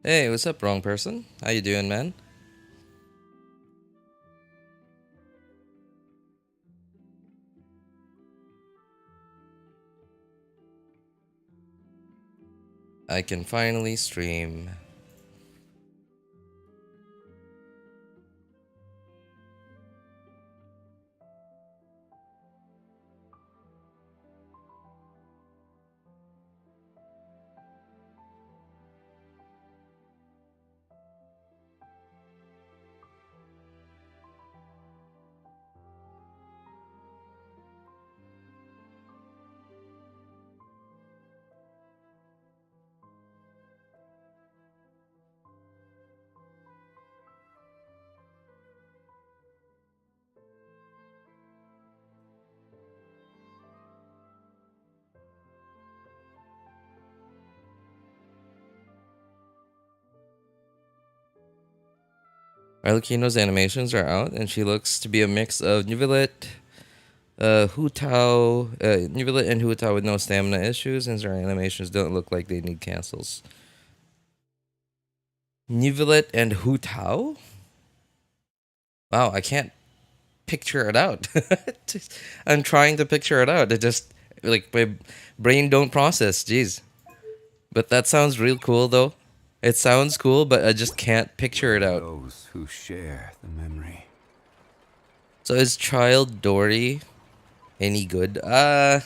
Hey, what's up, wrong person? How you doing, man? I can finally stream. Arlecchino's animations are out, and she looks to be a mix of Neuvillette, Neuvillette and Hutao with no stamina issues, and her animations don't look like they need cancels. Neuvillette and Hutao? Wow, I can't picture it out. I'm trying to picture it out. It just, like, my brain don't process, jeez. But that sounds real cool, though. It sounds cool, but I just can't picture it out. Those who share the memory. So is Child Dory any good? No.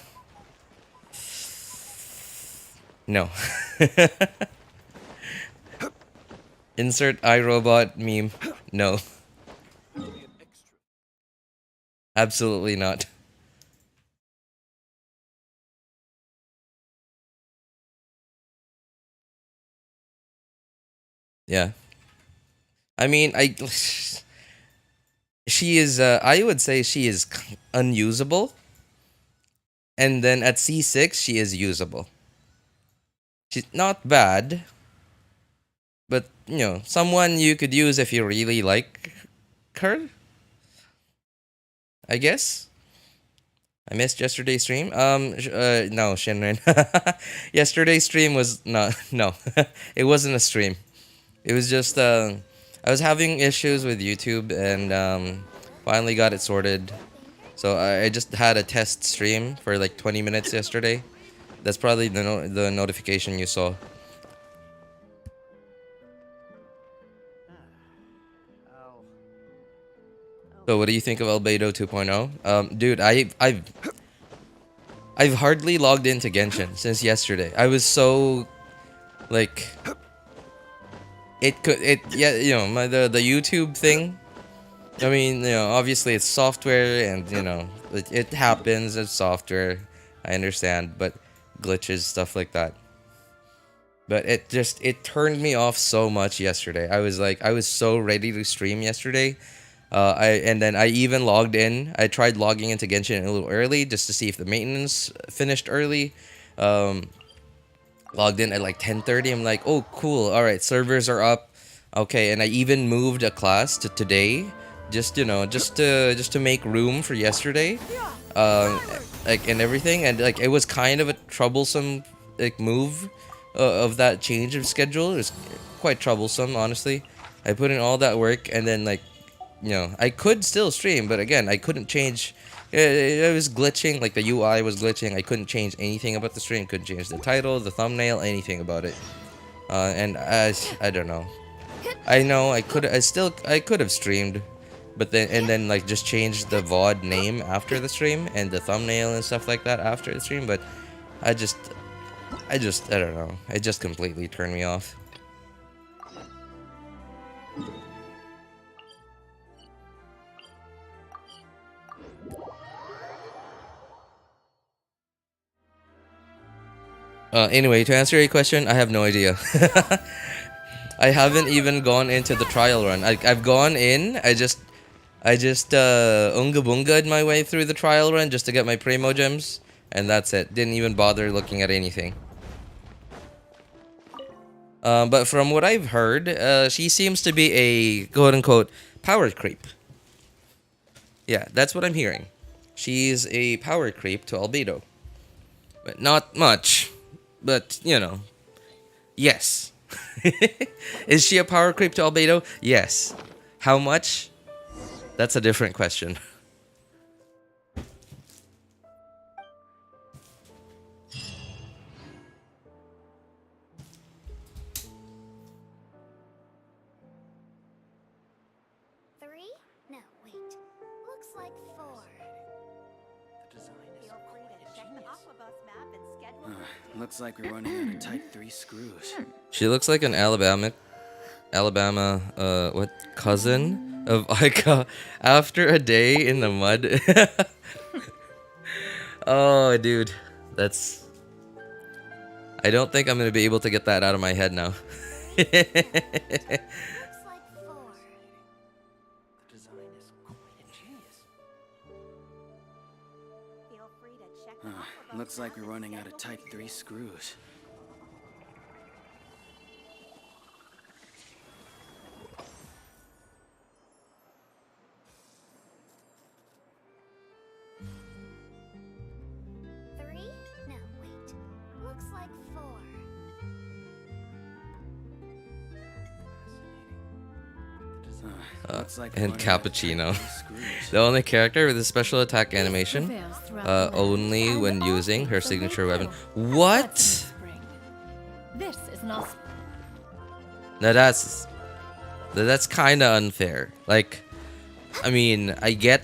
Insert iRobot meme. No. Absolutely not. Yeah. I mean, she is, I would say she is unusable. And then at C6, she is usable. She's not bad. But, you know, someone you could use if you really like her. I guess. I missed yesterday's stream. No, Shinrin. Yesterday's stream was not. No, it wasn't a stream. It was just I was having issues with YouTube and finally got it sorted. So I just had a test stream for like 20 minutes yesterday. That's probably the notification you saw. So what do you think of Albedo 2.0? Dude, I've hardly logged into Genshin since yesterday. I was so like yeah, you know, the YouTube thing. I mean, you know, obviously it's software and you know, it happens, it's software. I understand, but glitches, stuff like that. But it turned me off so much yesterday. I was so ready to stream yesterday. And then I even logged in. I tried logging into Genshin a little early just to see if the maintenance finished early. Um, Logged in at like 10:30. I'm like, oh cool. All right, servers are up. Okay, and I even moved a class to today, just you know, just to make room for yesterday. Um, like and everything, and like it was kind of a troublesome like move of that change of schedule. It was quite troublesome, honestly. I put in all that work, and then like you know, I could still stream, but again, I couldn't change. It was glitching, like the UI was glitching. I couldn't change anything about the stream. Couldn't change the title, the thumbnail, anything about it. And I don't know. I know I could have streamed, but then like just changed the VOD name after the stream and the thumbnail and stuff like that after the stream. But I just I don't know. It just completely turned me off. Anyway, to answer your question, I have no idea. I haven't even gone into the trial run. I've gone in. I just unga bunga'd my way through the trial run just to get my primo gems, and that's it. Didn't even bother looking at anything. But from what I've heard, she seems to be a quote-unquote power creep. Yeah, that's what I'm hearing. She's a power creep to Albedo. But not much. But, you know, yes. Is she a power creep to Albedo? Yes. How much? That's a different question. Looks like we're running out of tight 3 screws. She looks like an Alabama, what, cousin of Aika after a day in the mud. Oh, dude, that's... I don't think I'm gonna be able to get that out of my head now. Looks like we're running out of tight 3 screws. And Cappuccino. The only character with a special attack animation. Only when using her signature weapon. What? This is not. Now that's kind of unfair. Like, I mean, I get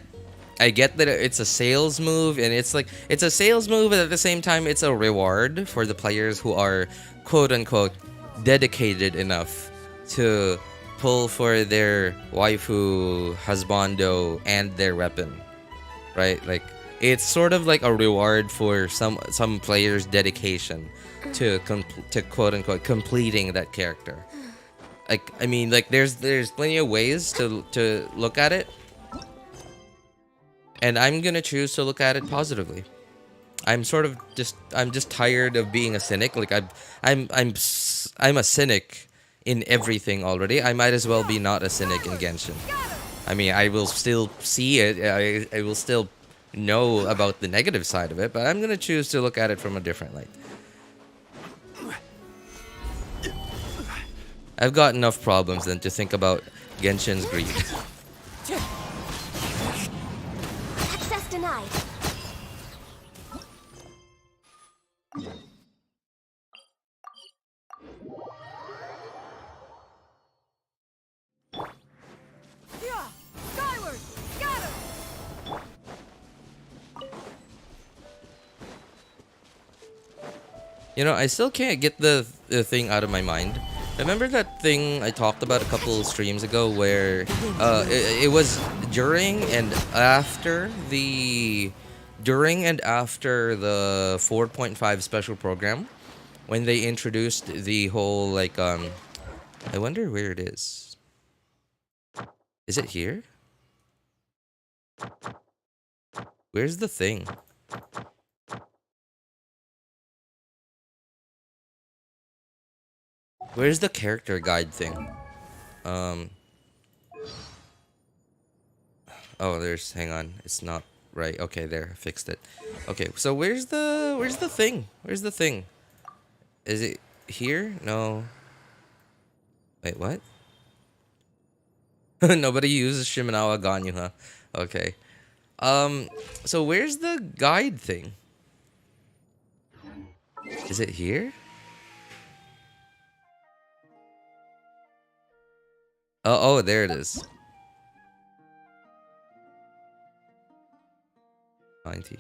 that it's a sales move, and it's a sales move, and at the same time, it's a reward for the players who are quote unquote dedicated enough to pull for their waifu, husbando, and their weapon, right? Like, it's sort of like a reward for some players' dedication to quote unquote completing that character. Like, I mean, like there's plenty of ways to look at it, and I'm gonna choose to look at it positively. I'm just tired of being a cynic. Like I'm a cynic in everything already. I might as well be not a cynic in Genshin. I mean, I will still see it. I will still know about the negative side of it, but I'm gonna choose to look at it from a different light. I've got enough problems than to think about Genshin's greed. Access denied. You know, I still can't get the thing out of my mind. Remember that thing I talked about a couple streams ago where it was during and after the 4.5 special program when they introduced the whole like I wonder where it is. Is it here? Where's the thing? Where's the character guide thing? Oh, hang on. It's not right. Okay, there. I fixed it. Okay, so where's the thing? Where's the thing? Is it here? No. Wait, what? Nobody uses Shimenawa Ganyu, huh? Okay. So where's the guide thing? Is it here? Oh, there it is. 90.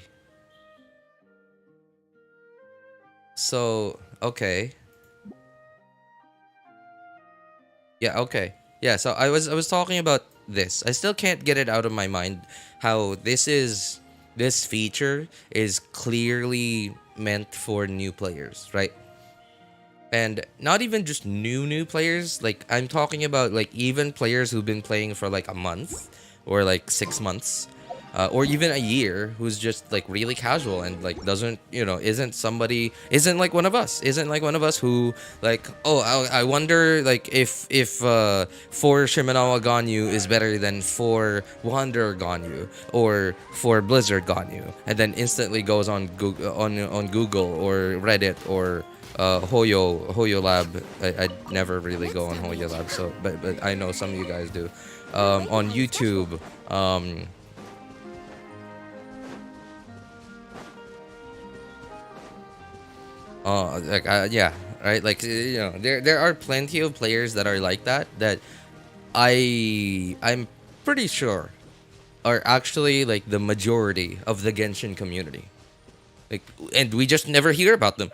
So, okay. Yeah, okay. Yeah, so I was talking about this. I still can't get it out of my mind how this feature is clearly meant for new players, right? And not even just new players, like I'm talking about like even players who've been playing for like a month or like 6 months or even a year, who's just like really casual and like doesn't, you know, isn't like one of us who like, oh, I wonder like if 4 Shimenawa Ganyu is better than 4 Wanderer Ganyu or 4 Blizzard Ganyu, and then instantly goes on Google or Reddit or Hoyo Lab. I never really go on Hoyo Lab, so but I know some of you guys do. On YouTube, like yeah, right. Like you know, there are plenty of players that are like that. That I'm pretty sure are actually like the majority of the Genshin community. Like, and we just never hear about them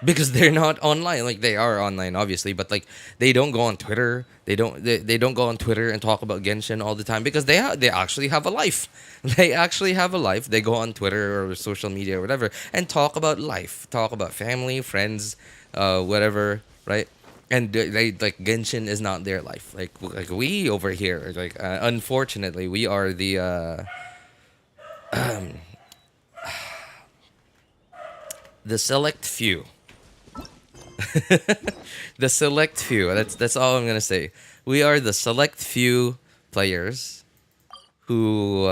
because they're not online. Like they are online, obviously, but like they don't go on Twitter. They don't go on Twitter and talk about Genshin all the time because they actually have a life. They actually have a life. They go on Twitter or social media or whatever and talk about life, talk about family, friends, whatever, right? And they like Genshin is not their life. Like we over here, like unfortunately, we are the select few. The select few. That's all I'm gonna say. We are the select few players who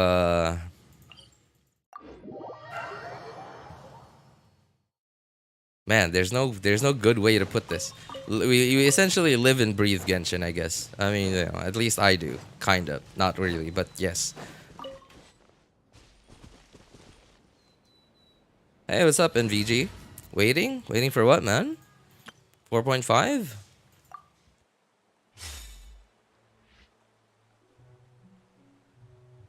man, there's no good way to put this. We essentially live and breathe Genshin, I guess. I mean, you know, at least I do, kind of, not really, but yes. Hey, what's up, NVG? Waiting? Waiting for what, man? 4.5?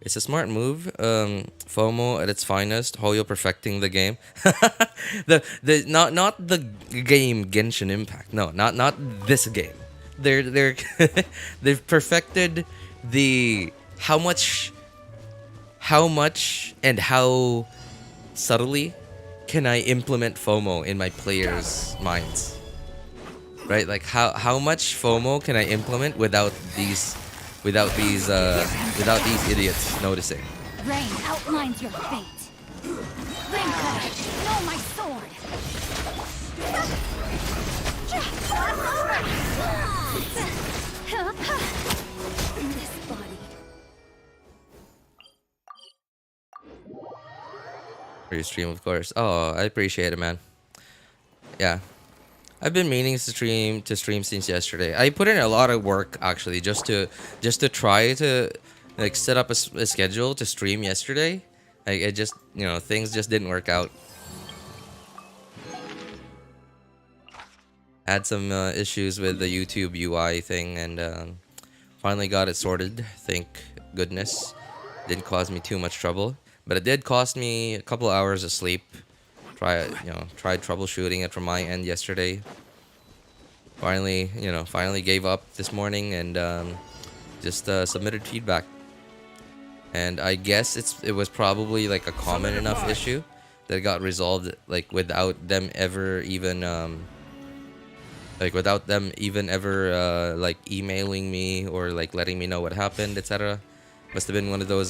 It's a smart move. FOMO at its finest. Hoyo perfecting the game. the not the game Genshin Impact. No, not this game. They're they've perfected the how much and how subtly can I implement FOMO in my players' minds? Right? Like how much FOMO can I implement without these idiots noticing? Rain outlines your fate. Rain cutter, know my sword. This body. For your stream, of course. Oh, I appreciate it, man. Yeah. I've been meaning to stream since yesterday. I put in a lot of work actually just to try to like set up a schedule to stream yesterday. Like it just, you know, things just didn't work out. Had some issues with the YouTube UI thing and finally got it sorted. Thank goodness. Didn't cause me too much trouble, but it did cost me a couple hours of sleep. Tried troubleshooting it from my end yesterday. Finally gave up this morning and just submitted feedback. And I guess it was probably like a common enough issue that got resolved like without them even ever like emailing me or like letting me know what happened, etc. Must have been one of those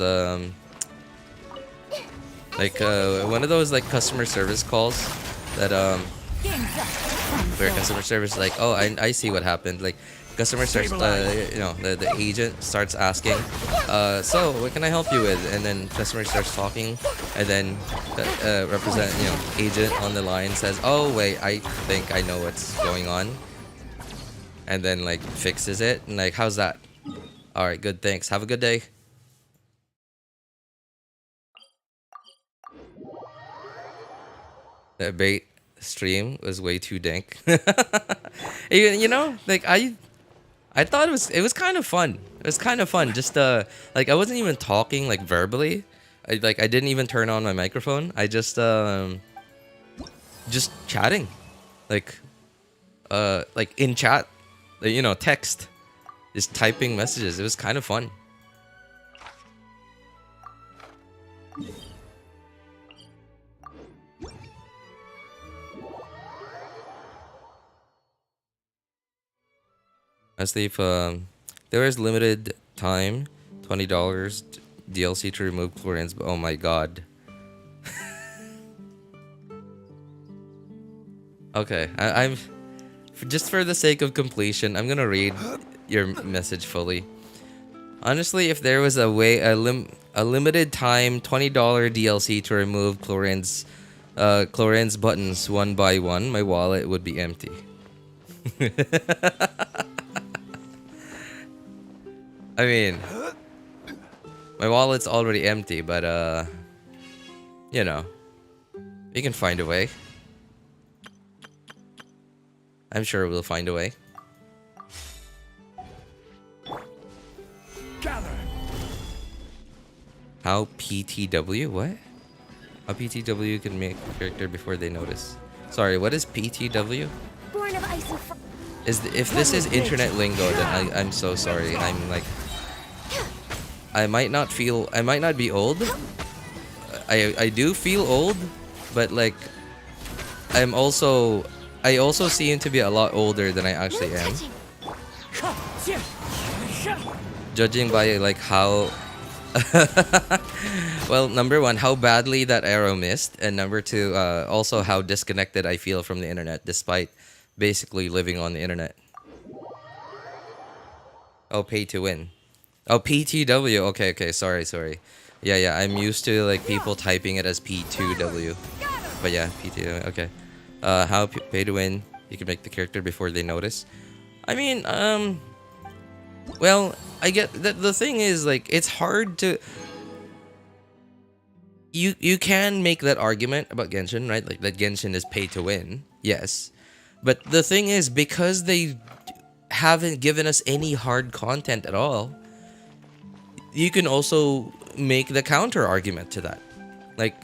one of those like customer service calls that where customer service is like, oh, I see what happened. Like customer starts the agent starts asking, so what can I help you with? And then customer starts talking, and then agent on the line says, oh wait, I think I know what's going on, and then like fixes it and like, how's that? All right, good, thanks, have a good day. That bait stream was way too dank. You know, like I thought it was kind of fun. It was kind of fun. Just like I wasn't even talking like verbally. I didn't even turn on my microphone. I just chatting, like in chat, you know, text, just typing messages. It was kind of fun. Honestly, if there is limited time, $20 DLC to remove chlorines. Oh my god. Okay, I'm just for the sake of completion, I'm gonna read your message fully. Honestly, if there was a way, a limited time $20 DLC to remove chlorines, Chlorine's buttons one by one, my wallet would be empty. I mean, my wallet's already empty, but you know, we can find a way. I'm sure we'll find a way. Gather. How PTW? What? How PTW can make a character before they notice? Sorry, what is PTW? Born of ice and fire. If this is internet lingo, then I'm so sorry. I'm like, I might not be old. I do feel old, but like, I also seem to be a lot older than I actually am. Judging by like how well, number one, how badly that arrow missed, and number two, also how disconnected I feel from the internet despite basically living on the internet. Oh, pay to win. Oh, PTW. Okay, sorry. Yeah, I'm used to like people typing it as P2W. But yeah, PTW. Okay. How pay to win? You can make the character before they notice. I mean, well, I get that the thing is like it's hard to. You can make that argument about Genshin, right? Like that Genshin is pay to win. Yes. But the thing is, because they haven't given us any hard content at all, you can also make the counter argument to that. Like,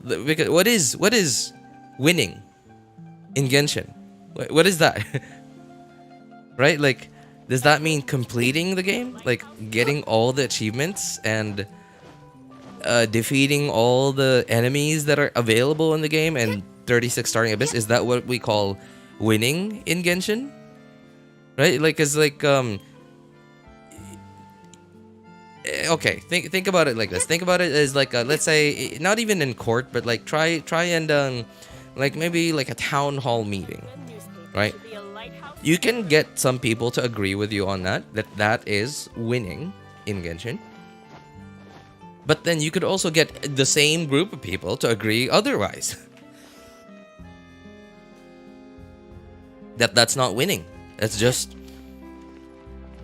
because what is winning in Genshin? What is that? Right? Like, does that mean completing the game? Like, getting all the achievements and defeating all the enemies that are available in the game and 36 starting abyss? Is that what we call winning in Genshin? Right? Like, it's like okay, think about it like this. Think about it as like let's say not even in court, but like try and like maybe like a town hall meeting, right? You can get some people to agree with you on that is winning in Genshin. But then you could also get the same group of people to agree otherwise. That's not winning. That's just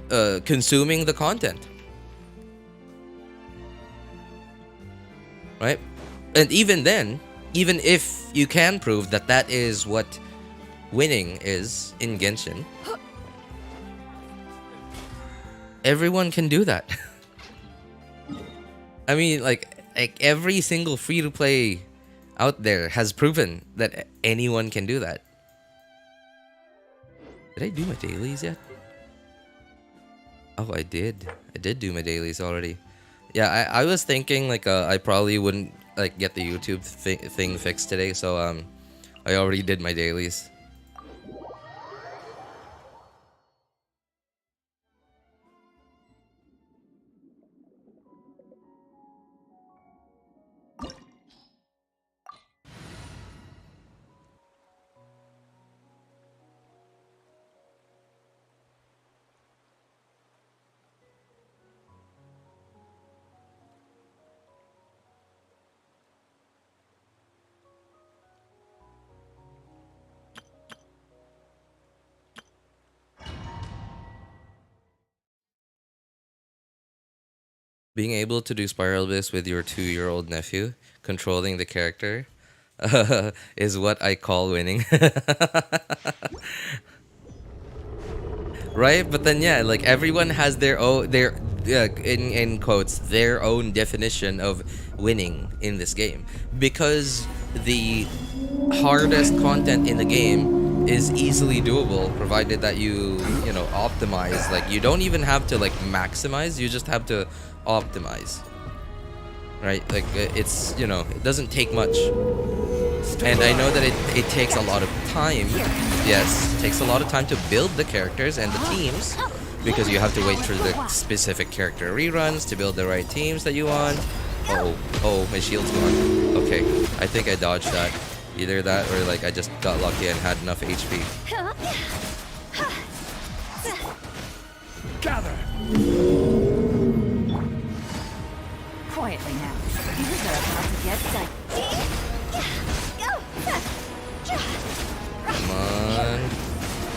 consuming the content. Right? And even then, even if you can prove that is what winning is in Genshin, everyone can do that. I mean, like every single free-to-play out there has proven that anyone can do that. Did I do my dailies yet? Oh, I did. I did do my dailies already. Yeah, I was thinking like I probably wouldn't like get the YouTube thing fixed today, so I already did my dailies. Being able to do Spiral Abyss with your 2-year-old nephew, controlling the character, is what I call winning. Right? But then yeah, like everyone has their own, in quotes, their own definition of winning in this game. Because the hardest content in the game is easily doable, provided that you know, optimize. Like, you don't even have to like maximize, you just have to optimize, right? Like it's, you know, it doesn't take much, and I know that it takes a lot of time. Yes, it takes a lot of time to build the characters and the teams, because you have to wait for the specific character reruns to build the right teams that you want. Oh, my shield's gone. Okay, I think I dodged that. Either that or like I just got lucky and had enough HP. Gather. Quietly now. You are about to get psyched.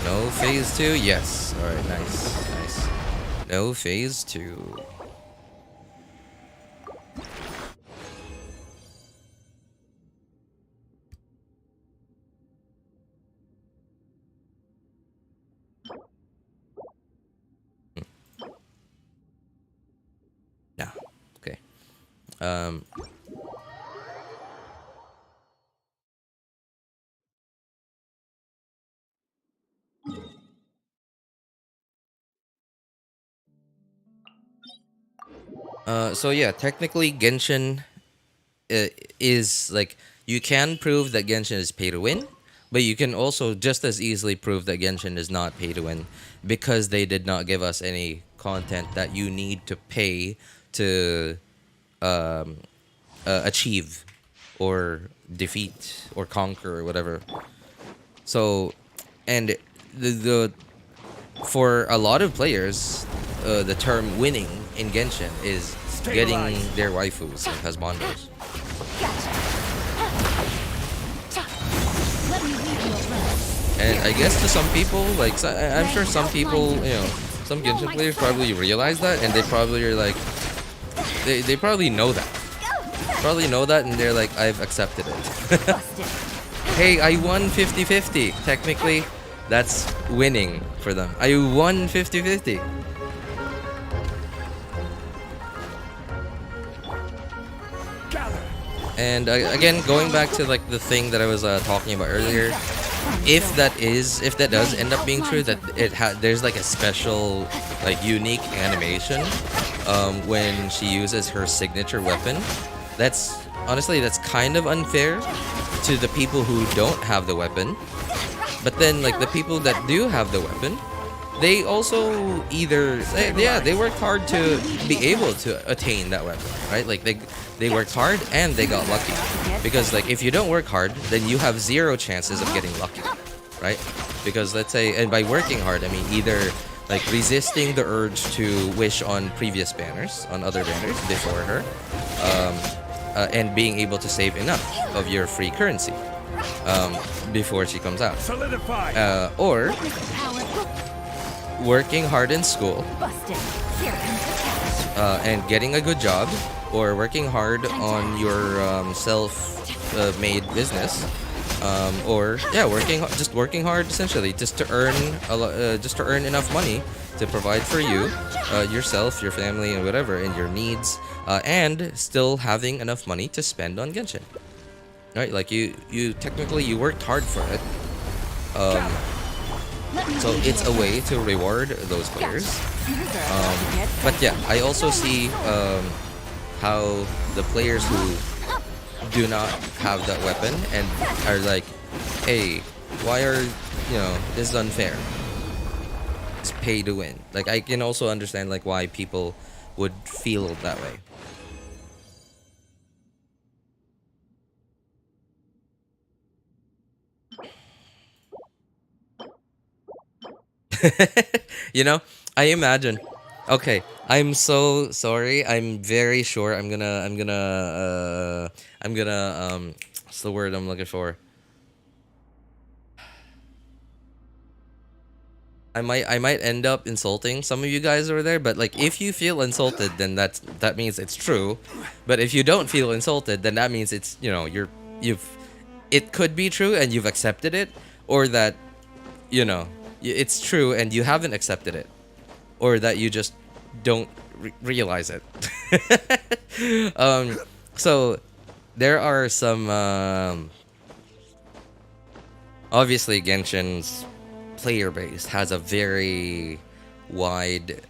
No phase 2? Yes. Alright, nice. Nice. No phase 2. Yeah. Okay. Um. So yeah, technically Genshin is like you can prove that Genshin is pay to win, but you can also just as easily prove that Genshin is not pay to win because they did not give us any content that you need to pay to um, achieve or defeat or conquer or whatever. So, and the for a lot of players, the term winning in Genshin is getting their waifus and husbandos. Let me lead you around. And I guess to some people, like I'm sure some people, some Genshin players probably realize that, and they probably are like, they probably know that, and they're like, I've accepted it. Busted. Hey, I won 50-50. Technically, that's winning for them. I won 50-50. And again, going back to like the thing that I was talking about earlier, if that does end up being true, that there's like a special, like unique animation when she uses her signature weapon. That's honestly kind of unfair to the people who don't have the weapon. But then like the people that do have the weapon, they also they worked hard to be able to attain that weapon, right? Like they worked hard and they got lucky. Because like if you don't work hard, then you have zero chances of getting lucky, right? Because let's say, and by working hard, I mean either like resisting the urge to wish on previous banners, on other banners before her, and being able to save enough of your free currency before she comes out. Or working hard in school Busted. Here comes the cash. and getting a good job, or working hard on your self-made business, or yeah, working hard essentially just to earn enough money to provide for you, yourself, your family, and whatever, and your needs, and still having enough money to spend on Genshin. Right, like you technically you worked hard for it. So it's a way to reward those players. But yeah, I also see how the players who do not have that weapon and are like, hey, why are this is unfair? It's pay to win. Like I can also understand like why people would feel that way. I imagine. Okay, I'm so sorry. I'm very sure what's the word I'm looking for? I might end up insulting some of you guys over there, but like if you feel insulted, then that means it's true. But if you don't feel insulted, then that means it's it could be true and you've accepted it, or that it's true and you haven't accepted it, or that you just don't realize it. So there are some obviously Genshin's player base has a very wide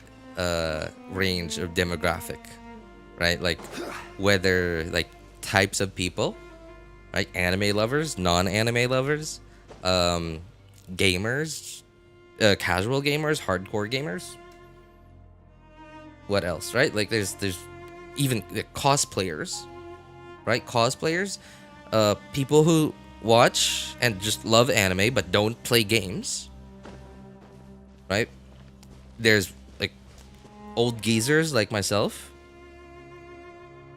range of demographic, right? Like whether like types of people, right? Anime lovers, non-anime lovers, gamers, casual gamers, hardcore gamers. What else, right? Like there's even cosplayers, right? Cosplayers, people who watch and just love anime but don't play games, right? There's like old geezers like myself,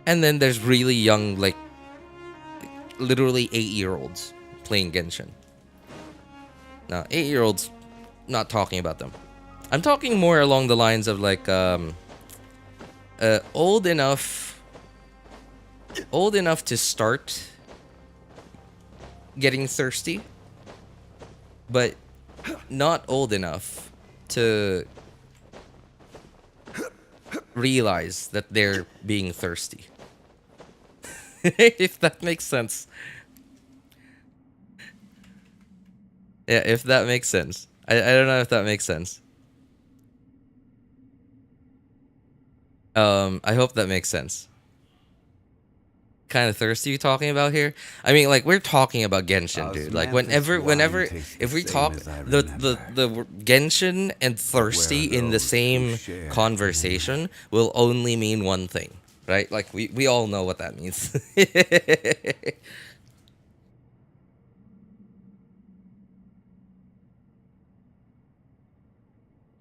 and then there's really young, like literally 8-year-olds playing Genshin. Now 8-year-olds not talking about them. I'm talking more along the lines of like old enough to start getting thirsty, but not old enough to realize that they're being thirsty. If that makes sense. Yeah, if that makes sense. I don't know if that makes sense. I hope that makes sense. Kind of thirsty you talking about here? I mean, like, we're talking about Genshin, dude. Like, whenever if we talk the Genshin and thirsty in the same conversation will only mean one thing, right? Like, we all know what that means.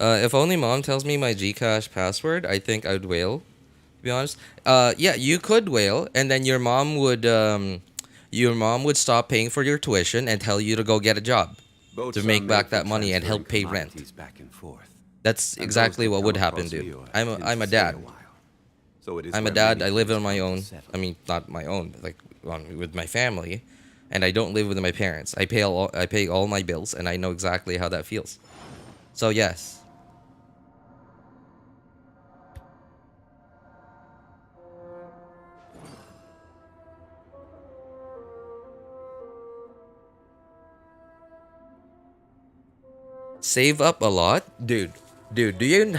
If only mom tells me my Gcash password, I think I'd wail. To be honest, yeah, you could wail, and then your mom would stop paying for your tuition and tell you to go get a job to make back that money and help pay rent. That's exactly what would happen, dude. I'm a dad. I'm a dad. I live on my own. I mean, not my own, like with my family, and I don't live with my parents. I pay all my bills, and I know exactly how that feels. So yes. Save up a lot? Dude, do you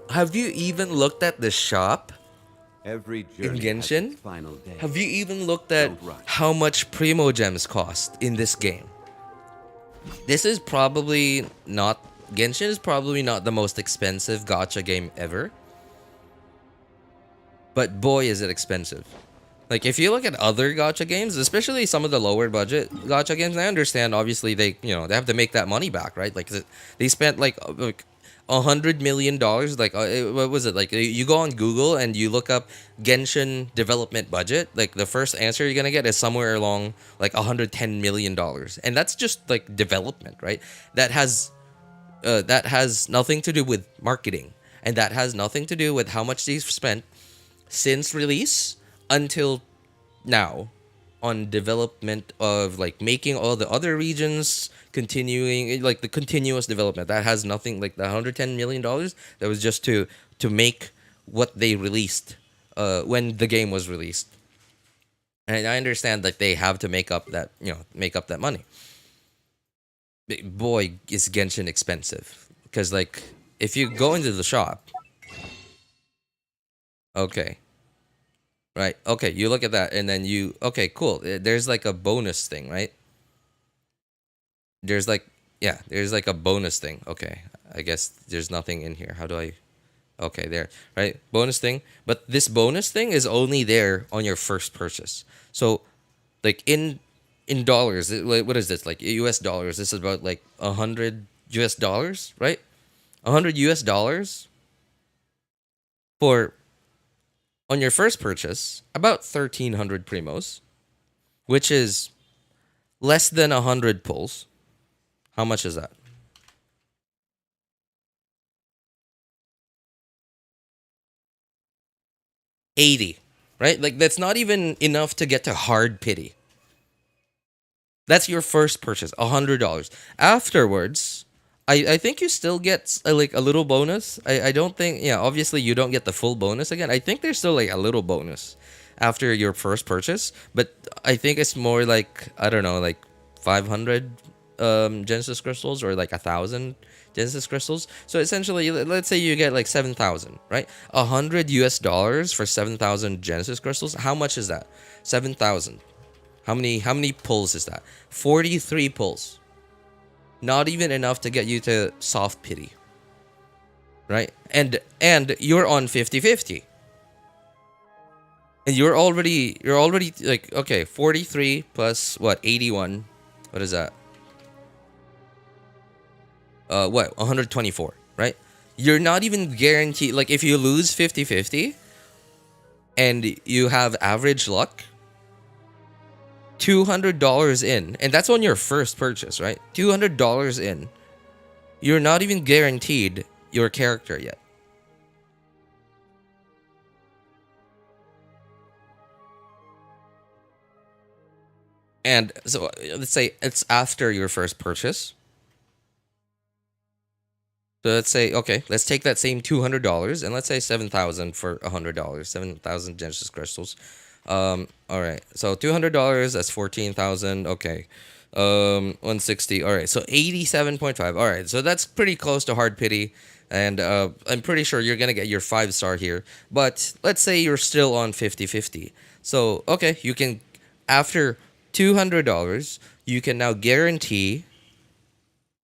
have you even looked at the shop in Genshin? Have you even looked at how much Primo Gems cost in this game? This is probably not... Genshin is probably not the most expensive gacha game ever. But boy, is it expensive. Like, if you look at other gacha games, especially some of the lower budget gacha games, I understand, obviously, they have to make that money back, right? Like, they spent, like $100 million. Like, what was it? Like, you go on Google and you look up Genshin development budget. Like, the first answer you're going to get is somewhere along, like, $110 million. And that's just, like, development, right? That has nothing to do with marketing. And that has nothing to do with how much they've spent since release until now on development of, like, making all the other regions, continuing, like, the continuous development. That has nothing, like, the $110 million that was just to make what they released when the game was released. And I understand that they have to make up that money. Boy, is Genshin expensive. Because, like, if you go into the shop, okay, right, okay, you look at that, and then okay, cool, there's like a bonus thing, right? There's like a bonus thing. Okay, I guess there's nothing in here. How do I... Okay, there, right? Bonus thing. But this bonus thing is only there on your first purchase. So, like, in dollars, what is this? Like, US dollars, this is about like $100 US, right? $100 US for... On your first purchase, about 1,300 primos, which is less than 100 pulls. How much is that? $80, right? Like, that's not even enough to get to hard pity. That's your first purchase, $100. Afterwards, I think you still get like a little bonus. I don't think, yeah, obviously you don't get the full bonus again. I think there's still like a little bonus after your first purchase, but I think it's more like, I don't know, like 500 Genesis crystals or like 1,000 Genesis crystals. So essentially, let's say you get like 7,000, right? $100 US for 7,000 Genesis crystals. How much is that? 7,000. How many pulls is that? 43 pulls. Not even enough to get you to soft pity. Right? And you're on 50-50. And you're already like, okay, 43 plus what? 81. What is that? What? 124, right? You're not even guaranteed, like, if you lose 50-50 and you have average luck, $200 in, and that's on your first purchase, right? $200 in, you're not even guaranteed your character yet. And so let's say it's after your first purchase. So let's say, okay, let's take that same $200 and let's say 7,000 for $100, 7,000 Genesis crystals. All right, so $200, that's 14,000. Okay, 160. All right, so 87.5. All right, so that's pretty close to hard pity, and I'm pretty sure you're gonna get your 5-star here. But let's say you're still on 50-50. So okay, you can, after $200, you can now guarantee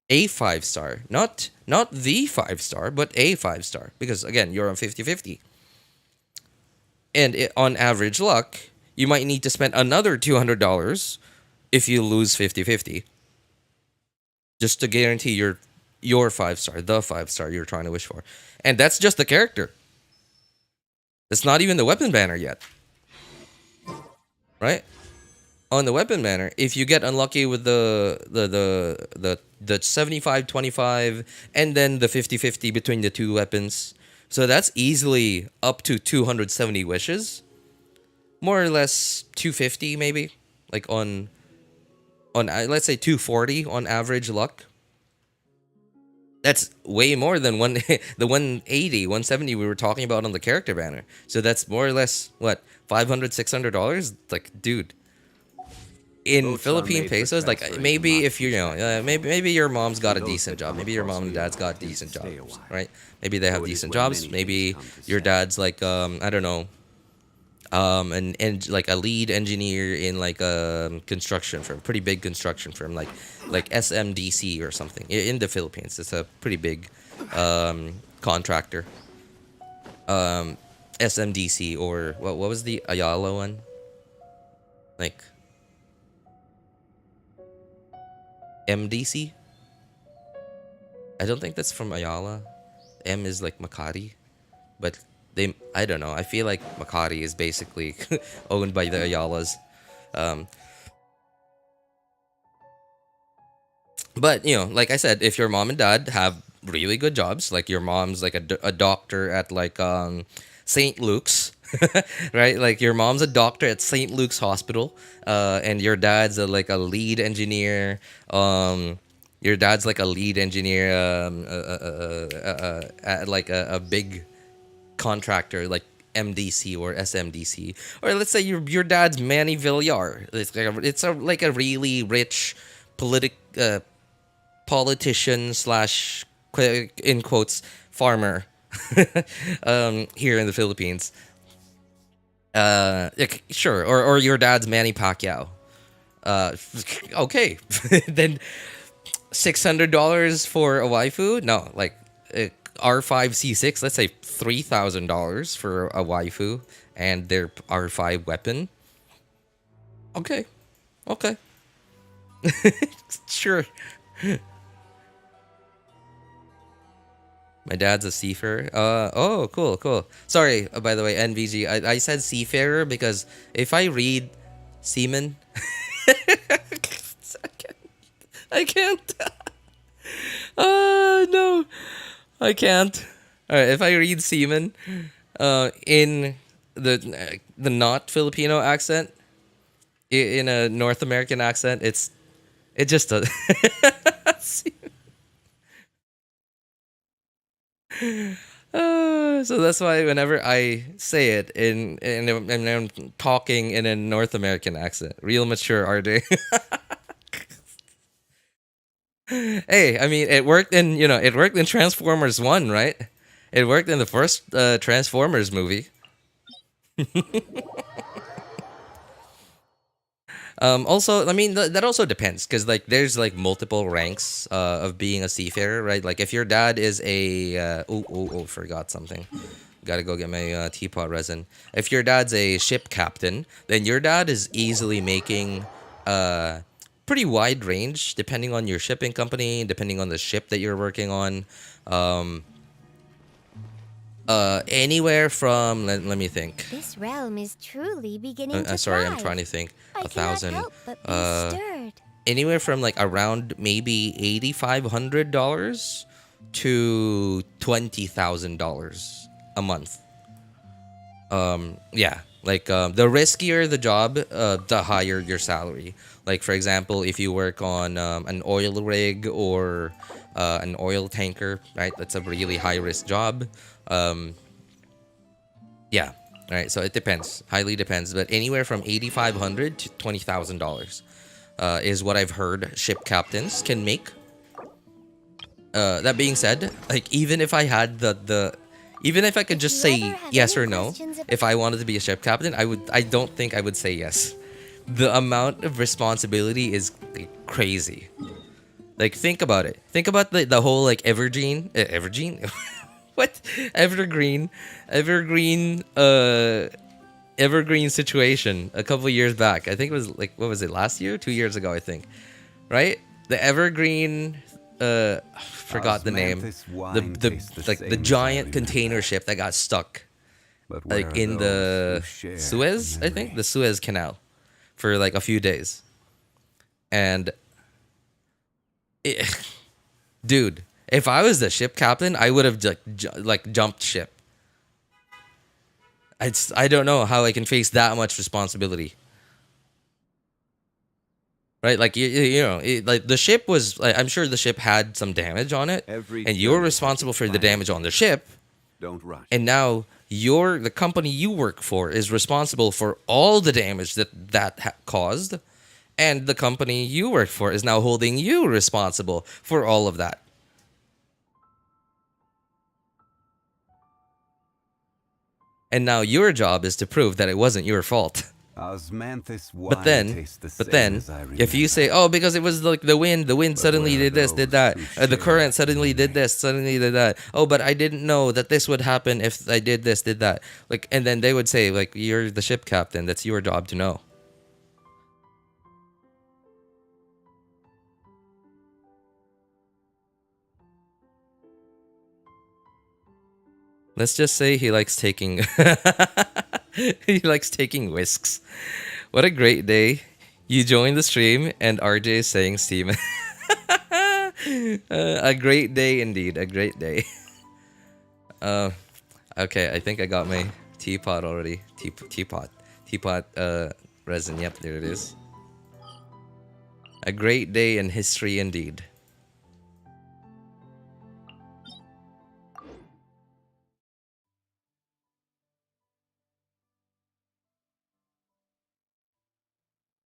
a 5-star, not the 5-star, but a 5-star, because again, you're on 50-50. And on average luck, you might need to spend another $200 if you lose 50-50, just to guarantee your 5-star, the 5-star you're trying to wish for. And that's just the character. It's not even the weapon banner yet, right? On the weapon banner, if you get unlucky with the 75-25 and then the 50-50 between the two weapons, so that's easily up to 270 wishes, more or less 250 maybe, like on let's say 240 on average luck. That's way more than the 180, 170 we were talking about on the character banner. So that's more or less what, $500-$600. Like, dude. In Philippine pesos, like maybe if you know, maybe your mom's got a decent job, maybe your mom and dad's got decent jobs, right? Maybe they have decent jobs. Maybe your dad's like I don't know, and like a lead engineer in like a construction firm, pretty big construction firm, like SMDC or something in the Philippines. It's a pretty big contractor. SMDC, or what was the Ayala one? Like MDC? I don't think that's from Ayala. M is like Makati. But I don't know. I feel like Makati is basically owned by the Ayalas. But, you know, like I said, if your mom and dad have really good jobs, like your mom's like a doctor at like St. Luke's, right? Like your mom's a doctor at St. Luke's Hospital, and your dad's like a lead engineer. Your dad's like a lead engineer at like a big contractor like MDC or SMDC, or let's say your dad's Manny Villar. It's like a really rich politician slash in quotes farmer here in the Philippines. Sure, or your dad's Manny Pacquiao. Okay, then $600 for a waifu? No, like R5C6. Let's say $3,000 for a waifu and their R5 weapon. Okay. Sure. My dad's a seafarer. Oh, cool. Sorry, by the way, NVG. I said seafarer because if I read seaman, I can't. No, I can't. All right, if I read seaman, in the not Filipino accent, in a North American accent, it just does. So that's why whenever I say it and I'm talking in a North American accent, real mature are they? Hey, I mean, it worked in Transformers 1, right? It worked in the first Transformers movie. Also, I mean, that also depends, because like there's like multiple ranks of being a seafarer, right? Like if your dad is a forgot something. Gotta go get my teapot resin. If your dad's a ship captain, then your dad is easily making pretty wide range depending on your shipping company, depending on the ship that you're working on. Anywhere from let me think. This realm is truly beginning to Sorry, I'm thrive. trying to think. I 1,000. cannot help but be stirred. anywhere from like around maybe $8,500 to $20,000 a month. Yeah, like the riskier the job, the higher your salary. Like for example, if you work on an oil rig or an oil tanker, right? That's a really high risk job. Um, yeah, right. So it depends, highly depends, but anywhere from $8,500 to $20,000 is what I've heard ship captains can make. That being said, like even if I had even if I could just say yes or no, if I wanted to be a ship captain, I don't think I would say yes. The amount of responsibility is like, crazy. Like think about it. Think about the whole like evergreen, what evergreen evergreen situation a couple years back. I think it was like what was it last year, 2 years ago, I think, right? The evergreen forgot the name. The like the giant container ship that got stuck like in the Suez, I think, the Suez Canal for like a few days. And it, dude, if I was the ship captain, I would have like jumped ship. I don't know how I can face that much responsibility. Right, like you know, like the ship was. Like, I'm sure the ship had some damage on it, and you're responsible for the damage on the ship. Don't rush. And now the company you work for is responsible for all the damage that caused, and the company you work for is now holding you responsible for all of that. And now your job is to prove that it wasn't your fault. But then, if you say, "Oh, because it was like the wind suddenly did this, did that, the current suddenly did this, suddenly did that. Oh, but I didn't know that this would happen if I did this, did that." Like, and then they would say, "Like, you're the ship captain. That's your job to know." Let's just say he likes taking he likes taking whisks. What a great day. You joined the stream and RJ is saying Steam. A great day indeed. A great day. Okay, I think I got my teapot already. Teapot resin. Yep, there it is. A great day in history indeed.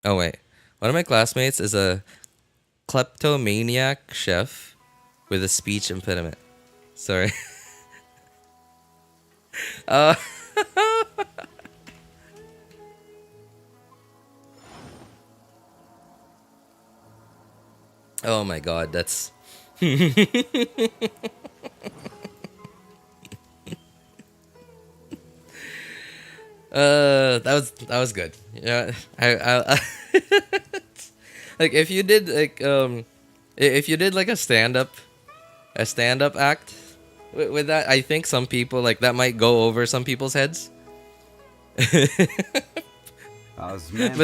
Oh wait, one of my classmates is a kleptomaniac chef with a speech impediment. Sorry. uh, oh my god, that's that was good. Yeah, I like if you did like if you did like a stand up act with that, I think some people like that might go over some people's heads. But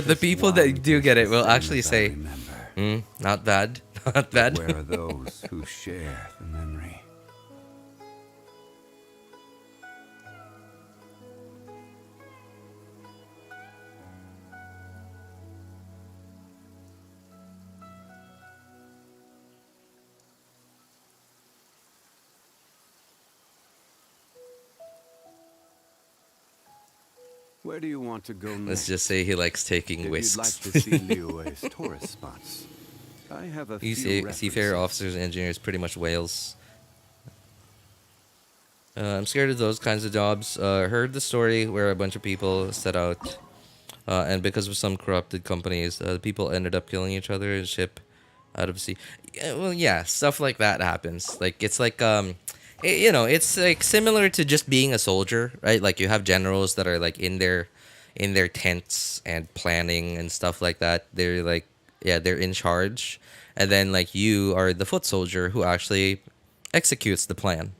the people that do get it will actually say, "Not bad, not bad." Where are those who share the memory? Where do you want to go next? Let's just say he likes taking If whisks. you'd like to see Liyue's tourist spots, I have a few Seafarer references. officers and engineers, pretty much whales. I'm scared of those kinds of jobs. Heard the story where a bunch of people set out, and because of some corrupted companies, the people ended up killing each other and ship out of sea. Yeah, well, yeah, stuff like that happens. Like it's like you know, it's like similar to just being a soldier, right? Like you have generals that are like in their tents and planning and stuff like that. They're like, yeah, they're in charge, and then like you are the foot soldier who actually executes the plan.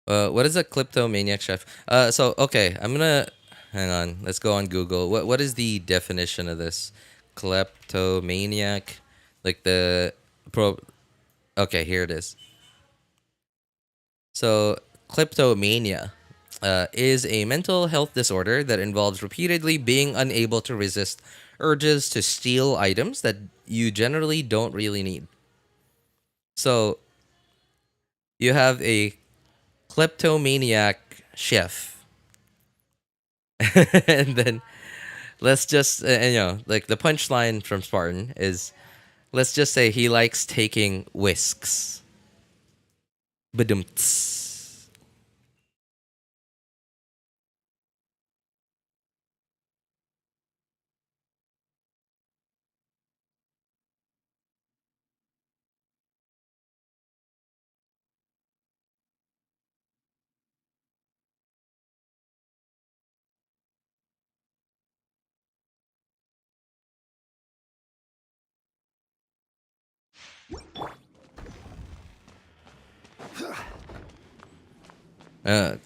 What is a kleptomaniac chef? So okay, I'm gonna hang on. Let's go on Google. What is the definition of this? Kleptomaniac, like the pro. Okay, here it is. So kleptomania is a mental health disorder that involves repeatedly being unable to resist urges to steal items that you generally don't really need. So you have a kleptomaniac chef, and then let's just like the punchline from Spartan is, let's just say he likes taking whisks. Badumts.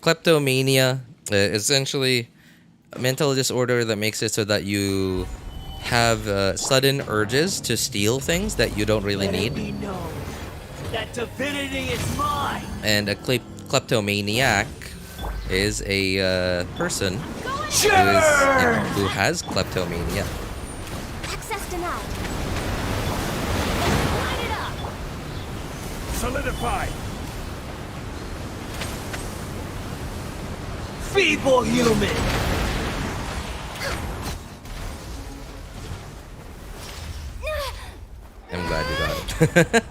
Kleptomania, essentially a mental disorder that makes it so that you have sudden urges to steal things that you don't really need. That divinity is mine. And a kleptomaniac is a person who has kleptomania. Access denied. Light it up. Solidify. Feeble human. I'm glad you got it.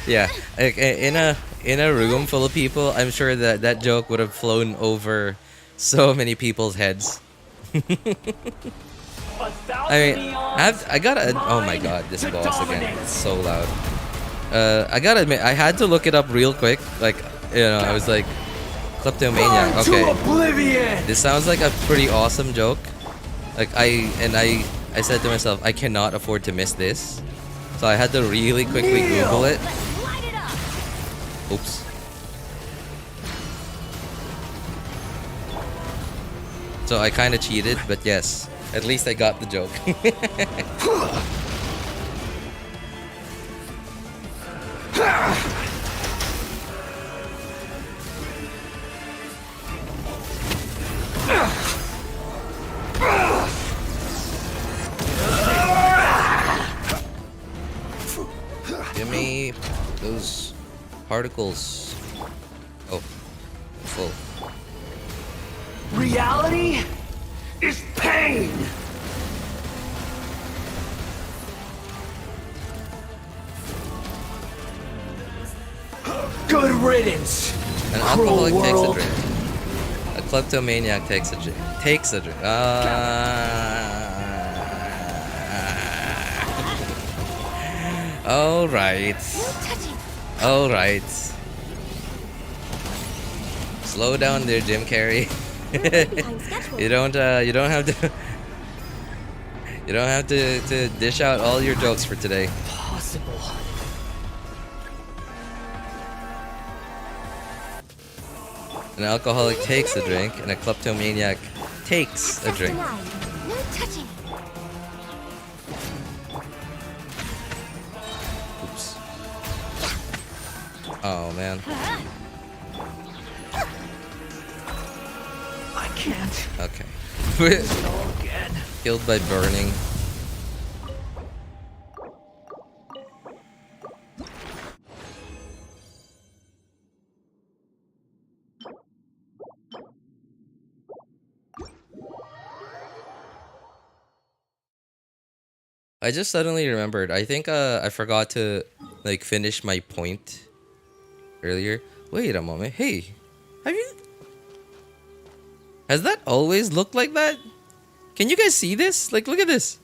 Yeah, like, in a room full of people, I'm sure that that joke would have flown over so many people's heads. I mean, I gotta. Oh my god, this boss again. It's so loud. I gotta admit, I had to look it up real quick. Like, I was like, kleptomaniac. Okay, this sounds like a pretty awesome joke. Like I said to myself, I cannot afford to miss this. So I had to really quickly Google it. Light it up. Oops. So I kind of cheated, but yes, at least I got the joke. Give me those particles. Oh, full. Reality is pain. Good riddance. An alcoholic takes a drink. A kleptomaniac takes a drink. Takes a drink. All right. All right. Slow down there, Jim Carrey. You don't have to. You don't have to dish out all your jokes for today. Possible. An alcoholic takes a drink, and a kleptomaniac takes a drink. No touching. Oops. Oh man. I can't. Okay. Go again. Killed by burning. I just suddenly remembered. I think I forgot to like finish my point earlier. Wait a moment. Hey, have you? Has that always looked like that? Can you guys see this? Like, look at this.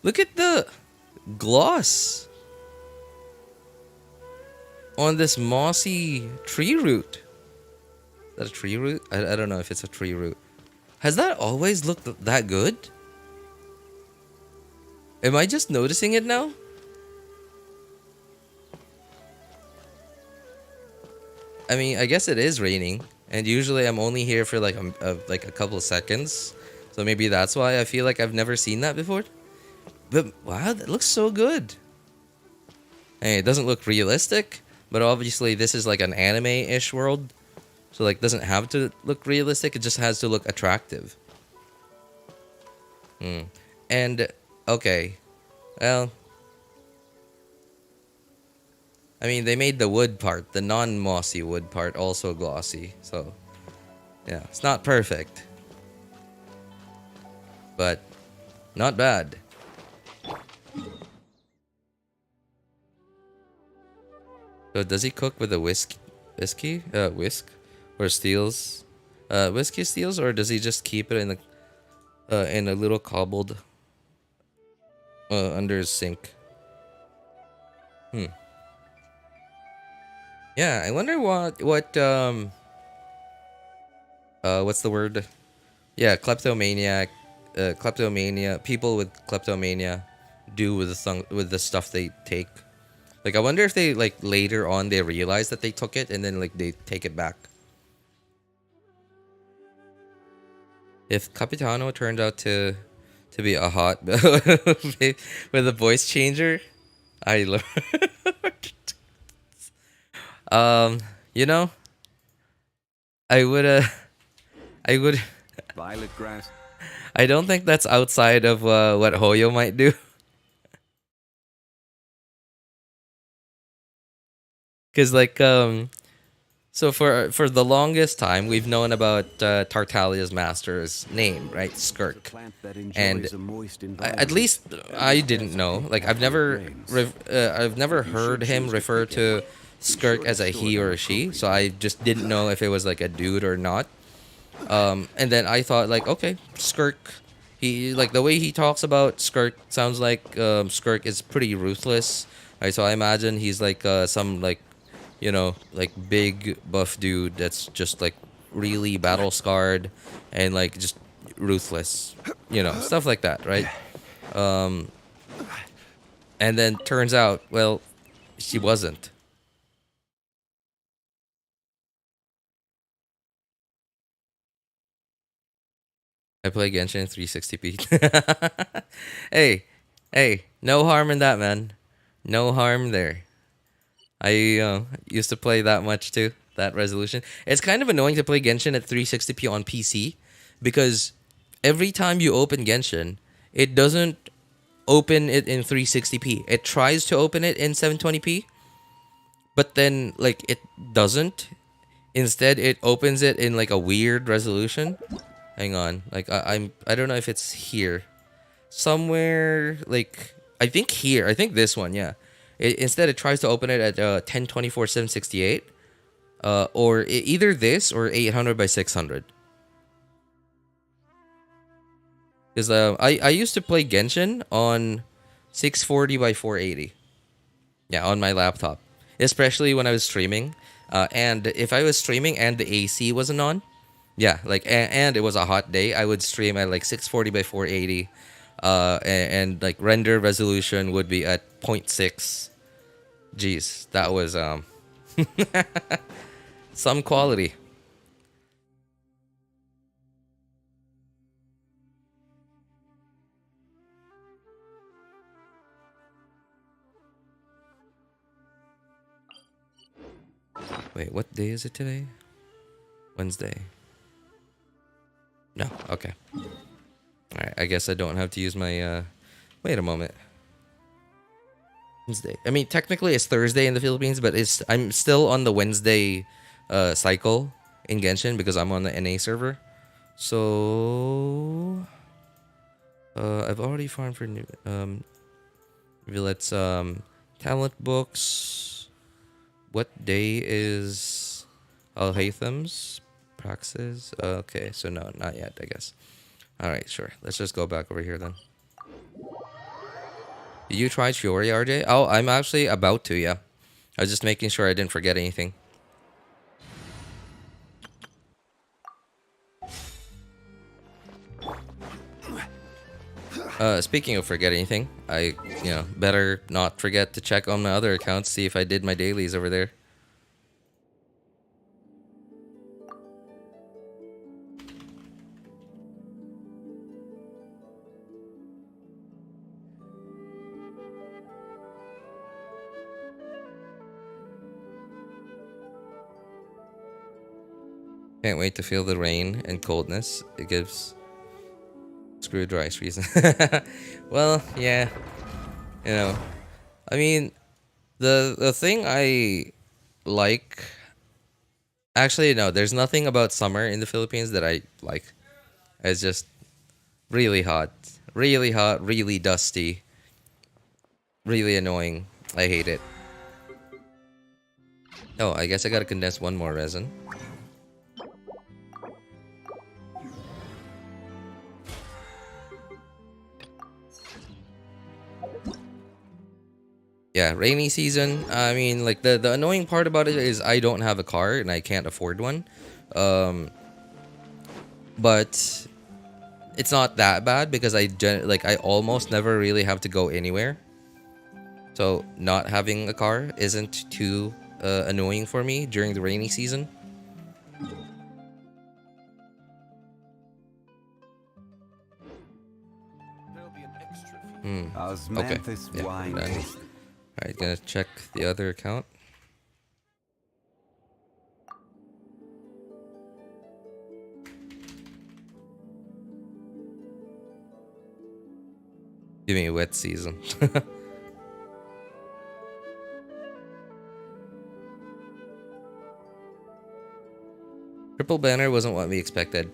Look at the gloss on this mossy tree root. Is that a tree root? I don't know if it's a tree root. Has that always looked that good? Am I just noticing it now? I mean, I guess it is raining, and usually I'm only here for like a couple of seconds, so maybe that's why I feel like I've never seen that before. But wow, that looks so good. Hey, it doesn't look realistic, but obviously this is like an anime-ish world, so like doesn't have to look realistic. It just has to look attractive. And okay, well, I mean they made the wood part, the non-mossy wood part, also glossy. So yeah, it's not perfect, but not bad. So does he cook with a whisk, or steals, whiskey steals, or does he just keep it in a little cobbled, under his sink? Yeah, I wonder what what's the word? Yeah, kleptomaniac, kleptomania. People with kleptomania do with with the stuff they take. Like, I wonder if they, like, later on they realize that they took it and then, like, they take it back. If Capitano turned out to be a hot with a voice changer, I love. You know, I would. Violet grass. I don't think that's outside of what Hoyo might do. Cause like so for the longest time we've known about Tartaglia's master's name, right? Skirk. And at least I didn't know. Like I've never heard him refer to Skirk as a he or a she, so I just didn't know if it was like a dude or not. And then I thought like, okay, Skirk. He like the way he talks about Skirk sounds like Skirk is pretty ruthless. Right, so I imagine he's like some like, you know, like big buff dude that's just like really battle scarred and like just ruthless, you know, stuff like that, right? And then turns out, well, she wasn't. I play Genshin in 360p. Hey, no harm in that, man. No harm there. I used to play that much too, that resolution. It's kind of annoying to play Genshin at 360p on PC because every time you open Genshin, it doesn't open it in 360p. It tries to open it in 720p, but then like it doesn't. Instead, it opens it in like a weird resolution. Hang on, like I don't know if it's here, somewhere like I think here. I think this one, yeah. Instead, it tries to open it at 1024 768, or either this or 800 by 600. Because I used to play Genshin on 640 by 480. Yeah, on my laptop, especially when I was streaming. And if I was streaming and the AC wasn't on, yeah, like and it was a hot day, I would stream at like 640 by 480. And like render resolution would be at 0.6. Jeez, that was some quality. Wait, what day is it today? Wednesday. No, okay. Alright, I guess I don't have to use my wait a moment. Wednesday. I mean, technically it's Thursday in the Philippines, but I'm still on the Wednesday cycle in Genshin because I'm on the NA server. So I've already farmed for Neuvillette's talent books. What day is Alhaitham's Praxis? Okay, so no, not yet, I guess. Alright, sure. Let's just go back over here then. Did you try Chiori, RJ? Oh, I'm actually about to, yeah. I was just making sure I didn't forget anything. Speaking of forget anything, I, better not forget to check on my other accounts, see if I did my dailies over there. Can't wait to feel the rain and coldness it gives. Screwed rice reason. Well, yeah. You know, I mean, the thing I like. Actually, no. There's nothing about summer in the Philippines that I like. It's just really hot, really dusty, really annoying. I hate it. Oh, I guess I gotta condense one more resin. Yeah, rainy season. I mean, like the annoying part about it is I don't have a car and I can't afford one. But it's not that bad because I almost never really have to go anywhere. So not having a car isn't too annoying for me during the rainy season. Okay. Yeah, wine done. taste. Alright, gonna check the other account. Give me a wet season. Triple banner wasn't what we expected.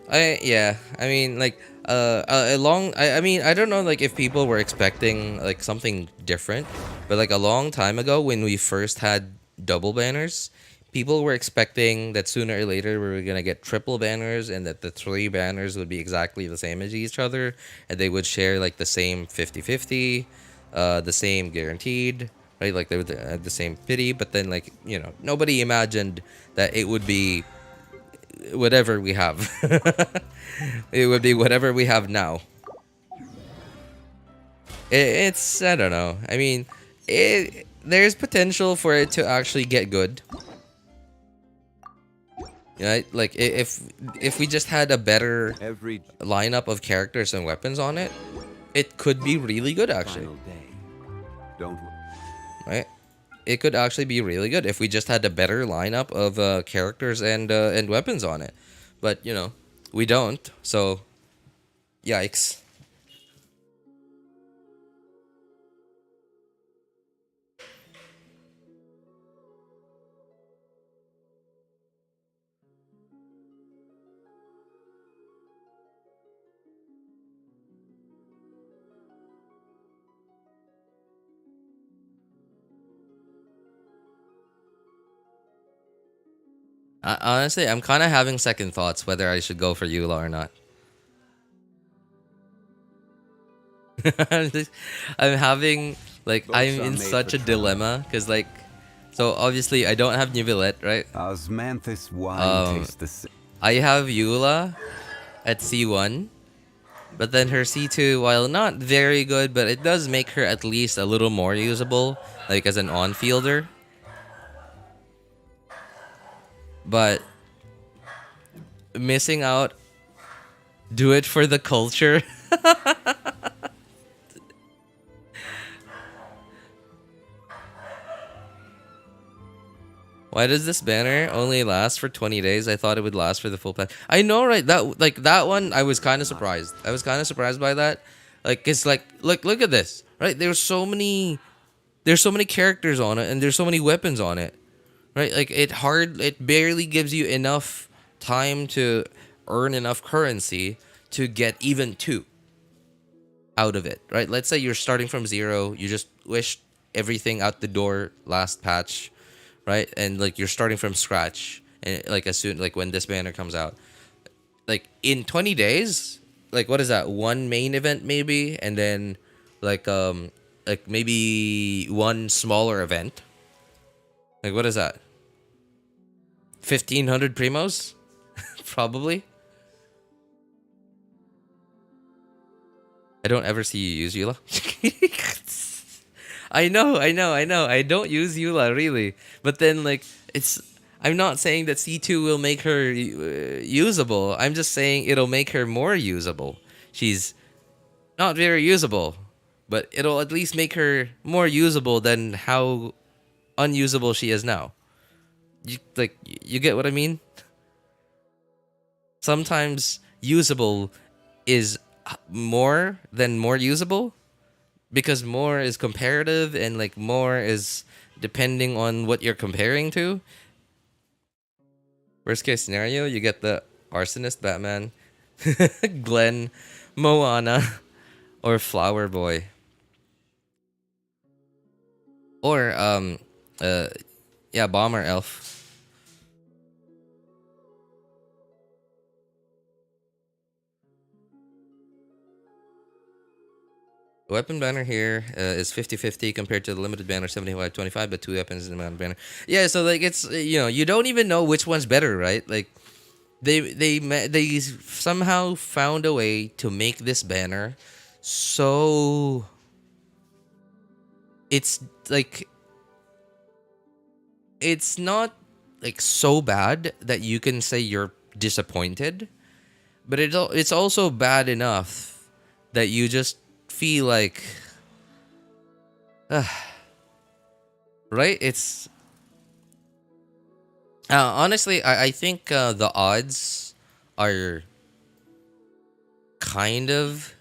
I mean like I mean I don't know like if people were expecting like something different, but like a long time ago when we first had double banners, people were expecting that sooner or later we were gonna get triple banners and that the three banners would be exactly the same as each other and they would share like the same 50-50, the same guaranteed, right? Like they would have the same pity, but then like, you know, nobody imagined that it would be whatever we have. It would be whatever we have now. It's I don't know. I mean, there's potential for it to actually get good. Right? Like if we just had a better Every lineup of characters and weapons on it, it could be really good actually. final day. Don't Right? It could actually be really good if we just had a better lineup of characters and weapons on it. But, you know, we don't. So, yikes. Honestly, I'm kind of having second thoughts whether I should go for Eula or not. I'm having like Both I'm are in made such for a dilemma because like, so obviously I don't have Neuvillette, right? Osmanthus wine tastes the same. I have Eula at C1, but then her C2, while not very good, but it does make her at least a little more usable, like as an on-fielder. But missing out, do it for the culture. Why does this banner only last for 20 days? I thought it would last for the full patch. I know, right? That one, I was kind of surprised. I was kind of surprised by that. Like, it's like, look at this, right? There's so many characters on it, and there's so many weapons on it, right? Like, it barely gives you enough time to earn enough currency to get even two out of it, right? Let's say you're starting from 0, you just wish everything out the door last patch, right? And like you're starting from scratch, and like as soon like when this banner comes out, like in 20 days, like what is that? One main event maybe, and then like maybe one smaller event. Like what is that? 1,500 primos, probably. I don't ever see you use Eula. I know. I don't use Eula really, but then like I'm not saying that C2 will make her usable. I'm just saying it'll make her more usable. She's not very usable, but it'll at least make her more usable than how unusable she is now. You get what I mean? sometimes usable is more than more usable, because more is comparative and like more is depending on what you're comparing to. Worst case scenario, you get the arsonist Batman, Glenn, Moana, or Flower Boy. Or yeah, Bomber Elf. The weapon banner here is 50-50 compared to the limited banner 75-25, but 2 weapons in the banner. Yeah, so like it's you don't even know which one's better, right? Like they somehow found a way to make this banner so it's like it's not like so bad that you can say you're disappointed, but it's also bad enough that you just feel like right. It's honestly I think the odds are kind of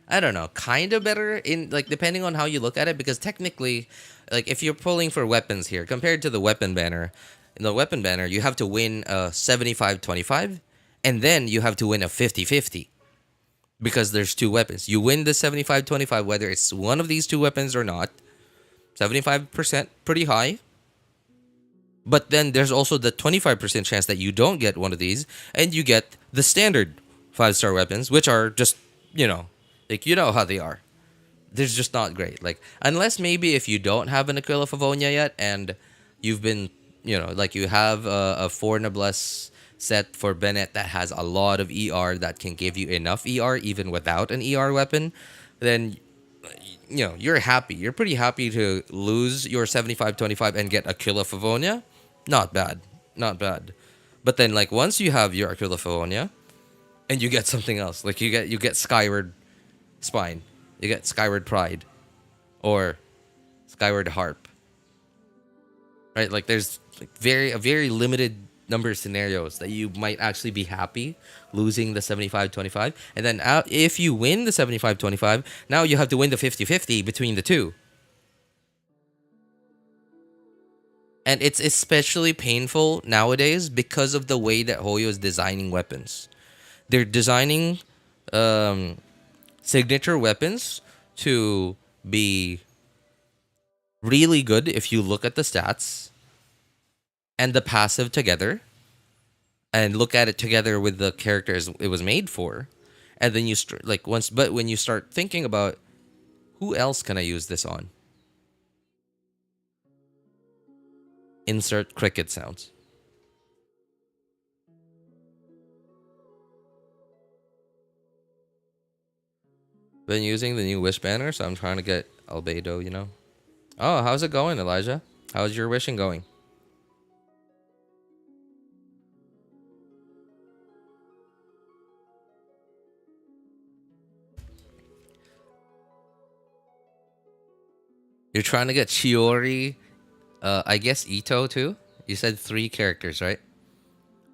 I don't know, kind of better in like depending on how you look at it, because technically like if you're pulling for weapons here compared to the weapon banner, in the weapon banner you have to win a 75-25 and then you have to win a 50-50 because there's 2 weapons. You win the 75-25 whether it's one of these 2 weapons or not. 75% pretty high. But then there's also the 25% chance that you don't get one of these and you get the standard 5-star weapons, which are just, like you know how they are. They're just not great. Like unless maybe if you don't have an Aquila Favonia yet and you've been, like you have a 4 Noblesse set for Bennett that has a lot of ER that can give you enough ER even without an ER weapon, then you're happy. You're pretty happy to lose your 75-25 and get Aquila Favonia. Not bad. Not bad. But then like once you have your Aquila Favonia and you get something else, like you get Skyward Spine, you get Skyward Pride or Skyward Harp. Right? Like there's like a very limited number of scenarios that you might actually be happy losing the 75-25, and then if you win the 75-25, now you have to win the 50-50 between the 2. And it's especially painful nowadays because of the way that Hoyo is designing weapons. They're designing signature weapons to be really good if you look at the stats and the passive together and look at it together with the characters it was made for. And then you when you start thinking about who else can I use this on? Insert cricket sounds. Been using the new wish banner, so I'm trying to get albedo, Oh, how's it going, Elijah? How's your wishing going? You're trying to get Chiori, I guess Itto too? You said 3 characters, right?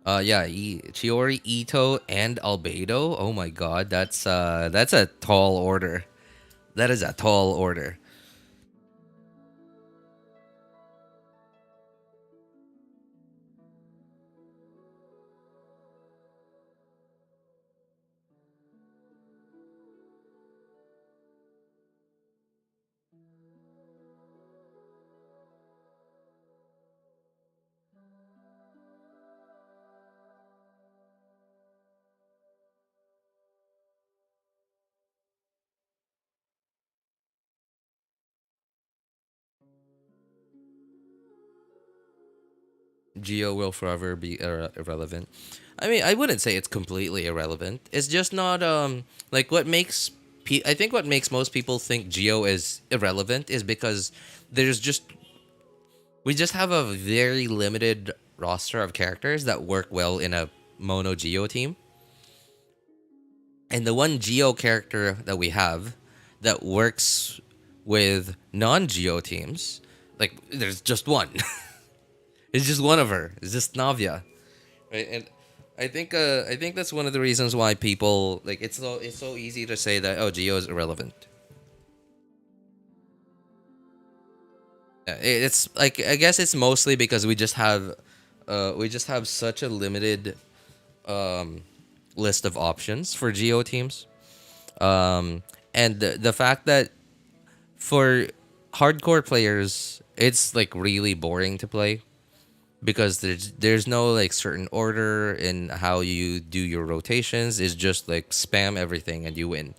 Yeah, Chiori, Itto, and Albedo. Oh my god, that's a tall order. That is a tall order. Geo will forever be irrelevant. I mean, I wouldn't say it's completely irrelevant. It's just not like what makes I think what makes most people think Geo is irrelevant is because we just have a very limited roster of characters that work well in a mono Geo team. And the one Geo character that we have that works with non-Geo teams, like there's just one. It's just one of her. It's just Navia, right? And I think that's one of the reasons why people like it's so easy to say that oh Geo is irrelevant. It's like I guess it's mostly because we just have such a limited list of options for Geo teams. And the fact that for hardcore players it's like really boring to play because there's no like certain order in how you do your rotations. It's just like spam everything and you win.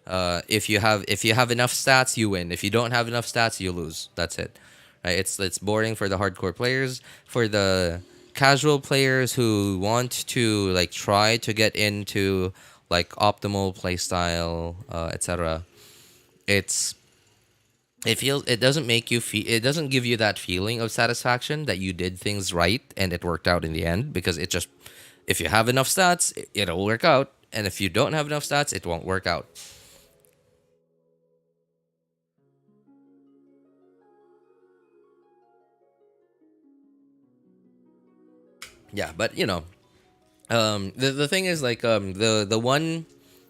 If you have enough stats, you win. If you don't have enough stats, you lose. That's it. Right? It's boring for the hardcore players. For the casual players who want to like try to get into like optimal playstyle, etc. It's it doesn't make you feel it doesn't give you that feeling of satisfaction that you did things right and it worked out in the end because it just if you have enough stats it'll work out and if you don't have enough stats it won't work out. Yeah, but you know, the thing is like the one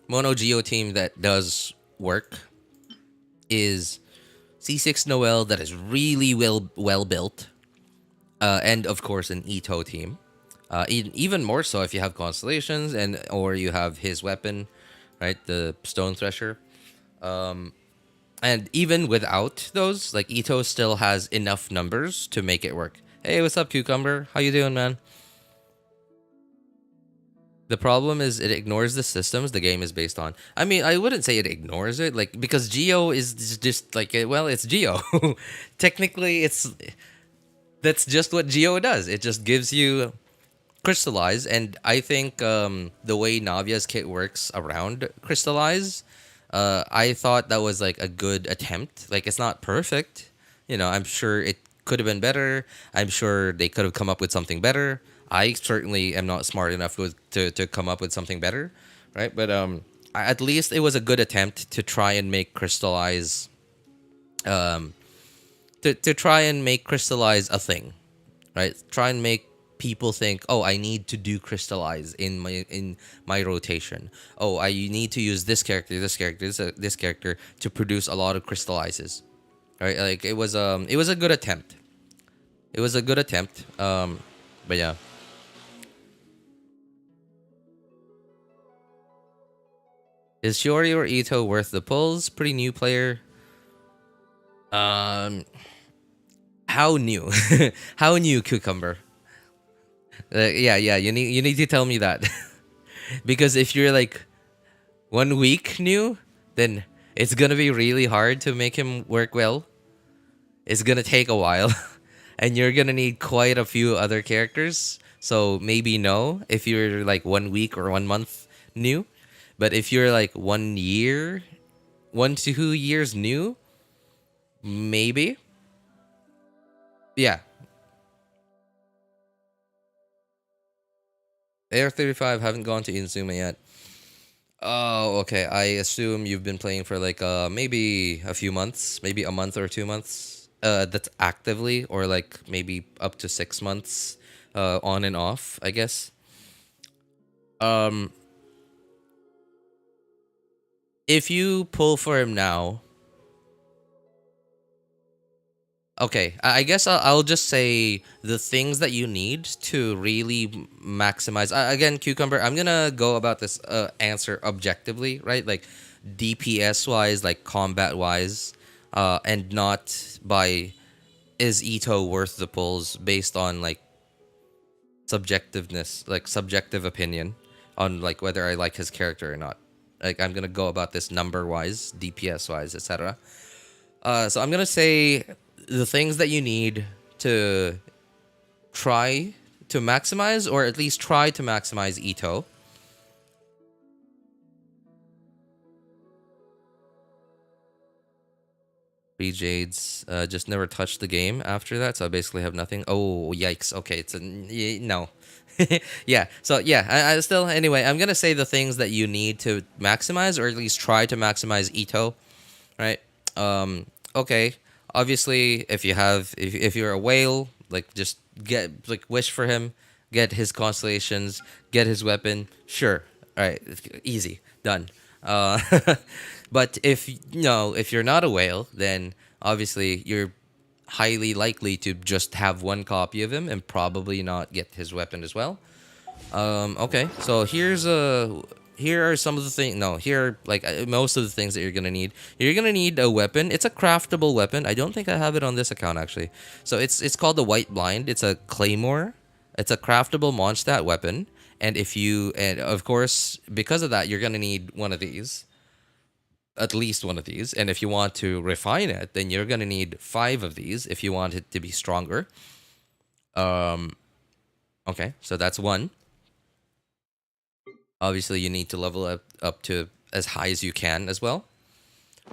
mono geo team that does work is C6 Noel that is really well built, and of course an Itto team. Even more so if you have constellations and or you have his weapon, right? The Stonethresher. And even without those, like Itto still has enough numbers to make it work. Hey, what's up, Cucumber? How you doing, man? The problem is it ignores the systems the game is based on. I mean, I wouldn't say it ignores it, like because Geo is just like well, it's Geo. Technically, that's just what Geo does. It just gives you crystallize, and I think the way Navia's kit works around crystallize, I thought that was like a good attempt. Like it's not perfect, you know. I'm sure it could have been better. I'm sure they could have come up with something better. I certainly am not smart enough to come up with something better, right? But at least it was a good attempt to try and make crystallize, to try and make crystallize a thing, right? Try and make people think, oh, I need to do crystallize in my rotation. Oh, I need to use this character, this character to produce a lot of crystallizes, right? Like it was a good attempt. It was a good attempt. But yeah. Is Chiori or Itto worth the pulls? Pretty new player. How new? How new, Cucumber? Yeah. You need to tell me that because if you're like 1 week new, then it's gonna be really hard to make him work well. It's gonna take a while, and you're gonna need quite a few other characters. So maybe no if you're like 1 week or 1 month new. But if you're like 1 year, 1 to 2 years new, maybe. Yeah. Air 35 haven't gone to Inzuma yet. Oh, okay. I assume you've been playing for like maybe a few months, maybe a month or 2 months. That's actively, or like maybe up to 6 months, on and off, I guess. If you pull for him now, okay, I guess I'll just say the things that you need to really maximize. Again, Cucumber, I'm gonna go about this answer objectively, right? Like DPS wise, like combat wise, and not by is Itto worth the pulls based on like subjectiveness, like subjective opinion on like whether I like his character or not. Like I'm gonna go about this number wise, DPS wise, etc. So I'm gonna say the things that you need to try to maximize, or at least try to maximize Itto. Three Jades just never touched the game after that, so I basically have nothing. Oh, yikes. Okay, it's a no. Yeah, so yeah, I still, anyway, I'm gonna say the things that you need to maximize, or at least try to maximize Itto, right? Okay, obviously, if you're a whale, like just get like wish for him, get his constellations, get his weapon. Sure, all right, easy, done. Uh, but if if you're not a whale, then obviously you're highly likely to just have one copy of him and probably not get his weapon as well. Okay, so here are some of the things. No, here are like most of the things that you're gonna need. You're gonna need a weapon. It's a craftable weapon. I don't think I have it on this account actually. So it's called the White Blind. It's a claymore. It's a craftable Mondstadt weapon. And of course because of that you're gonna need one of these. At least one of these. And if you want to refine it, then you're gonna need 5 of these if you want it to be stronger. Okay, so that's one. Obviously, you need to level up to as high as you can as well.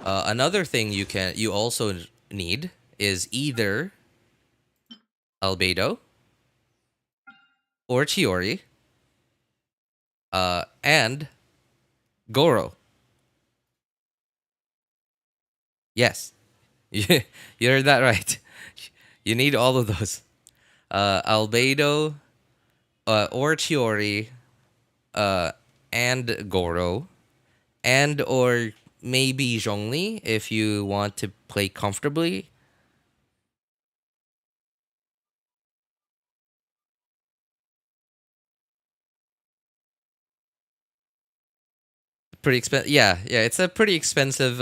Another thing you also need is either Albedo or Chiori, and Goro. Yes, you heard that right. You need all of those. Albedo, or Chiori, and Goro, and or maybe Zhongli if you want to play comfortably. Pretty expensive. Yeah, yeah, it's a pretty expensive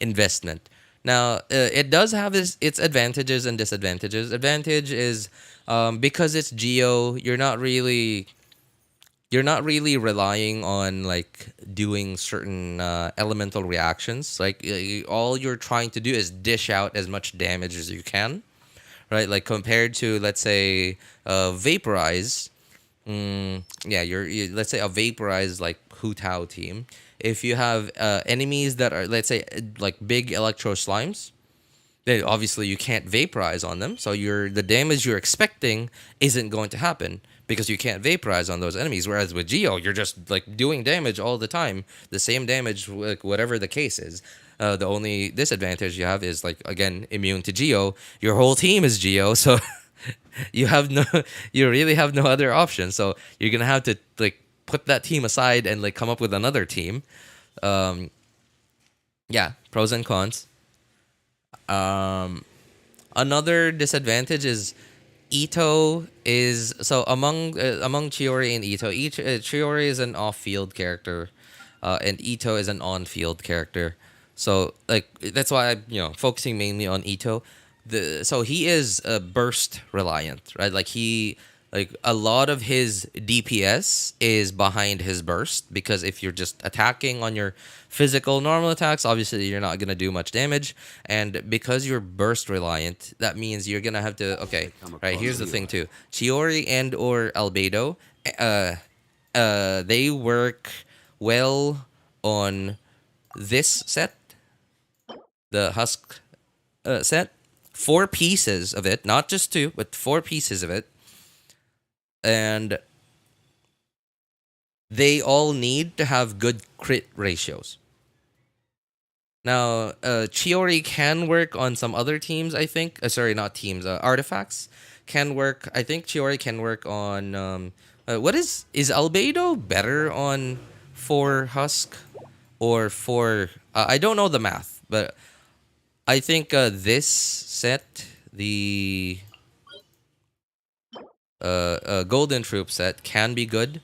investment. Now, it does have its advantages and disadvantages. Advantage is because it's Geo, you're not really relying on like doing certain elemental reactions. Like all you're trying to do is dish out as much damage as you can, right? Like compared to let's say vaporize. Yeah, let's say a vaporized like Hu Tao team. If you have enemies that are let's say like big electro slimes, then obviously you can't vaporize on them. So the damage you're expecting isn't going to happen because you can't vaporize on those enemies. Whereas with Geo, you're just like doing damage all the time, the same damage, like whatever the case is. The only disadvantage you have is like again immune to Geo. Your whole team is Geo, so you have no, you really have no other option. So you're gonna have to like put that team aside and like come up with another team. Yeah, pros and cons. Another disadvantage is Itto is so among Chiori and Itto. Chiori is an off-field character, and Itto is an on-field character. So like that's why I'm focusing mainly on Itto. So he is burst reliant, right? Like a lot of his DPS is behind his burst because if you're just attacking on your physical normal attacks, obviously you're not gonna do much damage, and because you're burst reliant, that means you're gonna have to. Okay, right. Here's the thing too: Chiori and or Albedo, they work well on this set, the Husk set. 4 pieces of it, not just 2, but 4 pieces of it. And they all need to have good crit ratios. Now, Chiori can work on some other teams, I think. Sorry, not teams. Artifacts can work. I think Chiori can work on. What is Albedo better on 4 Husk or 4? I don't know the math, but I think this set, the Golden Troop set, can be good.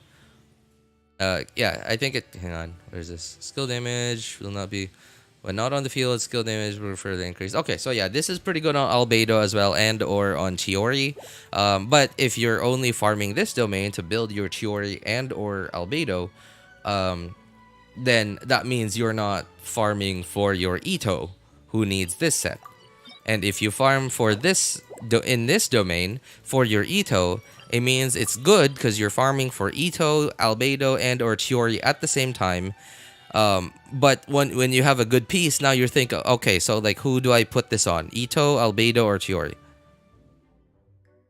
Yeah, I think it. Hang on, where's this? Skill damage will not be when not on the field. Skill damage will further increase. Okay, so yeah, this is pretty good on Albedo as well, and or on Chiori. But if you're only farming this domain to build your Chiori and or Albedo, then that means you're not farming for your Itto, who needs this set. And if you farm for this in this domain for your Itto, it means it's good because you're farming for Itto, Albedo, and or Chiori at the same time. But when you have a good piece, now you're thinking, okay, so like who do I put this on? Itto, Albedo, or Chiori?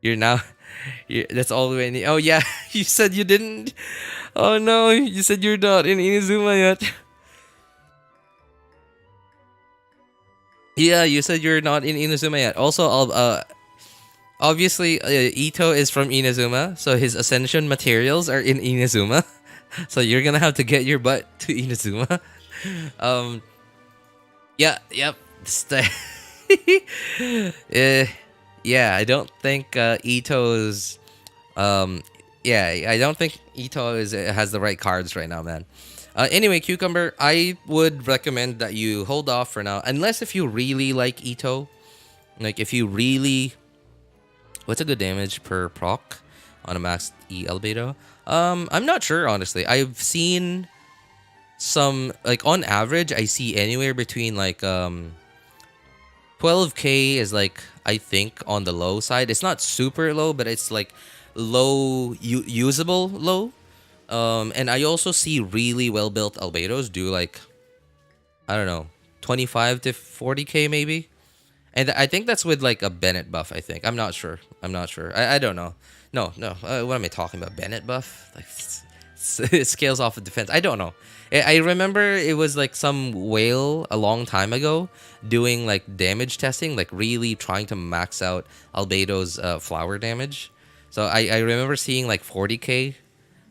You're now that's all the way in. Oh yeah, you said you didn't. Oh no, you said you're not in Inazuma yet. Yeah, you said you're not in Inazuma yet. Also, obviously Itto is from Inazuma, so his ascension materials are in Inazuma. So you're gonna have to get your butt to Inazuma. Yeah, yep. Yeah, I don't think Itto's yeah, I don't think Itto has the right cards right now, man. Anyway, Cucumber, I would recommend that you hold off for now, unless if you really like Itto. Like if you really, what's a good damage per proc on a max E albedo? I'm not sure, honestly. I've seen some, like on average, I see anywhere between like 12k is like, I think on the low side. It's not super low, but it's like low, usable low. And I also see really well built albedos do like, I don't know, 25 to 40k maybe. And I think that's with like a Bennett buff, I think. I'm not sure. I don't know. No. What am I talking about? Bennett buff? Like it scales off of defense. I don't know. I remember it was like some whale a long time ago doing like damage testing, like really trying to max out Albedo's flower damage. So I remember seeing like 40k,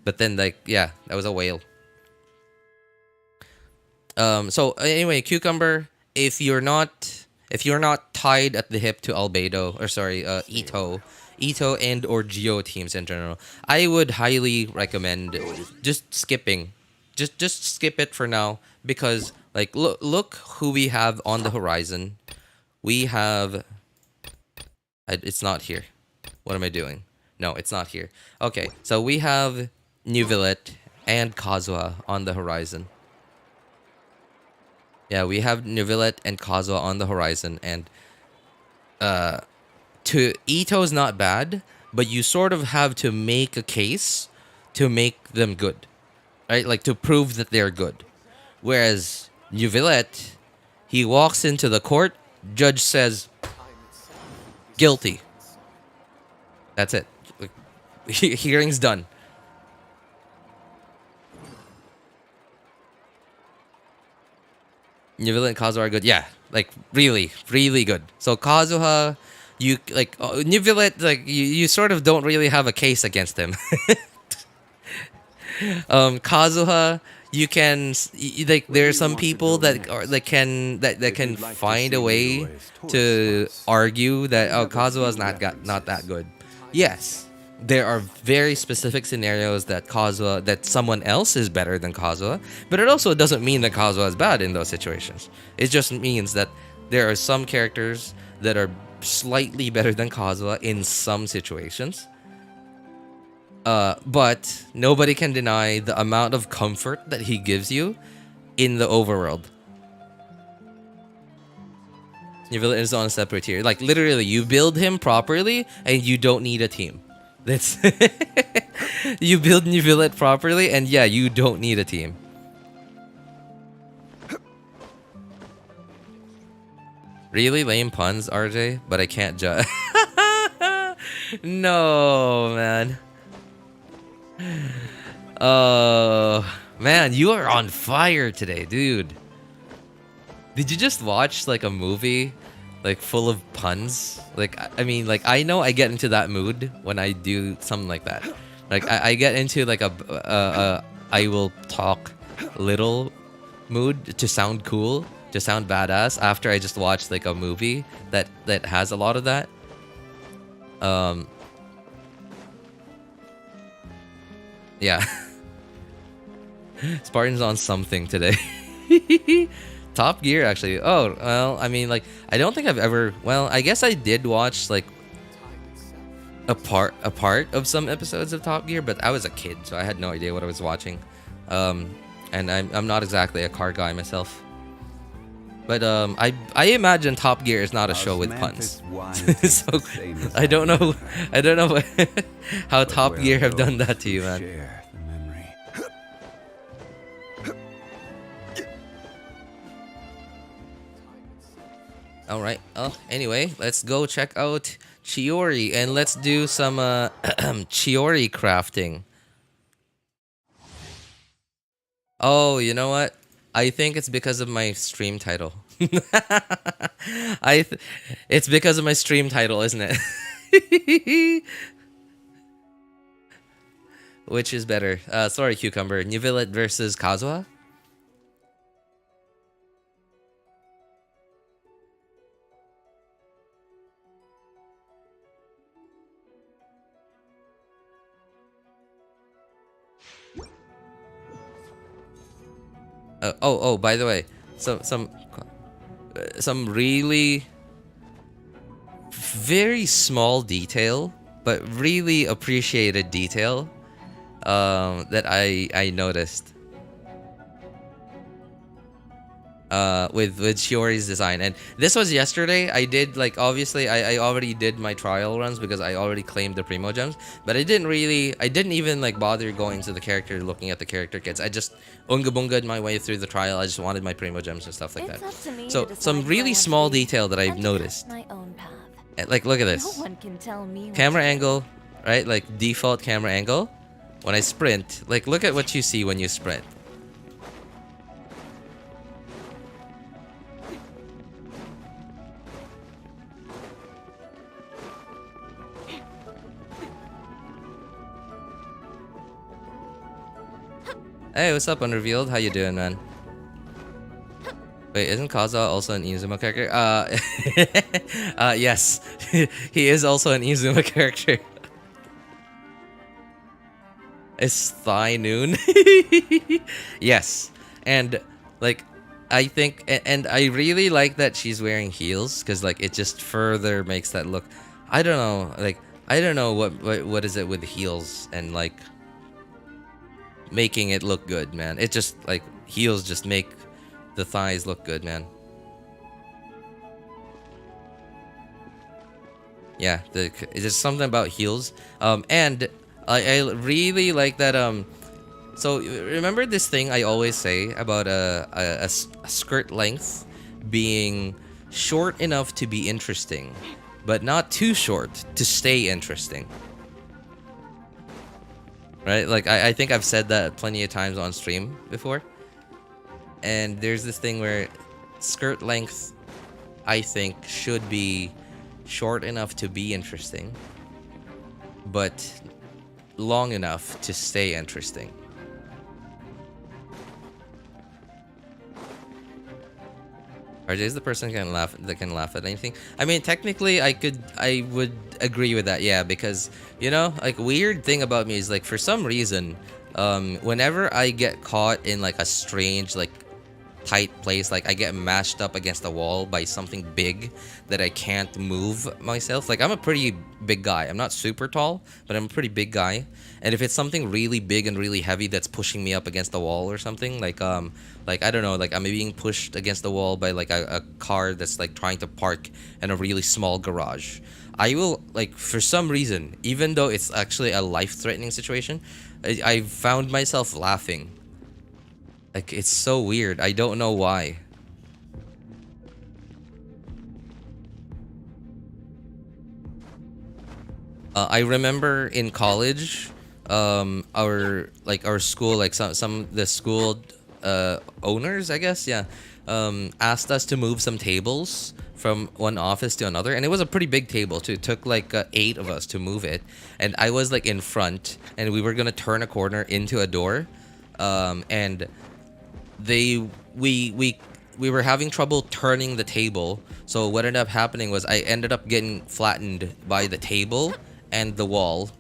but then like, yeah, that was a whale. So anyway, Cucumber, if you're not tied at the hip to Albedo, or sorry, Itto and or Geo teams in general, I would highly recommend just skipping. Just skip it for now, because like look who we have on the horizon. We have it's not here. What am I doing? No, it's not here. Okay, so we have Neuvillette and Kazuha on the horizon. Yeah, we have Neuvillette and Kazuha on the horizon, and to Itto's not bad, but you sort of have to make a case to make them good, right? Like to prove that they're good. Whereas Neuvillette, he walks into the court, judge says, guilty. That's it. Like, hearing's done. Neuvillette and Kazuha are good. Yeah, like really, really good. So Kazuha, you like Neuvillette, like you sort of don't really have a case against him. Kazuha, you can like there are some people that are that can find a way to argue that Kazuha's not that good. Yes, there are very specific scenarios that someone else is better than Kazuha, but it also doesn't mean that Kazuha is bad in those situations. It just means that there are some characters that are slightly better than Kazuha in some situations. But nobody can deny the amount of comfort that he gives you in the overworld. Neuvillette is on a separate tier. Like literally, you build him properly and you don't need a team. That's you build Neuvillette properly and yeah, you don't need a team. Really lame puns, RJ, but I can't judge. No, man. Oh, man, you are on fire today, dude. Did you just watch like a movie like full of puns? Like I mean, like I know I get into that mood when I do something like that. Like I get into like a I will talk little mood to sound cool, to sound badass after I just watched like a movie that has a lot of that. Yeah. Spartan's on something today. Top Gear, actually. Oh, well, I mean, like, I don't think I've ever... Well, I guess I did watch, like, a part of some episodes of Top Gear, but I was a kid, so I had no idea what I was watching. And I'm not exactly a car guy myself. But I imagine Top Gear is not a show with puns. So I don't know how Top Gear have done that to you, man. All right. Anyway, let's go check out Chiori and let's do some Chiori crafting. Oh, you know what? I think it's because of my stream title. It's because of my stream title, isn't it? Which is better? Sorry, Cucumber. Neuvillette versus Kazuha? Oh, by the way, some really very small detail, but really appreciated detail that I noticed with Chiori's design. And this was yesterday. I did, like, obviously I already did my trial runs because I already claimed the Primo Gems, but I didn't even like bother going to the character, looking at the character kits. I just unga bunga'd my way through the trial. I just wanted my Primo Gems and stuff like that. So some really small detail that I've noticed. My own path. Like, look at this. No one can tell me Camera angle, right? Like default camera angle. When I sprint, like, look at what you see when you sprint. Hey, what's up, Unrevealed? How you doing, man? Wait, isn't Kazuha also an Izuma character? Yes. He is also an Izuma character. It's thigh noon. Yes. And, like, I think, and I really like that she's wearing heels, because, like, it just further makes that look, I don't know, like, I don't know what is it with heels and, like, making it look good, man. It just, like, heels just make the thighs look good, man. Yeah, there's something about heels. And I really like that. So remember this thing I always say about a skirt length being short enough to be interesting, but not too short to stay interesting. Right? Like, I think I've said that plenty of times on stream before. And there's this thing where skirt length, I think, should be short enough to be interesting, but long enough to stay interesting. RJ is the person that can laugh at anything. I mean, technically, I would agree with that, yeah, because, you know, like, weird thing about me is, like, for some reason, whenever I get caught in, like, a strange, like, tight place, like, I get mashed up against the wall by something big that I can't move myself. Like, I'm a pretty big guy. I'm not super tall, but I'm a pretty big guy. And if it's something really big and really heavy that's pushing me up against the wall or something, like I don't know, like, I'm being pushed against the wall by, like, a car that's, like, trying to park in a really small garage, I will, like, for some reason, even though it's actually a life-threatening situation, I found myself laughing. Like, it's so weird. I don't know why. I remember in college, our school, like, some the school owners, I guess, yeah, asked us to move some tables from one office to another, and it was a pretty big table too. It took like 8 of us to move it, and I was, like, in front, and we were gonna turn a corner into a door, and we were having trouble turning the table. So what ended up happening was I ended up getting flattened by the table and the wall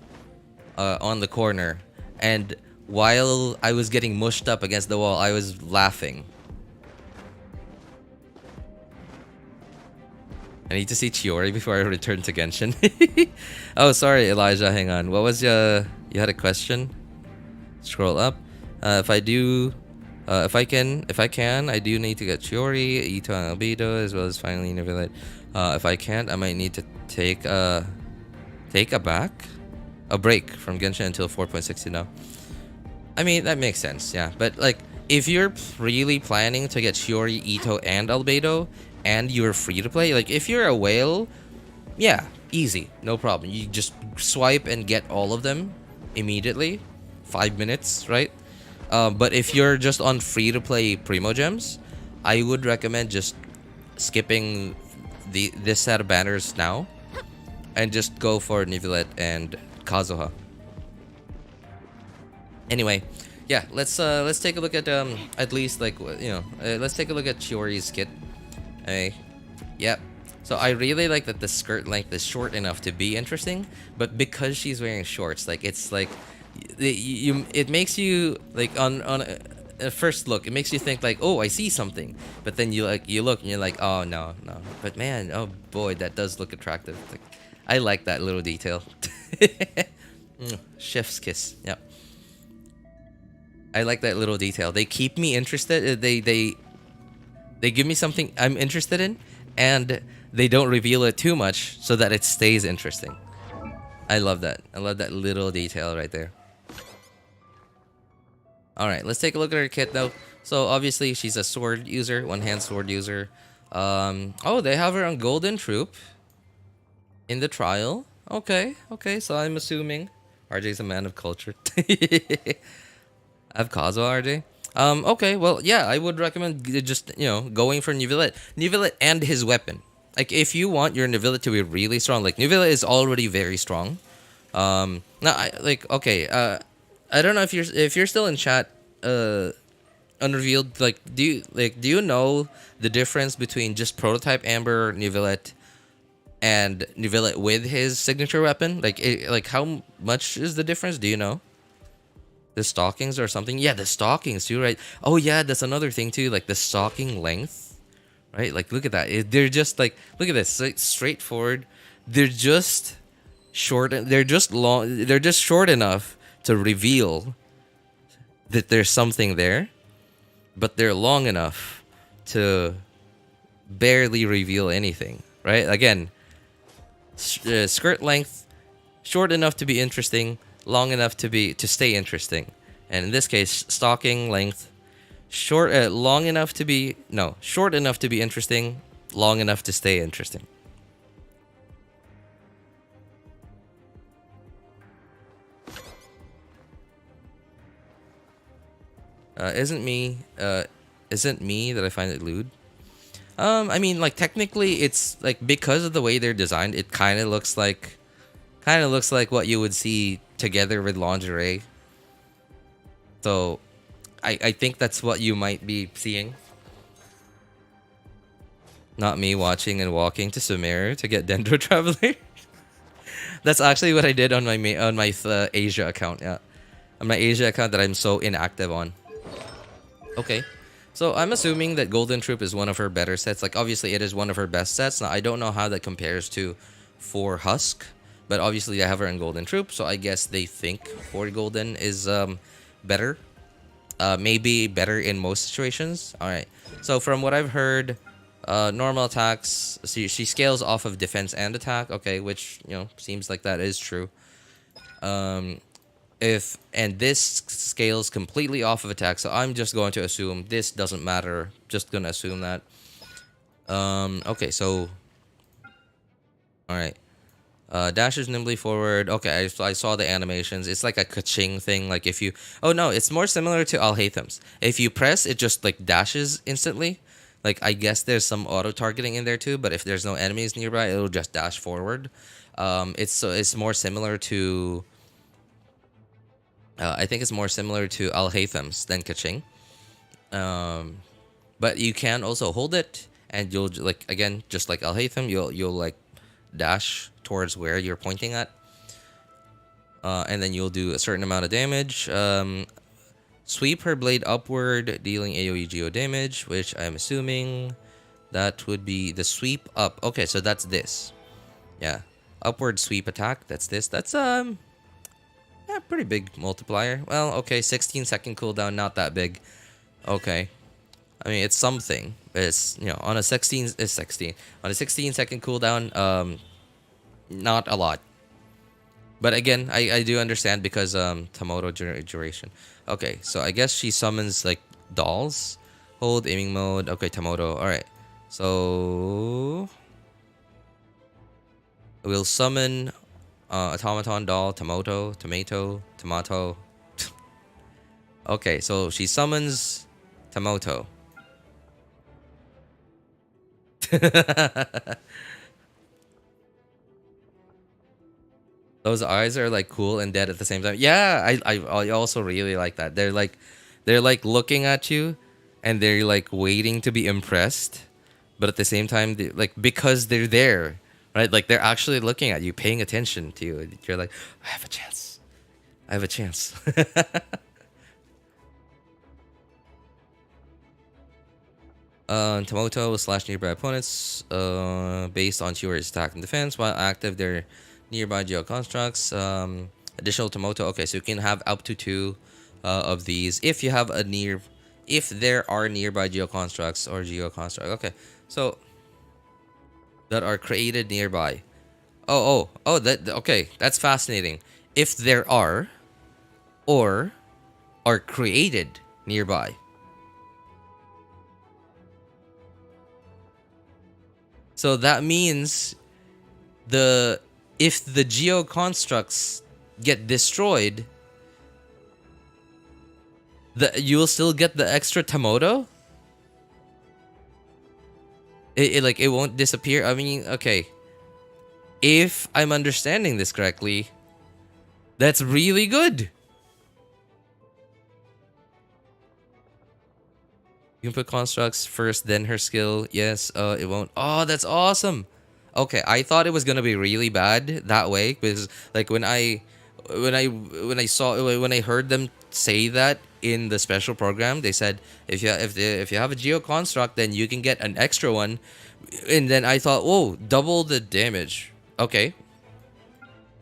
on the corner, and while I was getting mushed up against the wall, I was laughing. I need to see Chiori before I return to Genshin. Oh, sorry, Elijah, hang on. What was you had a question? Scroll up. If I can, I do need to get Chiori, Itto, and Albedo, as well as finally Neuvillette. If I can't, I might need to take a break from Genshin until 4.60 now. I mean, that makes sense, yeah. But, like, if you're really planning to get Chiori, Itto, and Albedo, and you're free to play, like, if you're a whale, yeah, easy, no problem. You just swipe and get all of them immediately, 5 minutes, right? But if you're just on free-to-play Primo Gems, I would recommend just skipping this set of banners now, and just go for Neuvillette and Kazuha. Anyway, yeah, let's take a look at least like let's take a look at Chiori's kit. Hey, yep. So I really like that the skirt length is short enough to be interesting, but because she's wearing shorts, like it's like it makes you like on a first look, it makes you think like, oh, I see something, but then you look and you're like, oh no. But man, oh boy, that does look attractive. Like, I like that little detail. Chef's kiss. Yep. I like that little detail. They keep me interested. They give me something I'm interested in, and they don't reveal it too much so that it stays interesting. I love that. I love that little detail right there. Alright, let's take a look at her kit though. So obviously she's a sword user, one-hand sword user. Oh, they have her on Golden Troop in the trial. Okay, so I'm assuming RJ's a man of culture. I've Kazuha, RJ. Okay, well, yeah, I would recommend just, going for Neuvillette. Neuvillette and his weapon. Like, if you want your Neuvillette to be really strong, like, Neuvillette is already very strong. Now, I don't know if you're still in chat, unrevealed, like, do you know the difference between just prototype Amber Neuvillette and Neuvillette with his signature weapon? Like, how much is the difference? Do you know? The stockings or something? Yeah, the stockings too, right? Oh yeah, that's another thing too, like the stocking length, right? Like, look at that. They're just like, look at this, like, straightforward. They're just short. They're just long. They're just short enough to reveal that there's something there, but they're long enough to barely reveal anything, right? Again, skirt length short enough to be interesting, long enough to stay interesting. And in this case, stocking length short enough to be interesting, long enough to stay interesting. Isn't me that I find it lewd. I mean, like, technically it's like, because of the way they're designed, it kind of looks like what you would see together with lingerie. So I think that's what you might be seeing. Not me watching and walking to Sumeru to get Dendro Traveler. That's actually what I did on my Asia account. Yeah, on my Asia account that I'm so inactive on. Okay, so I'm assuming that Golden Troop is one of her better sets. Like, obviously it is one of her best sets. Now, I don't know how that compares to 4 Husk, but obviously I have her in Golden Troop, so I guess they think 4 Golden is better. Maybe better in most situations. Alright, so from what I've heard, normal attacks, she scales off of defense and attack. Okay, which, seems like that is true. And this scales completely off of attack, so I'm just going to assume this doesn't matter. Just gonna assume that. Okay, so alright. Dashes nimbly forward. Okay, I saw the animations. It's like a ka-ching thing. Like, if you... Oh no, it's more similar to Alhaitham's. If you press, it just like dashes instantly. Like, I guess there's some auto-targeting in there too, but if there's no enemies nearby, it'll just dash forward. It's more similar to... I think it's more similar to Alhaitham's than ka-ching. But you can also hold it, and you'll, like, again, just like Alhaitham, you'll like dash towards where you're pointing at, and then you'll do a certain amount of damage. Sweep her blade upward, dealing AoE geo damage, which I'm assuming that would be the sweep up. Okay, so that's this. Yeah, upward sweep attack. That's this. That's yeah, pretty big multiplier. Well, okay, 16-second cooldown, not that big. Okay, I mean, it's something. It's, on a 16-second cooldown, not a lot. But again, I do understand because Tamoto duration. Okay, so I guess she summons like dolls. Hold aiming mode. Okay, Tamoto. All right, so we'll summon automaton doll, Tamoto, tomato. Okay, so she summons Tamoto. Those eyes are like cool and dead at the same time. Yeah, I also really like that. They're like looking at you, and they're like waiting to be impressed, but at the same time, like because they're there, right? Like they're actually looking at you, paying attention to you. You're like, I have a chance. I have a chance. Tomoto will slash nearby opponents based on Chiori's attack and defense. While active, they're nearby geo constructs. Additional Tomoto. Okay, so you can have up to 2 of these if you have if there are nearby geo constructs or geo construct. Okay, so that are created nearby. Okay, that's fascinating. If there are or are created nearby. So that means if the geo constructs get destroyed, you'll still get the extra Tomoto? It won't disappear. I mean, okay. If I'm understanding this correctly, that's really good. You can put constructs first, then her skill. Yes, it won't. Oh, that's awesome. Okay, I thought it was gonna be really bad that way because, like, when I heard them say that in the special program, they said if you have a geo construct, then you can get an extra one, and then I thought, whoa, double the damage. Okay,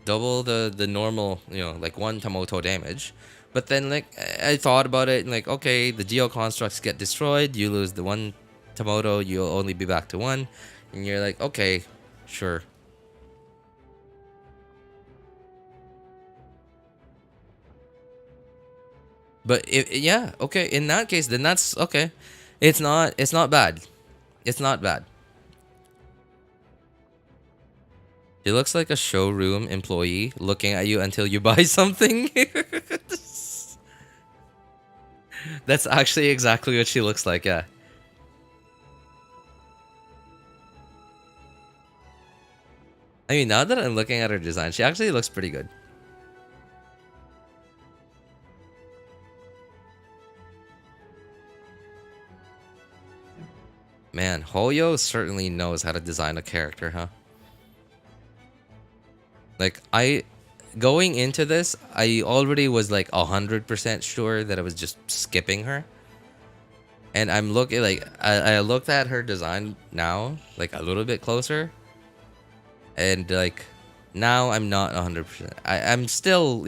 double the normal, like 1 Tomoto damage. But then, like, I thought about it, and like, okay, the geo constructs get destroyed, you lose the 1 Tomoto, you'll only be back to 1, and you're like, okay, sure. But yeah, okay, in that case, then that's okay. It's not bad. It's not bad. It looks like a showroom employee looking at you until you buy something. That's actually exactly what she looks like, yeah. I mean, now that I'm looking at her design, she actually looks pretty good. Man, Hoyo certainly knows how to design a character, huh? Like, going into this, I already was like 100% sure that I was just skipping her. And I'm looking, like, I looked at her design now, like, a little bit closer. And, like, now I'm not 100%. I'm still,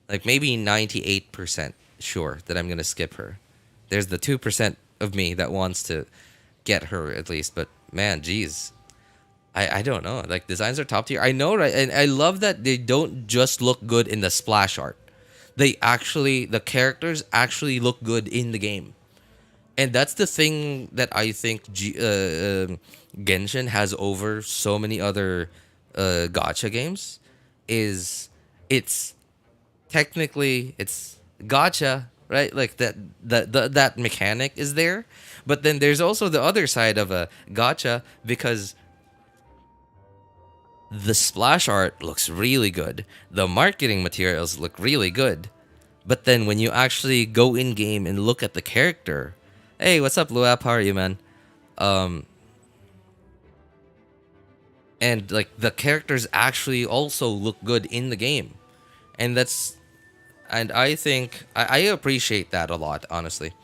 like, maybe 98% sure that I'm going to skip her. There's the 2% of me that wants to get her at least. But, man, geez. I don't know. Like, designs are top tier. I know, right? And I love that they don't just look good in the splash art. The characters actually look good in the game. And that's the thing that I think Genshin has over so many other gacha games. Is it's technically it's gacha, right? Like that mechanic is there. But then there's also the other side of a gacha because the splash art looks really good. The marketing materials look really good. But then when you actually go in game and look at the character, hey, what's up, Luap? How are you, man? And like the characters actually also look good in the game, and I think I appreciate that a lot. Honestly,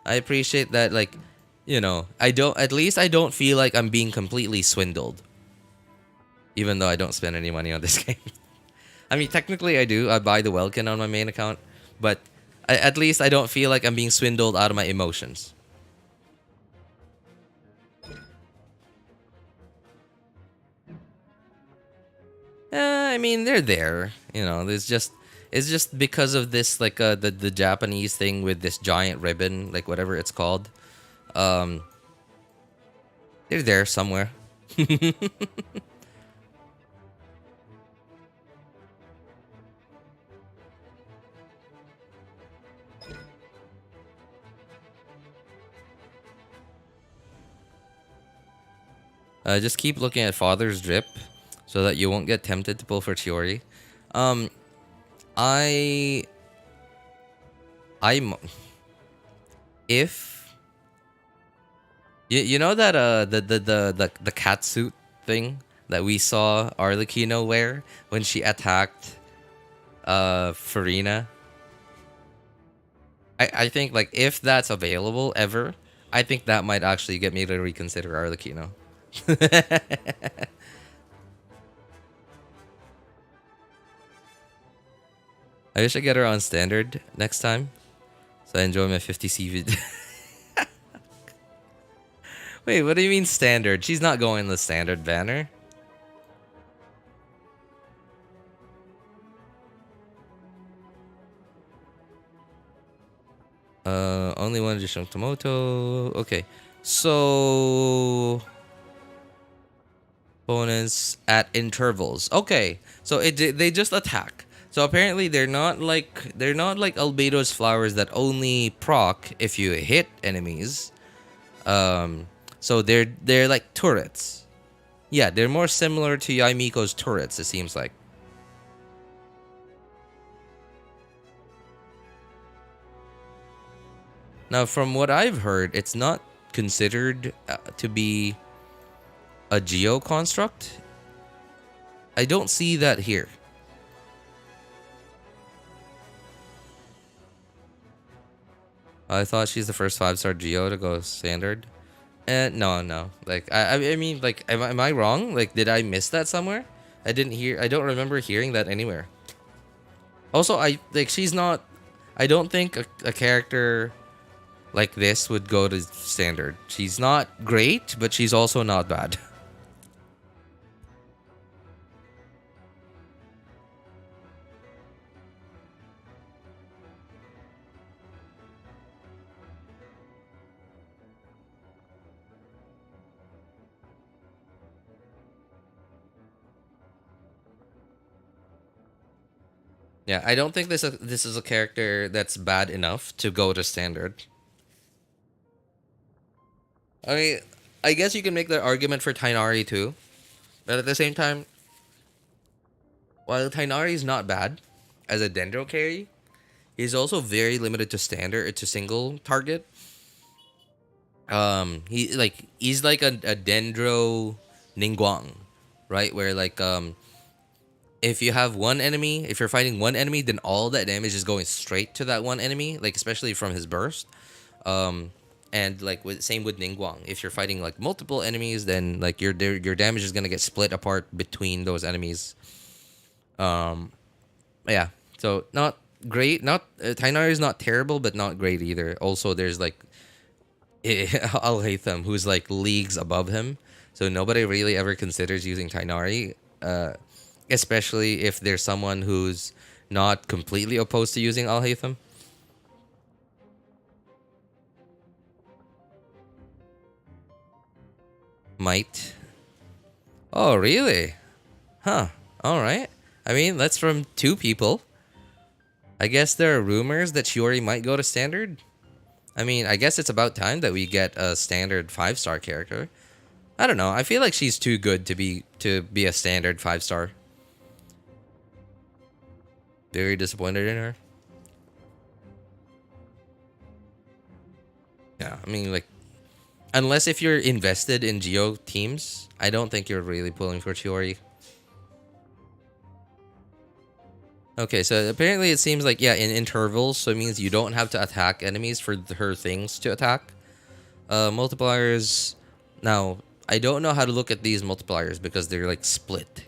I appreciate that. Like, I don't feel like I'm being completely swindled. Even though I don't spend any money on this game. I mean, technically I do. I buy the Welkin on my main account. But at least I don't feel like I'm being swindled out of my emotions. I mean, they're there. It's just because of this, like, the Japanese thing with this giant ribbon, like, whatever it's called. They're there somewhere. Just keep looking at Father's Drip. so that you won't get tempted to pull for Chiori. Um, I I'm if you know that the cat suit thing that we saw Arlecchino wear when she attacked Farina. I think like if that's available ever, I think that might actually get me to reconsider Arlecchino. I wish I get her on standard next time, so I enjoy my 50 CV. Wait, what do you mean standard? She's not going the standard banner. Only one additional Tomoto. Okay, so opponents at intervals. Okay, so they just attack. So apparently they're not like Albedo's flowers that only proc if you hit enemies. So they're like turrets. Yeah, they're more similar to Yaimiko's turrets, it seems like. Now, from what I've heard, it's not considered to be a geo construct. I don't see that here. I thought she's the first 5-star geo to go standard. No. Like I mean, like, am I wrong? Like, did I miss that somewhere? I don't remember hearing that anywhere. Also, she's not. I don't think a character like this would go to standard. She's not great, but she's also not bad. Yeah, I don't think this is a character that's bad enough to go to standard. I mean, I guess you can make the argument for Tainari too, but at the same time, while Tainari is not bad as a Dendro carry, he's also very limited to standard, to single target. He's like a Dendro Ningguang, right? Where like if you have one enemy, if you're fighting one enemy, then all that damage is going straight to that one enemy, like especially from his burst. And like same with Ningguang. If you're fighting like multiple enemies, then like your damage is gonna get split apart between those enemies. Yeah. So not great. Not Tainari is not terrible, but not great either. Also, there's like Al Haytham, who's like leagues above him. So nobody really ever considers using Tainari. Especially if there's someone who's not completely opposed to using Al Haytham. Might. Oh, really? Huh. Alright. I mean, that's from 2 people. I guess there are rumors that Chiori might go to standard. I mean, I guess it's about time that we get a standard 5-star character. I don't know. I feel like she's too good to be a standard 5-star. Very disappointed in her. Yeah, I mean, like, unless if you're invested in Geo teams, I don't think you're really pulling for Chiori. Okay, so apparently it seems like, yeah, in intervals, so it means you don't have to attack enemies for her things to attack. Multipliers. Now, I don't know how to look at these multipliers because they're like split.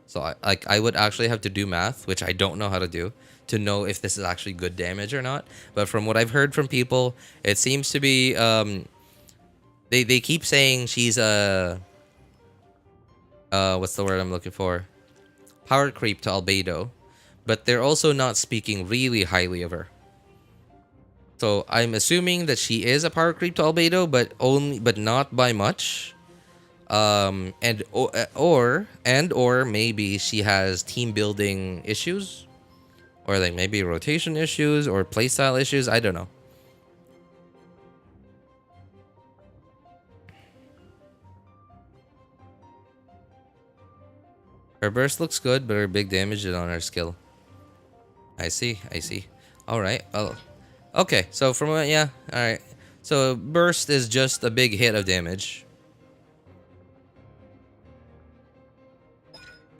So I would actually have to do math, which I don't know how to do, to know if this is actually good damage or not. But from what I've heard from people, it seems to be they keep saying she's a what's the word I'm looking for? Power creep to Albedo, but they're also not speaking really highly of her. So I'm assuming that she is a power creep to Albedo, but not by much. Or maybe she has team building issues, or like maybe rotation issues or playstyle issues. I don't know. Her burst looks good, but her big damage is on her skill. I see. I see. All right. Oh, okay. So from what, yeah. All right. So burst is just a big hit of damage.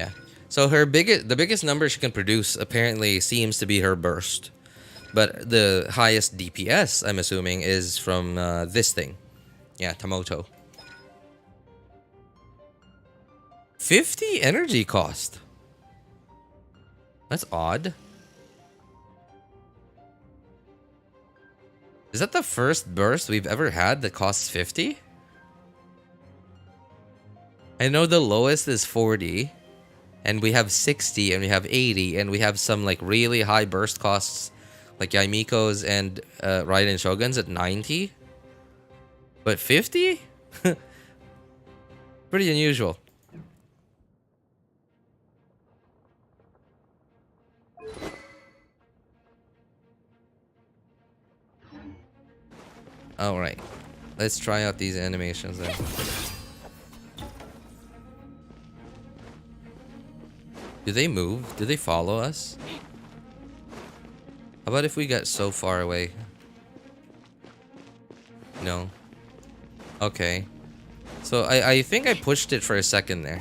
Yeah. So her the biggest number she can produce apparently seems to be her burst, but the highest DPS I'm assuming is from this thing. Yeah, Tomoto. 50 energy cost. That's odd. Is that the first burst we've ever had that costs 50? I know the lowest is 40. And we have 60 and we have 80 and we have some like really high burst costs like Yaimiko's and Raiden Shogun's at 90. But 50? Pretty unusual. Alright. Let's try out these animations then. Do they move? Do they follow us? How about if we get so far away? No. Okay. So I think I pushed it for a second there.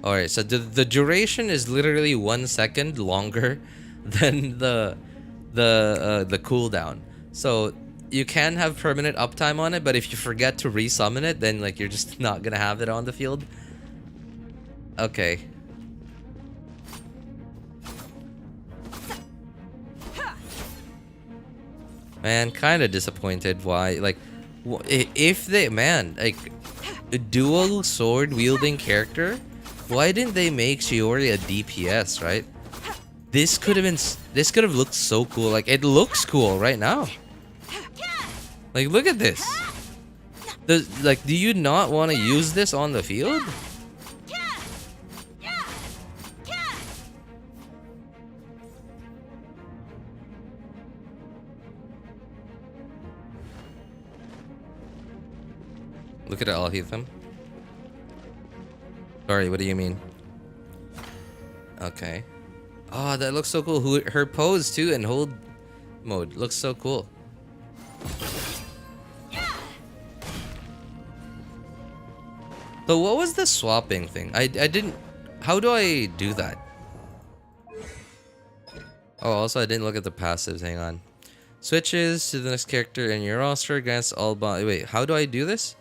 Alright, so the duration is literally 1 second longer than the cooldown. So you can have permanent uptime on it, but if you forget to resummon it, then like you're just not gonna have it on the field. Okay. Man, kind of disappointed. Why? Like, if they, man, like, a dual sword wielding character, why didn't they make Chiori a DPS, right? This could have looked so cool. Like, it looks cool right now. Like, look at this. Like, do you not want to use this on the field? Look at it, I'll heal them. Sorry, what do you mean? Okay. Oh, that looks so cool. Her pose too and hold mode looks so cool. So what was the swapping thing? I didn't. How do I do that? Oh, also I didn't look at the passives. Hang on. Switches to the next character in your roster grants all bond. Wait, how do I do this?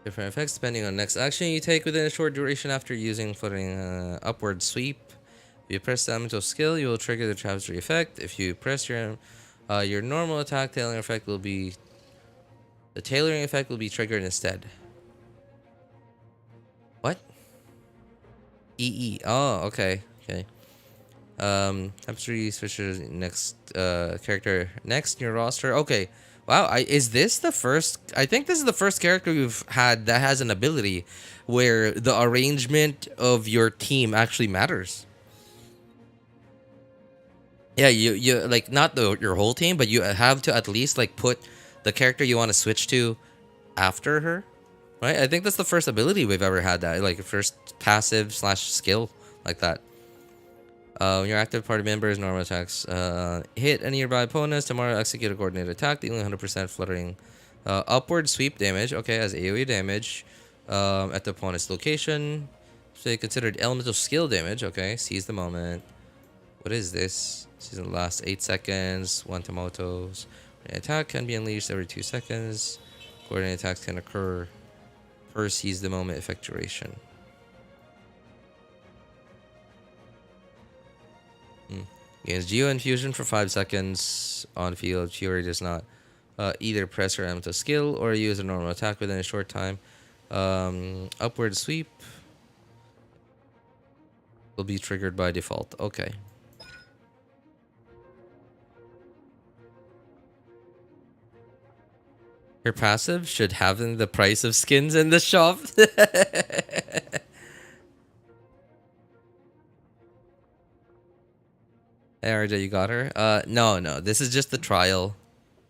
Different effects depending on next action you take within a short duration after using footing upward sweep. If you press the elemental skill, you will trigger the traversary effect. If you press your normal attack, tailoring effect will be triggered instead. What? EE. Oh, okay. Okay. Tapestry switches next character next in your roster. Okay. Wow, is this the first? I think this is the first character we've had that has an ability where the arrangement of your team actually matters. Yeah, you like not your whole team, but you have to at least like put the character you want to switch to after her, right? I think that's the first ability we've ever had that, like first passive / skill like that. Your active party members, normal attacks. Hit any nearby opponents. Tomorrow, execute a coordinated attack, dealing 100% fluttering upward sweep damage. Okay, as AoE damage at the opponent's location. So considered elemental skill damage. Okay, seize the moment. What is this? Season lasts 8 seconds. 1 Tomotos. An attack can be unleashed every 2 seconds. Coordinated attacks can occur per seize the moment effect duration. Gains Geo Infusion for 5 seconds on field. Chiori does not either press her elemental skill or use a normal attack within a short time. Upward sweep will be triggered by default. Okay. Your passive should have the price of skins in the shop. Hey, RJ, you got her? No. This is just the trial.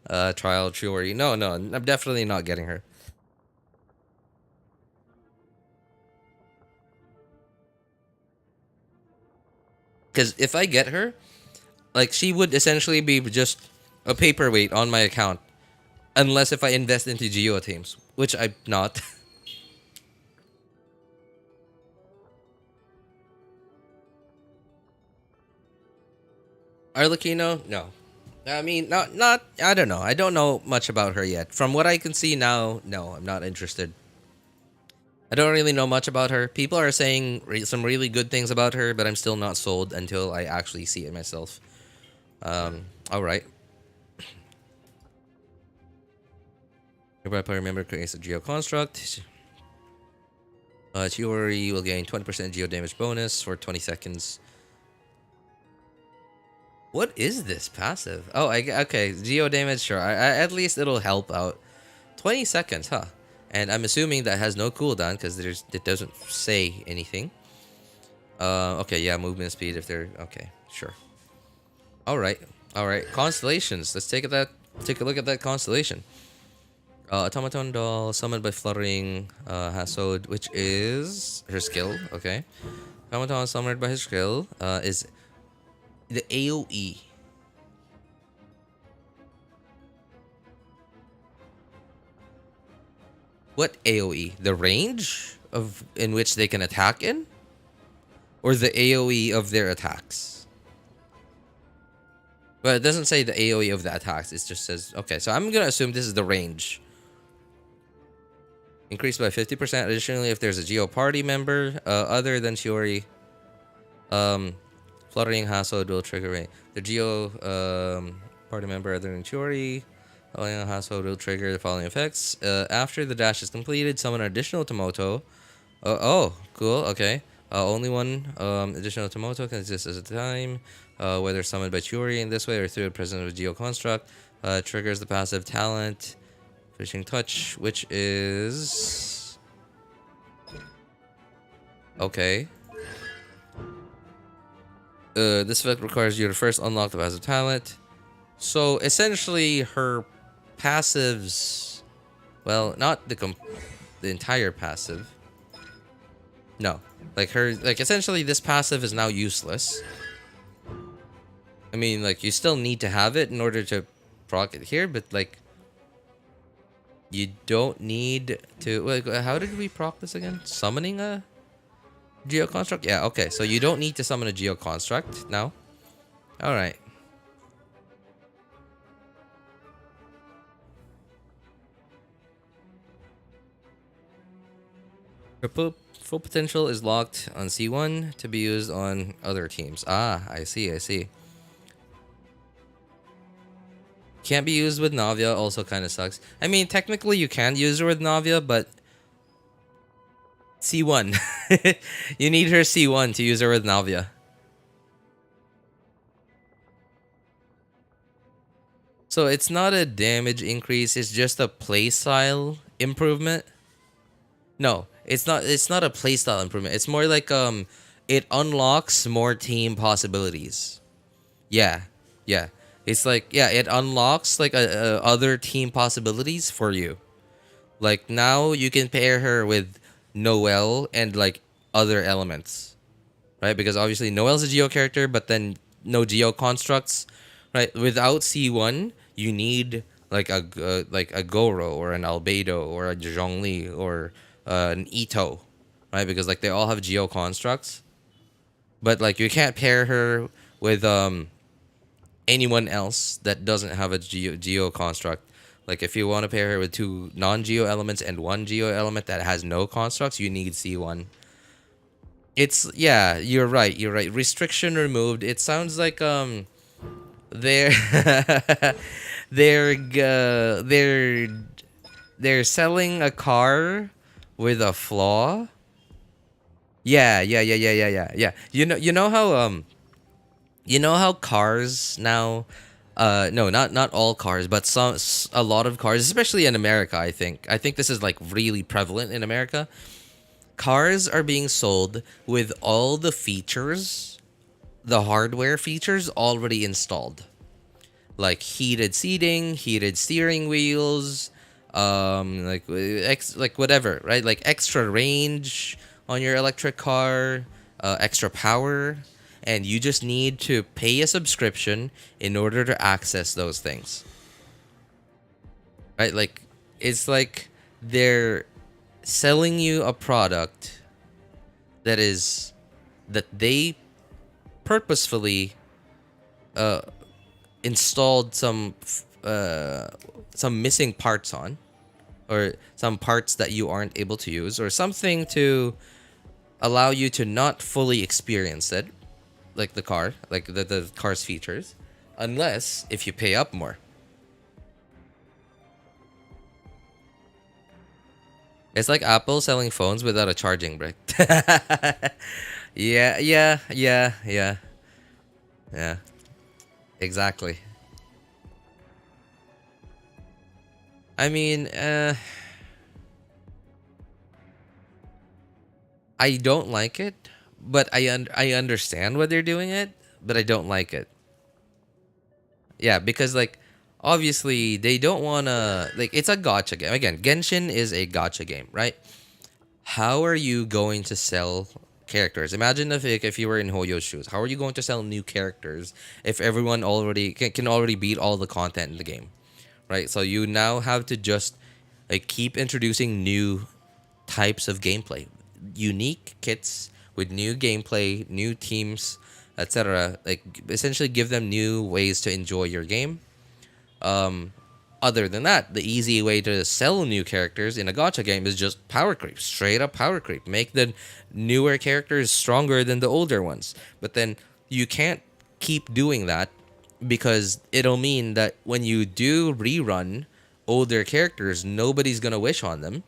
Trial Chiori. No. I'm definitely not getting her. Because if I get her, like, she would essentially be just a paperweight on my account. Unless if I invest into Geo teams, which I'm not. Arlecchino? No. I mean, not. I don't know. I don't know much about her yet. From what I can see now, no, I'm not interested. I don't really know much about her. People are saying some really good things about her, but I'm still not sold until I actually see it myself. All right. Your player member creates a Geo construct. Chiori will gain 20% Geo damage bonus for 20 seconds. What is this passive? Oh, okay. Geo damage, sure. At least it'll help out. 20 seconds, huh? And I'm assuming that has no cooldown because it doesn't say anything. Okay, yeah, movement speed if they're okay, sure. All right. Constellations. Let's take a look at that constellation. Automaton doll summoned by fluttering Hasod, which is her skill. Okay. Automaton summoned by his skill is the AoE. What AoE? The range of in which they can attack in? Or the AoE of their attacks? Well, it doesn't say the AoE of the attacks. It just says, okay, so I'm going to assume this is the range. Increased by 50%. Additionally, if there's a Geo party member other than Chiori, fluttering Hasod will trigger a. The Geo party member other than Chiori, fluttering Hasod will trigger the following effects. After the dash is completed, summon an additional Tomoto. Oh, cool. Okay. Only one additional Tomoto can exist at a time. Whether summoned by Chiori in this way or through the presence of a Geo construct, triggers the passive talent. Finishing touch, which is okay. This effect requires you to first unlock the passive talent. So essentially, her passives, well, not the entire passive. No, like essentially, this passive is now useless. I mean, like, you still need to have it in order to proc it here, but like. You don't need to. Wait, how did we proc this again? Summoning a Geo construct? Yeah, okay. So you don't need to summon a Geo construct now. Alright. Her full potential is locked on C1 to be used on other teams. Ah, I see. Can't be used with Navia, also kind of sucks. I mean, technically you can use her with Navia, but C1. You need her C1 to use her with Navia. So it's not a damage increase, it's just a playstyle improvement. No, it's not a playstyle improvement. It's more like it unlocks more team possibilities. Yeah. It's like, yeah, it unlocks like other team possibilities for you. Like now you can pair her with Noelle and like other elements, right? Because obviously Noelle's a Geo character, but then no Geo constructs, right? Without C1, you need like a Goro or an Albedo or a Zhongli or an Itto, right? Because like they all have Geo constructs, but like you can't pair her with anyone else that doesn't have a Geo construct. Like if you want to pair her with two non-Geo elements and one Geo element that has no constructs, you need C1. It's, yeah, you're right. Restriction removed. It sounds like they're they're selling a car with a flaw. Yeah. You know how cars now, no, not all cars, but a lot of cars, especially in America, I think this is like really prevalent in America. Cars are being sold with all the features, the hardware features already installed. Like heated seating, heated steering wheels, like whatever, right? Like extra range on your electric car, extra power. and you just need to pay a subscription in order to access those things. Right? Like, it's like they're selling you a product that they purposefully installed some missing parts on, or some parts that you aren't able to use, or something to allow you to not fully experience it, like the car, like the car's features, unless if you pay up more. It's like Apple selling phones without a charging brick. Yeah. Exactly. I mean, I don't like it, but I understand why they're doing it, but I don't like it. Yeah, because like obviously they don't want to, like, it's a gacha game. Again, Genshin is a gacha game, right? How are you going to sell characters? Imagine if you were in Hoyo's shoes. How are you going to sell new characters if everyone already can already beat all the content in the game, right? So you now have to just like keep introducing new types of gameplay, unique kits with new gameplay, new teams, etc. Like essentially give them new ways to enjoy your game. Other than that, the easy way to sell new characters in a gacha game is just power creep, straight up power creep. Make the newer characters stronger than the older ones. But then you can't keep doing that, because it'll mean that when you do rerun older characters, nobody's gonna wish on them,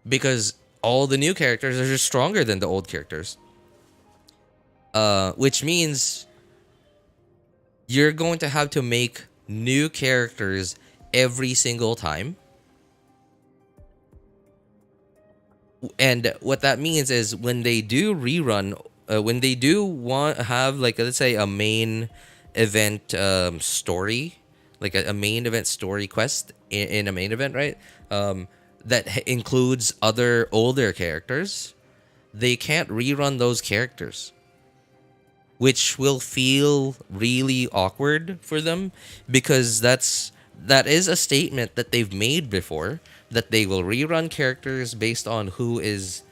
because all the new characters are just stronger than the old characters. Which means you're going to have to make new characters every single time. And what that means is when they do rerun, when they do have, like, let's say a main event story, like a main event story quest in a main event, right? That includes other older characters, they can't rerun those characters, which will feel really awkward for them, because that is a statement that they've made before, that they will rerun characters based on who is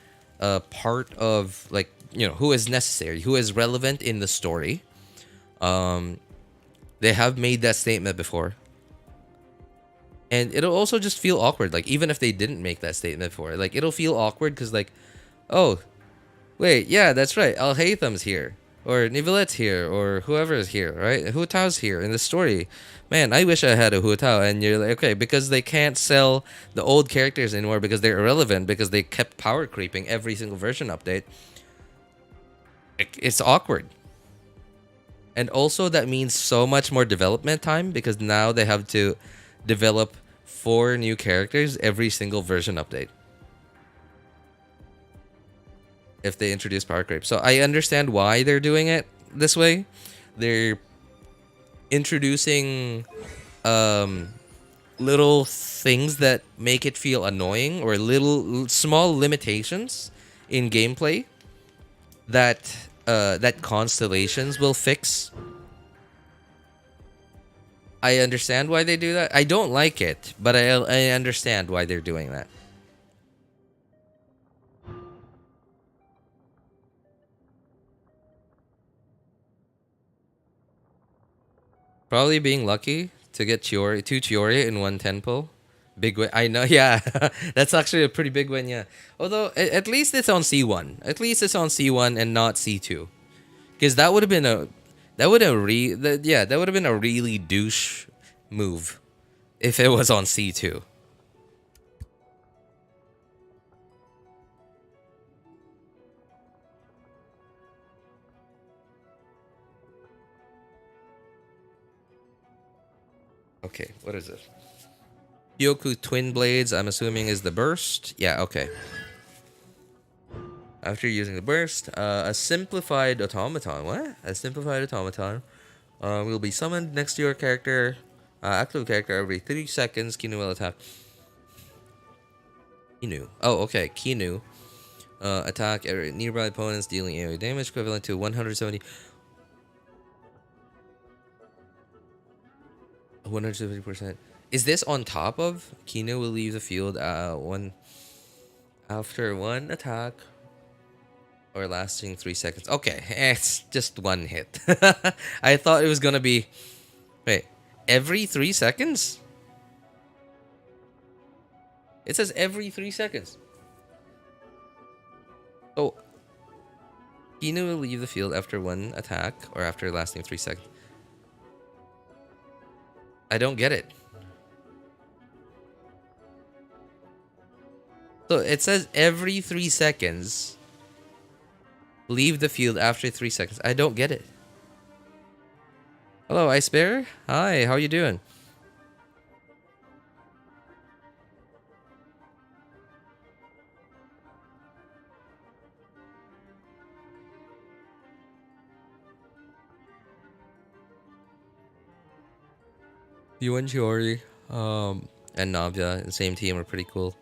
part of, like, you know, who is necessary, who is relevant in the story. They have made that statement before. And it'll also just feel awkward, like, even if they didn't make that statement before, like, it'll feel awkward because, like, oh, wait, yeah, that's right, Alhaitham's here, or Neuvillette's here, or whoever is here, right? Hu Tao's here in the story. Man, I wish I had a Hu Tao. And you're like, okay, because they can't sell the old characters anymore because they're irrelevant, because they kept power creeping every single version update. It's awkward. And also that means so much more development time, because now they have to develop 4 new characters every single version update if they introduce power creep. So I understand why they're doing it this way. They're introducing little things that make it feel annoying, or little small limitations in gameplay that that Constellations will fix. I understand why they do that. I don't like it, but I understand why they're doing that. Probably being lucky to get two Chiori in one tempo. Big win. I know, yeah. That's actually a pretty big win, yeah. Although, at least it's on C1. At least it's on C1 and not C2. Because that would have been a... That would have been a really douche move if it was on C2. Okay, what is it? Hyoku Twin Blades, I'm assuming is the burst. Yeah, okay. After using the burst, a simplified automaton. What? A simplified automaton will be summoned next to your character, active character, every 3 seconds. Kinu will attack. Kinu. Oh, okay. Kinu Attack nearby opponents, dealing AoE damage equivalent to 170. 170%. Is this on top of Kino will leave the field after one attack or lasting 3 seconds? Okay, it's just one hit. I thought it was gonna be wait, every 3 seconds? It says every 3 seconds. Oh, Kino will leave the field after one attack or after lasting 3 seconds. I don't get it. So it says every 3 seconds. Leave the field after 3 seconds. I don't get it. Hello, Ice Bear. Hi, how you doing? You and Chiori, and Navia, the same team, are pretty cool.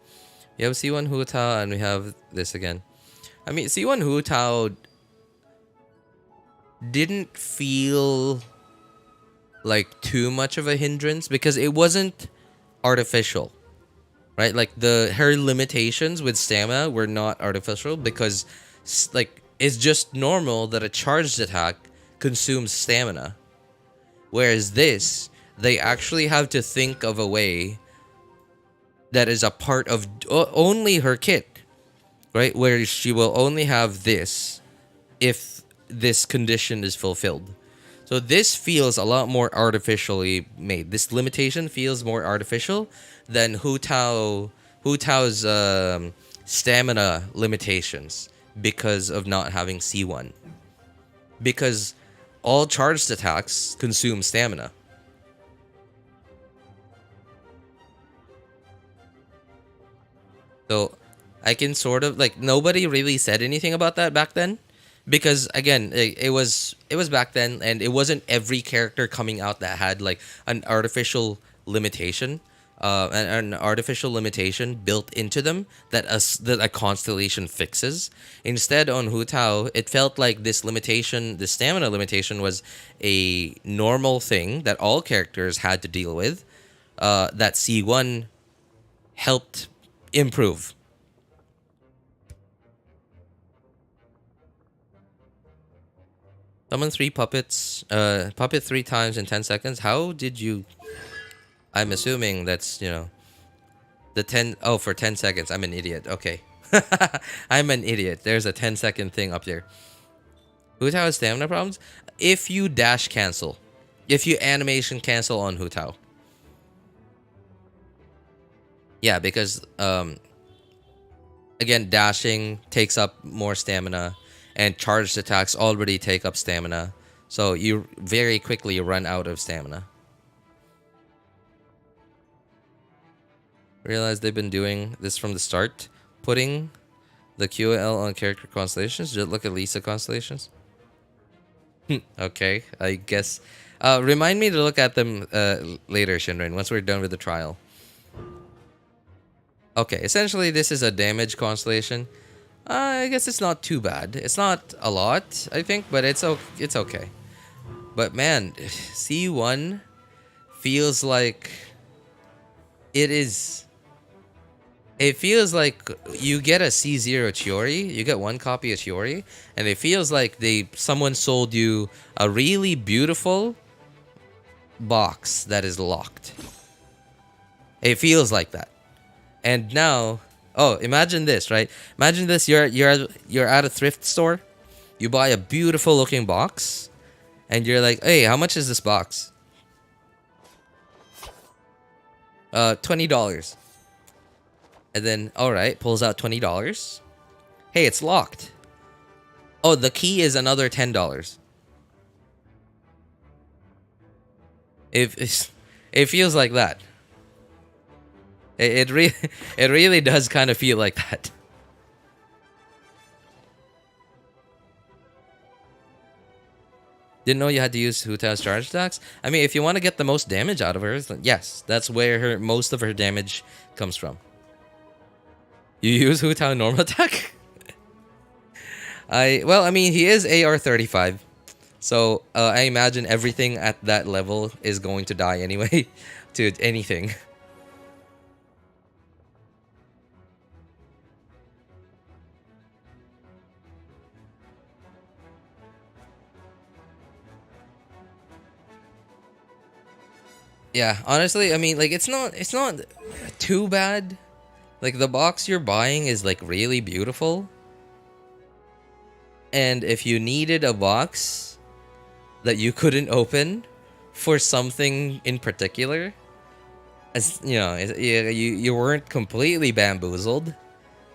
You have C1 Hu Tao, and we have this again. I mean, C1 Hu Tao didn't feel like too much of a hindrance because it wasn't artificial, right? Like her limitations with stamina were not artificial because like it's just normal that a charged attack consumes stamina, whereas this, they actually have to think of a way that is a part of only her kit, right? Where she will only have this if this condition is fulfilled. So this feels a lot more artificially made. This limitation feels more artificial than Hu Tao's stamina limitations because of not having C1. Because all charged attacks consume stamina. So I can sort of like, nobody really said anything about that back then because again it was back then and it wasn't every character coming out that had like an artificial limitation built into them that a constellation fixes. Instead, on Hu Tao, it felt like this stamina limitation was a normal thing that all characters had to deal with, that C1 helped improve. Summon 3 puppets, puppet 3 times in 10 seconds. How did you... I'm assuming that's, you know, the 10... Oh, for 10 seconds. I'm an idiot. Okay. I'm an idiot. There's a 10-second thing up there. Hu Tao has stamina problems? If you dash cancel. If you animation cancel on Hu Tao. Yeah, because, again, dashing takes up more stamina, and charged attacks already take up stamina. So you very quickly run out of stamina. Realize they've been doing this from the start. Putting the QL on character constellations. Just look at Lisa constellations. Okay, I guess. Remind me to look at them later, Shinrin, once we're done with the trial. Okay, essentially this is a damage constellation. I guess it's not too bad. It's not a lot, I think, but it's okay. But man, C1 feels like it is... It feels like you get a C0 Chiori, you get one copy of Chiori, and it feels like someone sold you a really beautiful box that is locked. It feels like that. And now, oh, imagine this, right? Imagine this, you're at a thrift store. You buy a beautiful looking box and you're like, "Hey, how much is this box?" $20. And then, all right, pulls out $20. Hey, it's locked. Oh, the key is another $10. It feels like that. It really does kind of feel like that. Didn't know you had to use Hu Tao's charge attacks. I mean, if you want to get the most damage out of her, then yes, that's where most of her damage comes from. You use Hu Tao normal attack? I mean, he is AR 35, so I imagine everything at that level is going to die anyway, to anything. Yeah, honestly, I mean, like it's not too bad. Like the box you're buying is like really beautiful. And if you needed a box that you couldn't open for something in particular, as you know, you weren't completely bamboozled,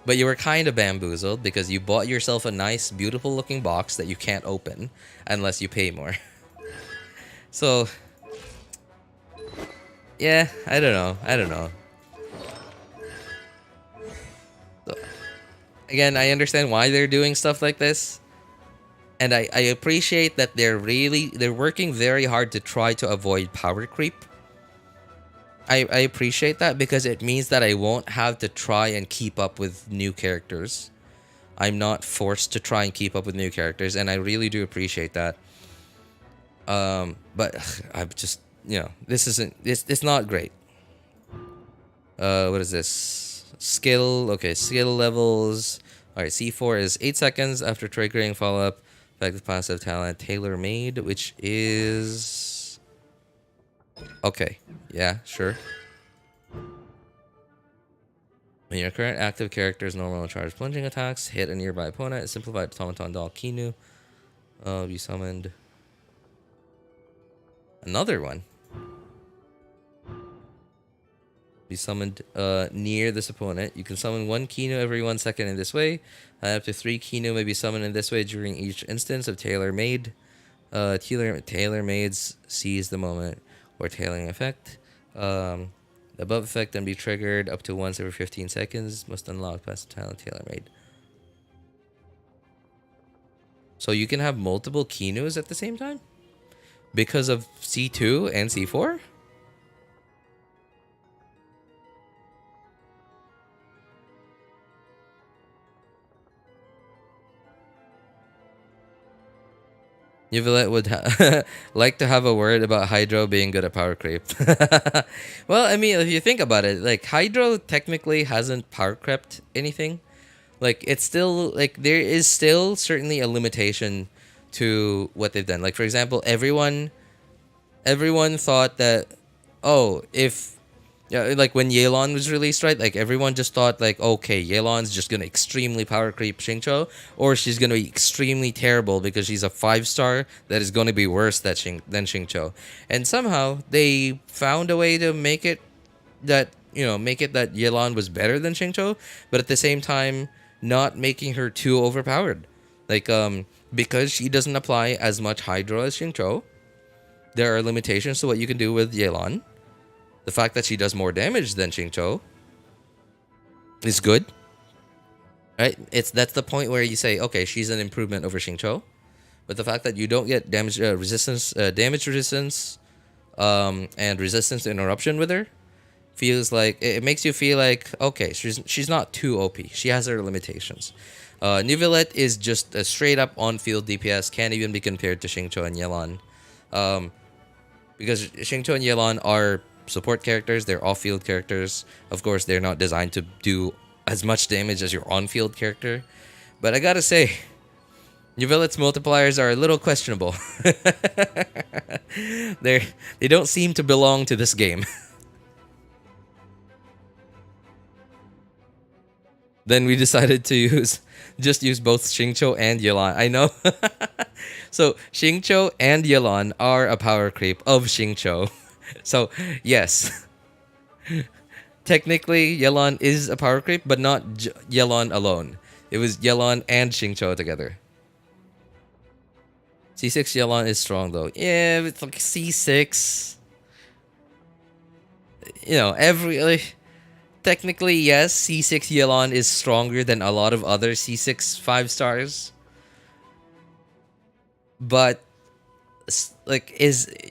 but you were kind of bamboozled because you bought yourself a nice, beautiful looking box that you can't open unless you pay more. So, yeah, I don't know. I don't know. So, again, I understand why they're doing stuff like this. And I appreciate that they're working very hard to try to avoid power creep. I appreciate that because it means that I won't have to try and keep up with new characters. I'm not forced to try and keep up with new characters, and I really do appreciate that. But I'm just, you know, this isn't, it's not great. What is this? Skill, okay, skill levels. Alright, C4 is 8 seconds after triggering follow-up. Effective passive talent, tailor-made, which is... Okay, yeah, sure. When your current active character's normal charge plunging attacks hit a nearby opponent, simplified automaton doll Kinu. You summoned another one. You summoned near this opponent. You can summon one Kinu every 1 second in this way. Up to 3 Kinu may be summoned in this way during each instance of tailor-made. Tailor-mades seize the moment or tailoring effect. The above effect then be triggered up to once every 15 seconds. Must unlock passive talent tailor-made. So you can have multiple Kinus at the same time? Because of C2 and C4? Neuvillette would like to have a word about Hydro being good at power creep. Well, I mean, if you think about it, like, Hydro technically hasn't power crept anything. Like, it's still, like, there is still certainly a limitation to what they've done. Like, for example, everyone thought that, oh, if... Yeah, like when Yelan was released, right? Like everyone just thought like, okay, Yelan's just gonna extremely power creep Xingqiu, or she's gonna be extremely terrible because she's a 5-star that is gonna be worse than Xingqiu. And somehow they found a way to make it that, you know, make it that Yelan was better than Xingqiu, but at the same time not making her too overpowered. Like because she doesn't apply as much Hydro as Xingqiu, there are limitations to what you can do with Yelan. The fact that she does more damage than Xingqiu is good, right? That's the point where you say, okay, she's an improvement over Xingqiu. But the fact that you don't get damage resistance, and resistance to interruption with her, feels like it makes you feel like, okay, she's not too OP. She has her limitations. Neuvillette is just a straight up on field DPS, can't even be compared to Xingqiu and Yelan, because Xingqiu and Yelan are support characters, they're off-field characters. Of course, they're not designed to do as much damage as your on-field character. But I gotta say, Neuvillette's multipliers are a little questionable. They don't seem to belong to this game. Then we decided to just use both Xingqiu and Yelan. I know. So, Xingqiu and Yelan are a power creep of Xingqiu. So, yes. Technically, Yelan is a power creep, but not Yelan alone. It was Yelan and Xingqiu together. C6 Yelan is strong, though. Yeah, it's like C6. You know, technically, yes, C6 Yelan is stronger than a lot of other C6 5-stars. But... like,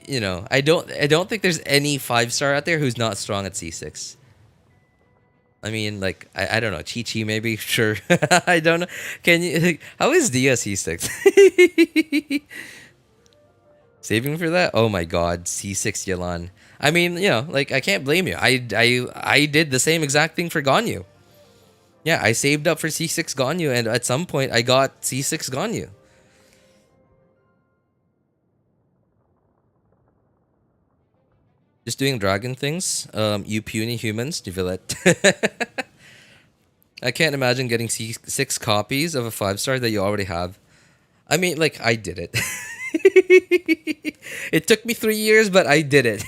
you know, I don't think there's any 5-star out there who's not strong at C6. I mean, like, I don't know, Chi-Chi maybe? Sure. I don't know. Can you, like, how is Dia C6? Saving for that? Oh my god, C6 Yelan. I mean, you know, like, I can't blame you. I did the same exact thing for Ganyu. Yeah, I saved up for C6 Ganyu, and at some point, I got C6 Ganyu. Just doing dragon things. You puny humans, Neuvillette. I can't imagine getting C6 copies of a 5-star that you already have. I mean, like, I did it. It took me 3 years, but I did it.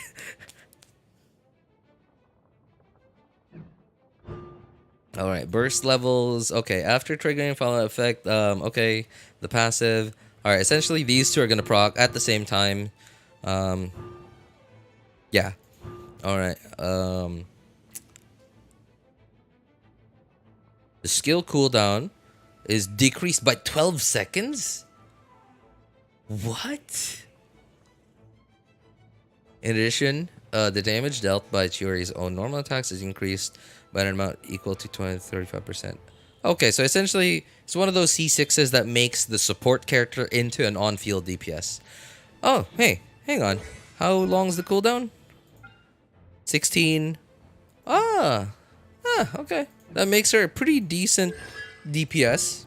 Alright, burst levels. Okay, after triggering follow effect, okay, the passive. Alright, essentially these two are gonna proc at the same time. Yeah. Alright, the skill cooldown is decreased by 12 seconds? What? In addition, the damage dealt by Chiori's own normal attacks is increased by an amount equal to 35%. Okay, so essentially, it's one of those C6s that makes the support character into an on-field DPS. Oh, hey, hang on. How long's the cooldown? 16. Okay. That makes her a pretty decent DPS.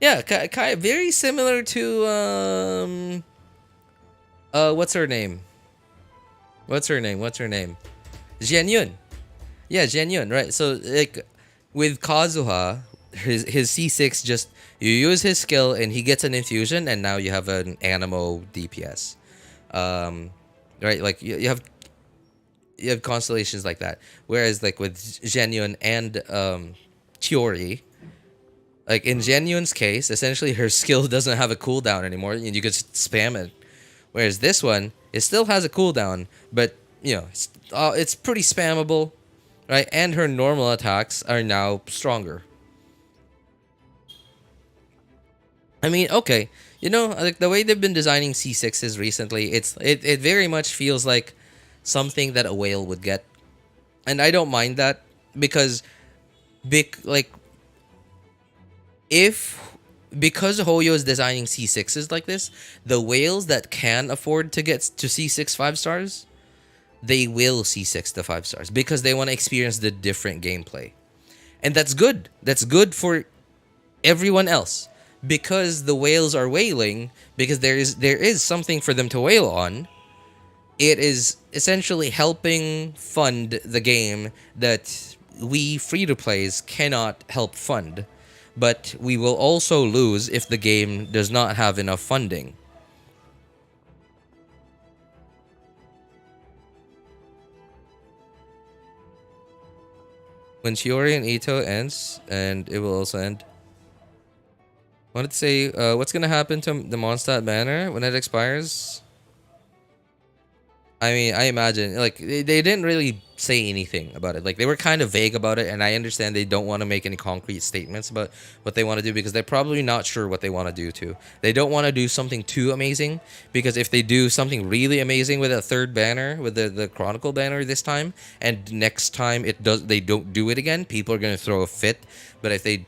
Yeah, very similar to what's her name? What's her name? Jianyun. Yeah, Jianyun, right? So like with Kazuha, his C6 just you use his skill and he gets an infusion and now you have an Animo DPS. Right? Like you have constellations like that. Whereas like with Jianyun and Chiori, like in Jianyun's case, essentially her skill doesn't have a cooldown anymore and you could just spam it. Whereas this one, it still has a cooldown, but you know, it's pretty spammable, right? And her normal attacks are now stronger. I mean, okay, you know, like the way they've been designing C6s recently, it very much feels like something that a whale would get, and I don't mind that because, because Hoyo is designing C6s like this, the whales that can afford to get to C6 5-stars, they will C6 to 5-stars because they want to experience the different gameplay. And that's good. That's good for everyone else because the whales are whaling because there is something for them to whale on. It is essentially helping fund the game that we free-to-plays cannot help fund. But we will also lose if the game does not have enough funding. When Chiori and Itto ends, and it will also end. I wanted to say, what's gonna happen to the Mondstadt banner when it expires? I mean, I imagine, like, they didn't really say anything about it. Like, they were kind of vague about it, and I understand they don't want to make any concrete statements about what they want to do because they're probably not sure what they want to do, too. They don't want to do something too amazing because if they do something really amazing with a third banner, with the Chronicle banner this time, and next time they don't do it again, people are going to throw a fit. But if they,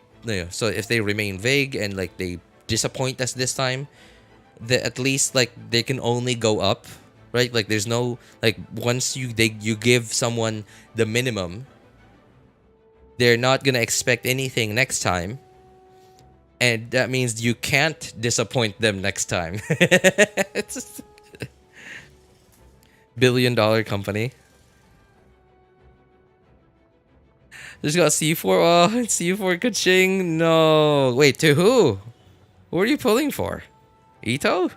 so if they remain vague and, like, they disappoint us this time, at least, like, they can only go up. Right, like there's no like once you give someone the minimum, they're not gonna expect anything next time, and that means you can't disappoint them next time. It's a billion-dollar company. Just got C4. Oh, C4 Kaching. No, wait, to who? Who are you pulling for? Itto?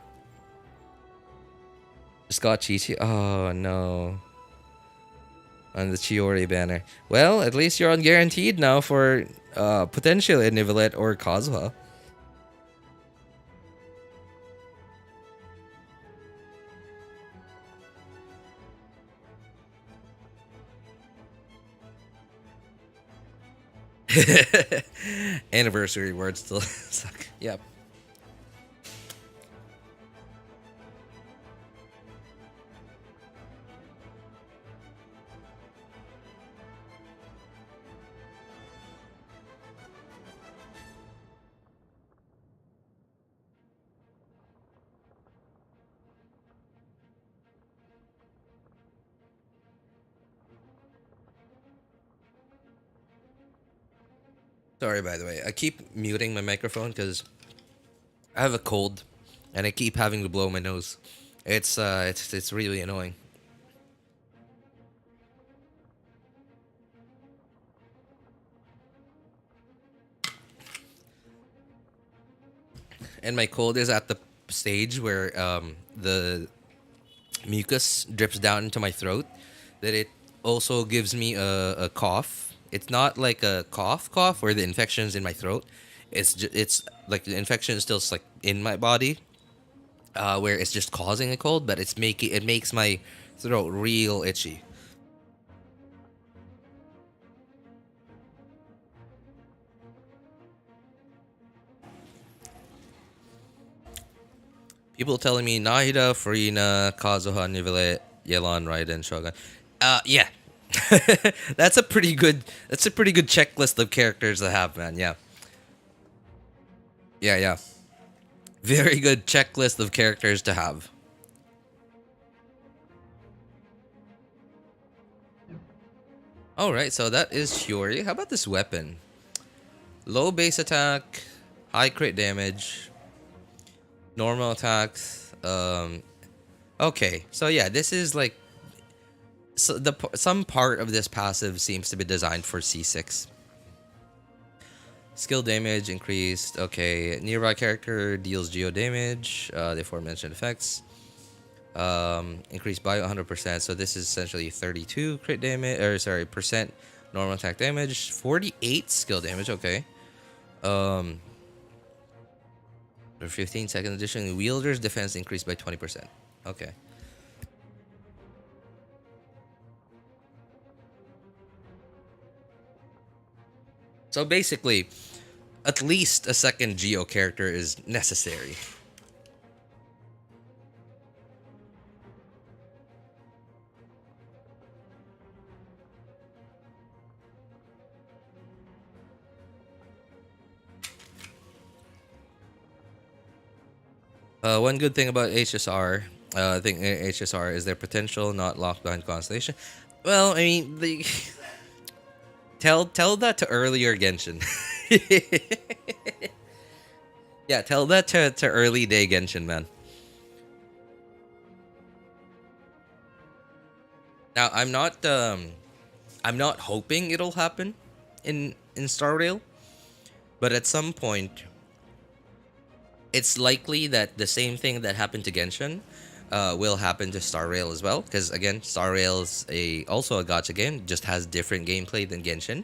Got Chi-Chi. Oh no. On the Chiori banner. Well, at least you're on guaranteed now for potential in Neuvillette or Kazuha. Anniversary words still suck. Yep. Sorry, by the way. I keep muting my microphone because I have a cold, and I keep having to blow my nose. It's really annoying. And my cold is at the stage where the mucus drips down into my throat, that it also gives me a cough. It's not like a cough where the infection's in my throat. It's like the infection is still like in my body, where it's just causing a cold, but it makes my throat real itchy. People telling me Nahida, Furina, Kazuha, Neuvillette, Yelan, Raiden, Shogun. Yeah. That's a pretty good checklist of characters to have, man. Yeah. Yeah. Very good checklist of characters to have. Alright, so that is Chiori. How about this weapon? Low base attack, high crit damage, normal attacks. Okay, so yeah, this is like some part of this passive seems to be designed for C6. Skill damage increased. Okay, nearby character deals geo damage. The aforementioned effects. Increased by 100%. So this is essentially 32 crit damage, or sorry, percent normal attack damage. 48 skill damage. Okay. For 15 seconds. Additionally, wielder's defense increased by 20%. Okay. So basically, at least a second Geo character is necessary. One good thing about HSR, I think HSR is their potential not locked behind Constellation. Well, I mean, tell that to earlier Genshin. Yeah, tell that to early day Genshin, man. Now, I'm not hoping it'll happen in Star Rail, but at some point, it's likely that the same thing that happened to Genshin will happen to Star Rail as well. Because again, Star Rail's also a gacha game, just has different gameplay than Genshin.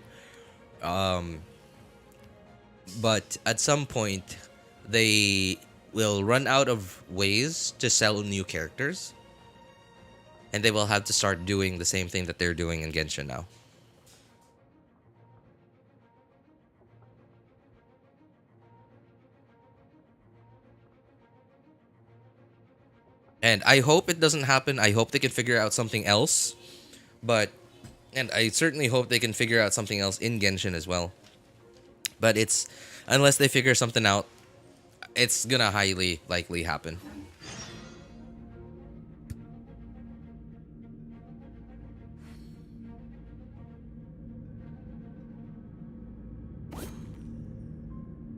But at some point, they will run out of ways to sell new characters, and they will have to start doing the same thing that they're doing in Genshin now. And I hope it doesn't happen. I hope they can figure out something else. And I certainly hope they can figure out something else in Genshin as well. But unless they figure something out, it's gonna highly likely happen.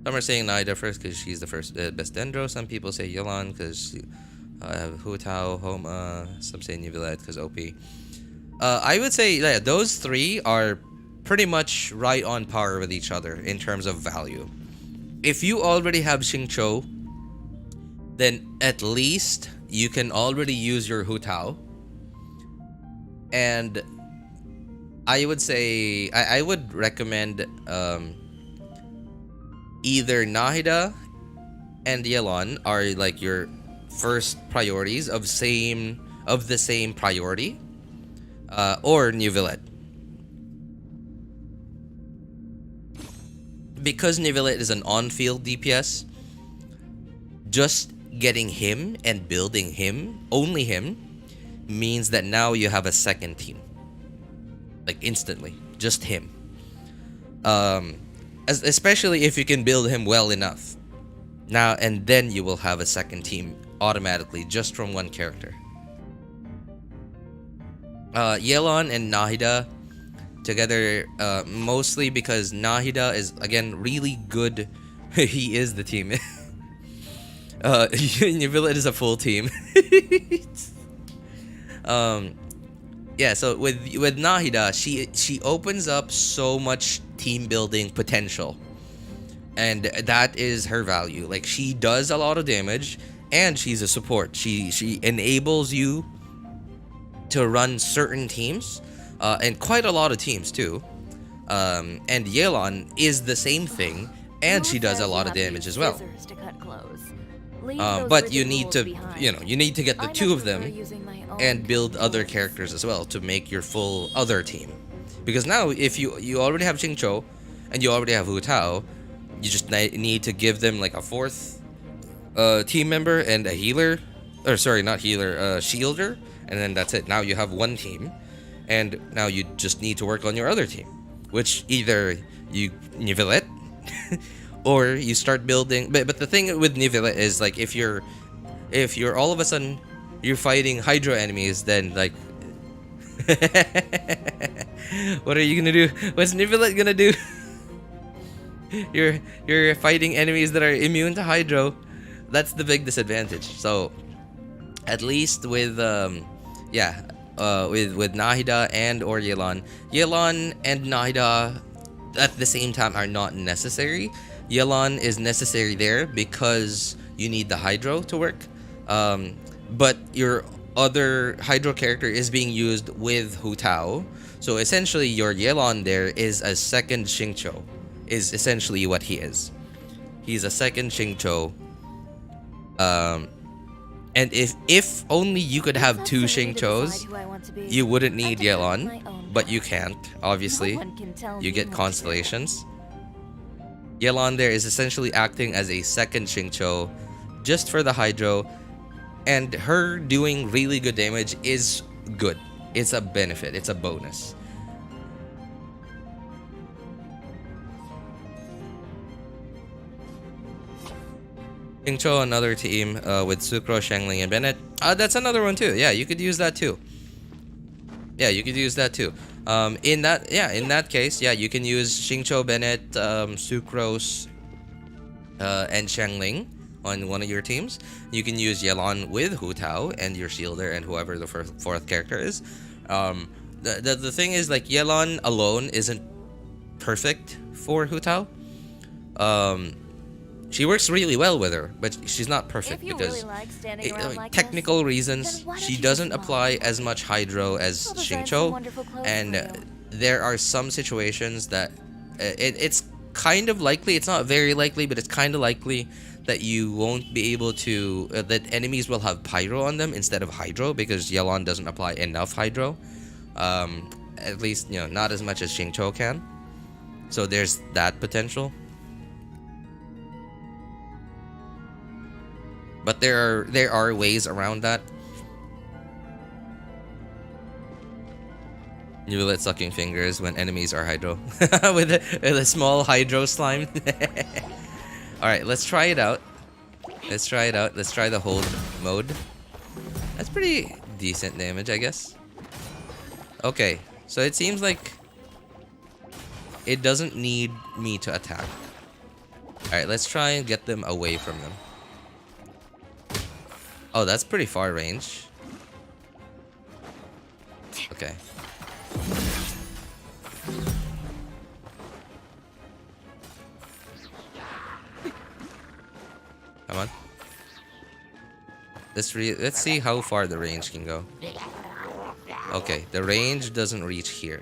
Some are saying Naida first because she's the first best Dendro. Some people say Yelan because Hu Tao, Homa. Some say Neuvillette because OP. I would say that those three are pretty much right on par with each other in terms of value. If you already have Xingqiu, then at least you can already use your Hu Tao. And I would say I would recommend either Nahida and Yelan are like your first priorities of the same priority, or Neuvillette. Because Neuvillette is an on-field DPS, just getting him and building him, only him, means that now you have a second team. Like instantly, just him. Especially if you can build him well enough. Now and then you will have a second team automatically just from one character. Yelan and Nahida, together, mostly because Nahida is again really good. He is the team. Neuvillette is a full team. Yeah, so with Nahida, she opens up so much team building potential, and that is her value. Like, she does a lot of damage, and she's a support. She enables you to run certain teams, and quite a lot of teams too. And Yelan is the same thing, and she does a lot of damage as well. But you need to, you need to get the two of them and build other characters as well to make your full other team. Because now, if you already have Xingqiu and you already have Hu Tao, you just need to give them like a fourth team member and a healer, or sorry, not healer, shielder, and then that's it. Now you have one team, and now you just need to work on your other team, which either you Neuvillette or you start building. But the thing with Neuvillette is, like, if you're all of a sudden you're fighting Hydro enemies, then like what are you gonna do? What's Neuvillette gonna do? You're fighting enemies that are immune to Hydro. That's the big disadvantage. So at least with with Nahida and or Yelan and Nahida at the same time are not necessary. Yelan is necessary there because you need the Hydro to work. But your other Hydro character is being used with Hu Tao. So essentially your Yelan there is a second Xingqiu, is essentially what he is. He's a second Xingqiu. And if only you could have two Xingqius, you wouldn't need Yelan, but you can't, obviously. You get constellations. Yelan there is essentially acting as a second Xingqiu just for the Hydro, and her doing really good damage is good. It's a benefit, it's a bonus. Xingqiu, another team with Sucro, Shangling, and Bennett. That's another one too. Yeah, you could use that too. Yeah, you could use that too. In that case, yeah, you can use Xingqiu, Bennett, Sucrose, and Shangling on one of your teams. You can use Yelan with Hu Tao and your shielder and whoever the fourth character is. The thing is, like, Yelan alone isn't perfect for Hu Tao. She works really well with her, but she's not perfect because technical reasons. She doesn't apply as much Hydro as Xingqiu, and there are some situations that it's kind of likely, it's not very likely, but it's kind of likely that you won't be able to, that enemies will have Pyro on them instead of Hydro, because Yelan doesn't apply enough Hydro. At least, not as much as Xingqiu can. So there's that potential. But there are ways around that. Neuvillette sucking fingers when enemies are Hydro. with a small Hydro slime. Alright, let's try it out. Let's try the hold mode. That's pretty decent damage, I guess. Okay, so it seems like it doesn't need me to attack. Alright, let's try and get them away from them. Oh, that's pretty far range. Okay. Come on. Let's see how far the range can go. Okay, the range doesn't reach here.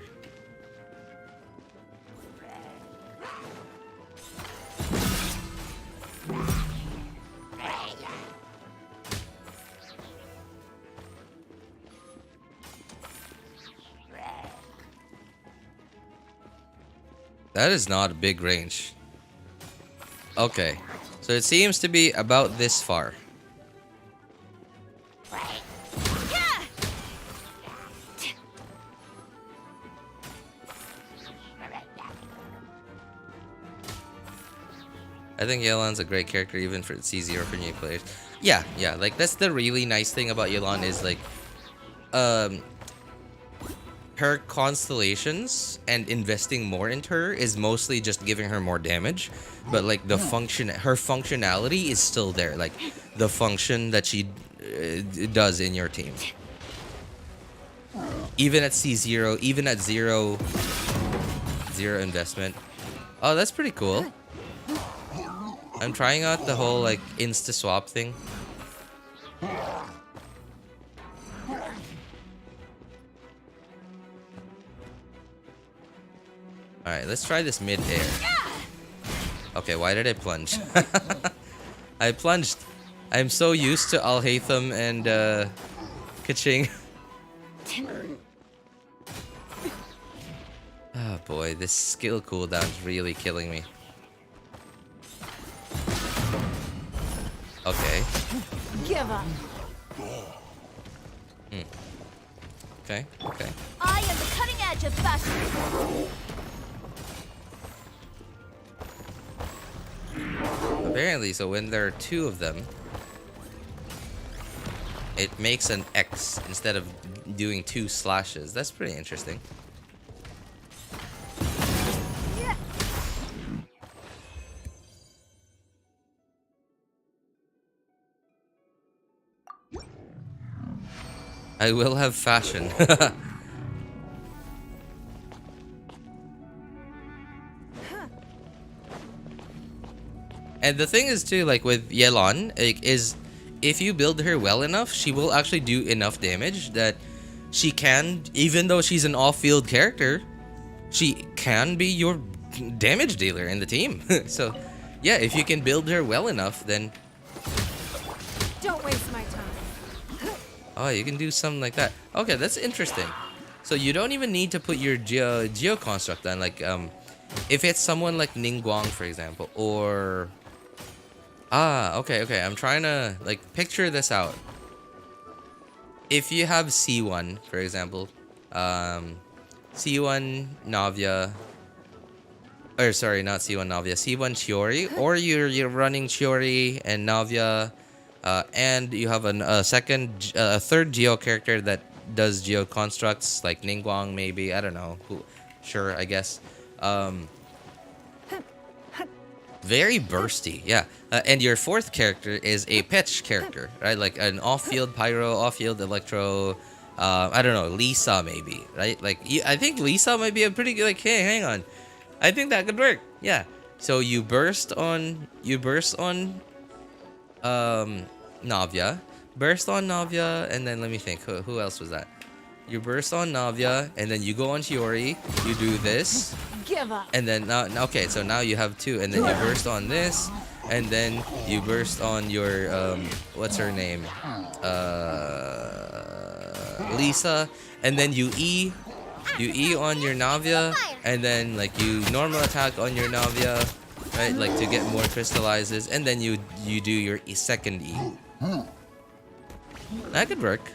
That is not a big range. Okay, so it seems to be about this far. I think Yelan's a great character even for C0 for new players. Yeah, like that's the really nice thing about Yelan is like, her constellations and investing more into her is mostly just giving her more damage, but like her functionality is still there, like the function that she does in your team. Even at C0, even at zero investment. Oh, that's pretty cool. I'm trying out the whole like insta swap thing. Alright, let's try this mid-air. Okay, why did I plunge? I plunged. I'm so used to Alhaitham and Kaching. Oh boy, this skill cooldown's really killing me. Okay. Give up. Okay, okay. I am the cutting edge of fashion. Apparently, so when there are two of them, it makes an X instead of doing two slashes. That's pretty interesting. I will have fashion. And the thing is too, like with Yelan, like, is if you build her well enough, she will actually do enough damage that she can, even though she's an off-field character, she can be your damage dealer in the team. So, yeah, if you can build her well enough, then... Don't waste my time. Oh, you can do something like that. Okay, that's interesting. So you don't even need to put your Geo construct on, like, if it's someone like Ningguang, for example, or... Ah, okay, okay. I'm trying to, like, picture this out. If you have C1, for example, C1 Navia, or sorry, not C1 Navia, C1 Chiori, or you're running Chiori and Navia, and you have a third Geo character that does Geo constructs, like Ningguang, maybe, I don't know, sure, I guess. Very bursty, yeah. And your fourth character is a pitch character, right? Like an off-field pyro, off-field electro. I don't know, Lisa maybe, right? Like I think Lisa might be a pretty good. Like, hey, hang on, I think that could work. Yeah. So you burst on Navia, and then let me think. Who else was that? You burst on Navia, and then you go on Chiori. You do this. Give up. And then now, okay, so now you have two, and then you burst on this, and then you burst on your what's her name, Lisa, and then you E on your Navia, and then like you normal attack on your Navia, right? Like to get more crystallizes, and then you do your second E. That could work.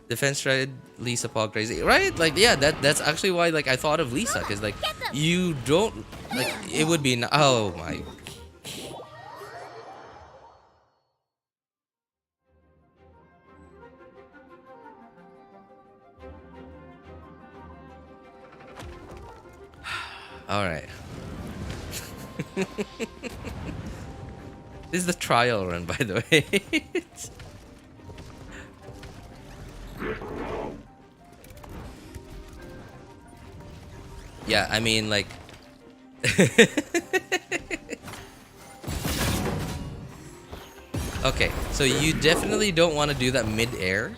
Defense Red, Lisa Pog Crazy, right? Like, yeah, that's actually why, like, I thought of Lisa, because like you don't, like, it would be oh my. All right. This is the trial run, by the way. Yeah, I mean, like... Okay, so you definitely don't want to do that mid-air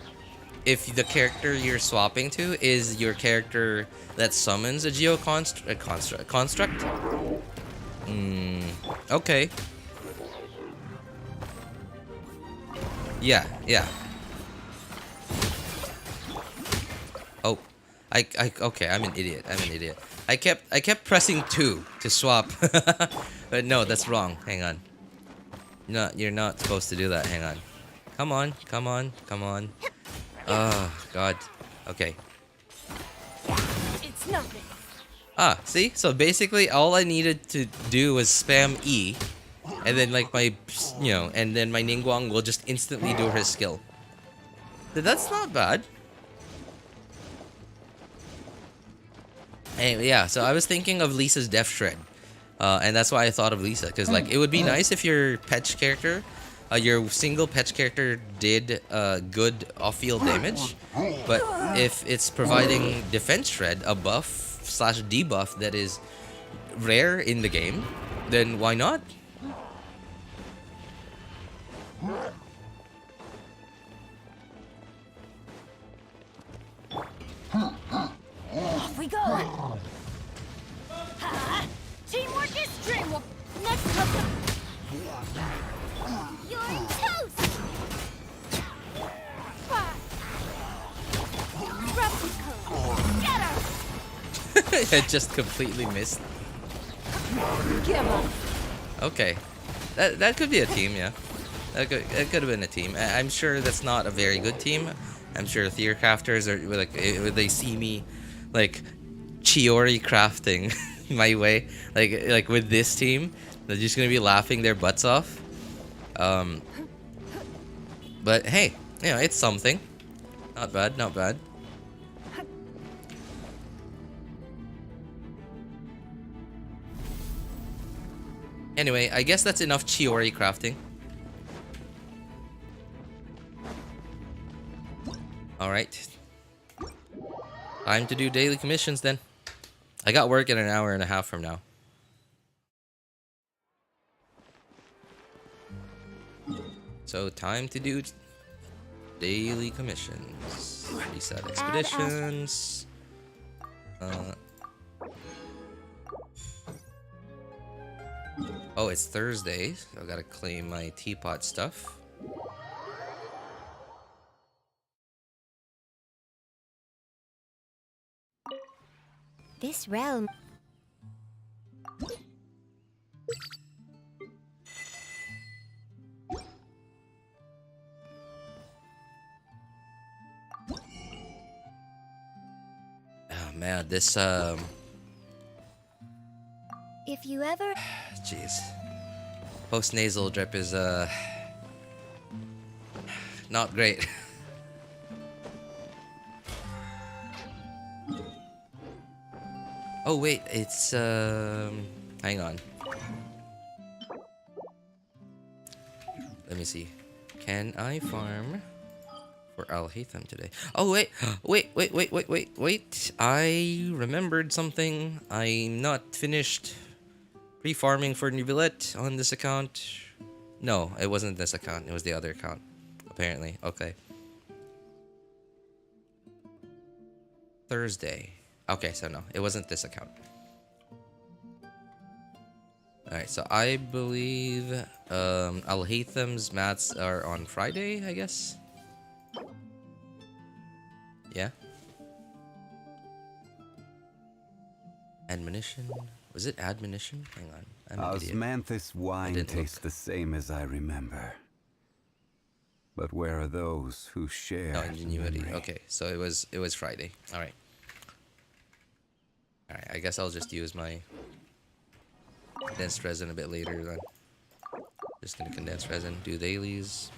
if the character you're swapping to is your character that summons a Geo construct. Okay. Yeah, yeah. Oh, okay, I'm an idiot. I kept pressing 2 to swap. But no, that's wrong. Hang on. No, you're not supposed to do that. Hang on. Come on. Oh, God. Okay. It's nothing. Ah, see? So basically, all I needed to do was spam E. And then, like, and then my Ningguang will just instantly do her skill. That's not bad. Hey, yeah, so I was thinking of Lisa's Death Shred. And that's why I thought of Lisa, because like it would be nice if your pet character, your single pet character did good off-field damage, but if it's providing defense shred, a buff slash debuff that is rare in the game, then why not? Off we go. Ha! Teamwork is dreamwork. Next up. You're toast. Replicate. Get her. I just completely missed. Give her. Okay, that could be a team, yeah. That could have been a team. I'm sure that's not a very good team. I'm sure theory crafters are like they see me like Chiori crafting my way like with this team, they're just gonna be laughing their butts off. But hey, you know, it's something. Not bad, not bad. Anyway, I guess that's enough Chiori crafting. Alright. Time to do daily commissions then. I got work in an hour and a half from now. So time to do daily commissions. Reset expeditions. Oh, it's Thursday, so I gotta claim my teapot stuff. This realm. Oh man, this If you ever. jeez. Post nasal drip is not great. Oh wait, it's hang on. Let me see. Can I farm for Alhaitham today? Oh wait, wait. I remembered something. I'm not finished pre-farming for Neuvillette on this account. No, it wasn't this account. It was the other account. Apparently. Okay. Thursday. Okay, so no, it wasn't this account. Alright, so I believe Alhaitham's mats are on Friday, I guess? Yeah? Admonition? Was it admonition? Hang on. I'm an idiot. Osmanthus wine didn't tastes look. the same as I remember. But where are those who share No, the ingenuity. memory? Okay, so it was Friday. Alright. Alright, I guess I'll just use my condensed resin a bit later then. Just gonna condense resin, do dailies.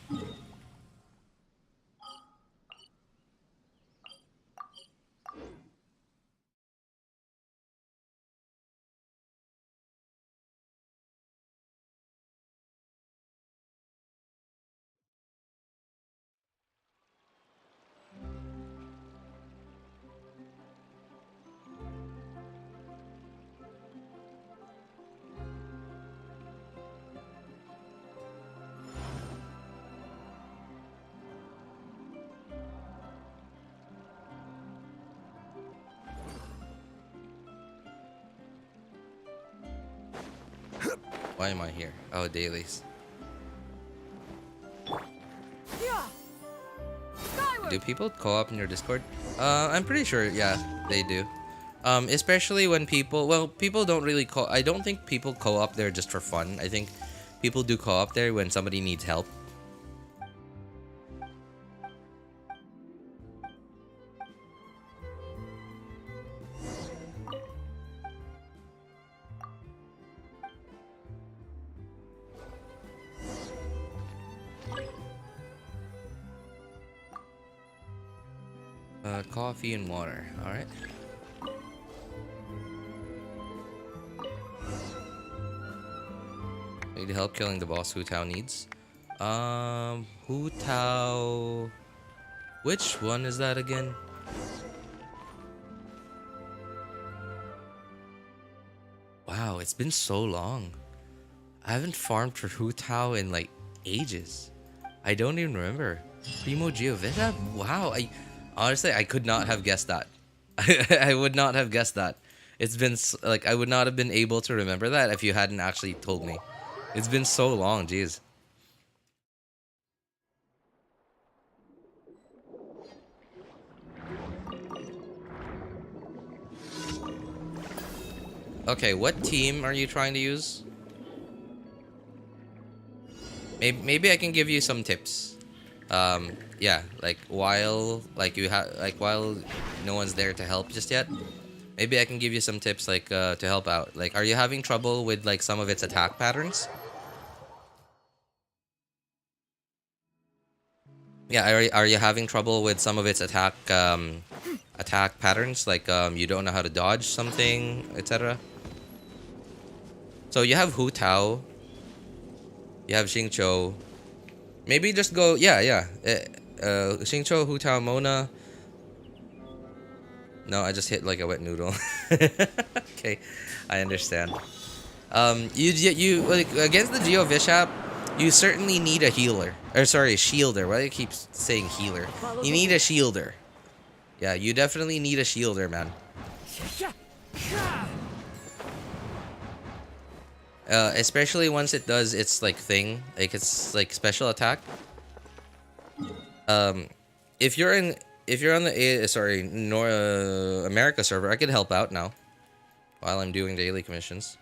Why am I here? Oh, dailies. Do people co-op in your Discord? I'm pretty sure, yeah, they do. Especially when people, well, people don't really I don't think people co-op there just for fun. I think people do co-op there when somebody needs help. Coffee and water. All right. Need help killing the boss Hu Tao needs. Hu Tao. Which one is that again? Wow, it's been so long. I haven't farmed for Hu Tao in like ages. I don't even remember. Primo Giovetta? Wow, honestly I could not have guessed that. I would not have guessed that. It's been like I would not have been able to remember that if you hadn't actually told me. It's been so long, jeez. Okay, what team are you trying to use? Maybe I can give you some tips. Yeah, like while no one's there to help just yet. Maybe I can give you some tips like to help out. Like, are you having trouble with like some of its attack patterns? Yeah, are you having trouble with some of its attack patterns? Like you don't know how to dodge something, etc. So you have Hu Tao. You have Xingqiu. Maybe just go, Xingqiu, Hu Tao, Mona. No, I just hit like a wet noodle. Okay, I understand. You like against the Geo Bishop, you certainly need a healer. Or sorry, shielder. Why do I keep saying healer? You need a shielder. Yeah, you definitely need a shielder, man. Especially once it does its like thing, like its like special attack. If you're on the America server, I could help out now while I'm doing daily commissions.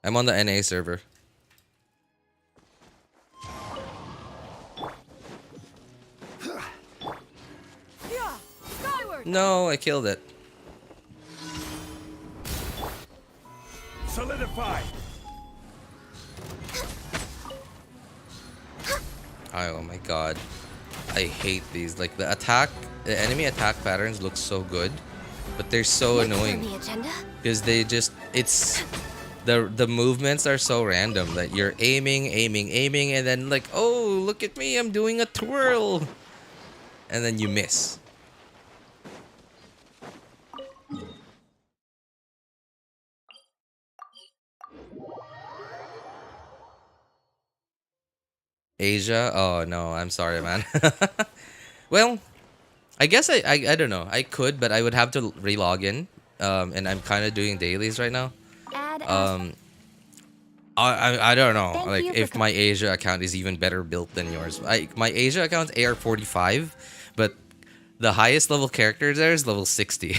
I'm on the NA server. No, I killed it. Solidify. Oh my god. I hate these. Like the enemy attack patterns look so good, but they're so annoying. Because they just the movements are so random that you're aiming, and then like, oh look at me, I'm doing a twirl. And then you miss. Asia? Oh no, I'm sorry, man. Well, I guess I don't know. I could, but I would have to re-log in. And I'm kind of doing dailies right now. I don't know. Like if my Asia account is even better built than yours. My Asia account's AR45, but the highest level character there is level 60.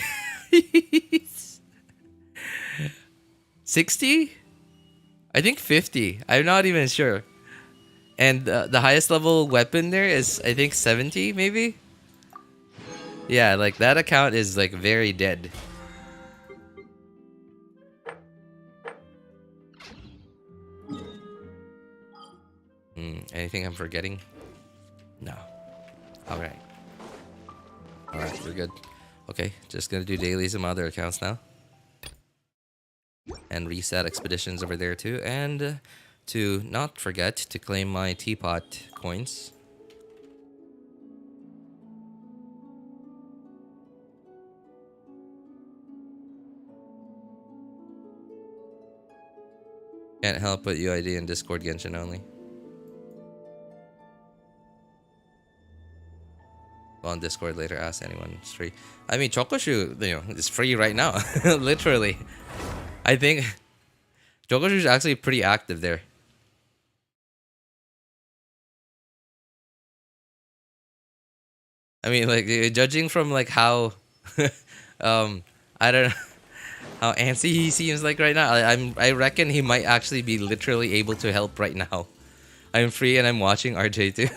60? I think 50. I'm not even sure. And the highest level weapon there is, I think, 70, maybe? Yeah, like, that account is, like, very dead. Anything I'm forgetting? No. Alright. Alright, we're good. Okay, just gonna do dailies on my other accounts now. And reset expeditions over there, too. And... to not forget to claim my teapot coins. Can't help but UID and Discord Genshin only. On Discord later, ask anyone. It's free. I mean, Chokoshu, is free right now. Literally. I think Chokoshu is actually pretty active there. I mean, like, judging from, like, how, I don't know, how antsy he seems like right now, I reckon he might actually be literally able to help right now. I'm free and I'm watching RJ too.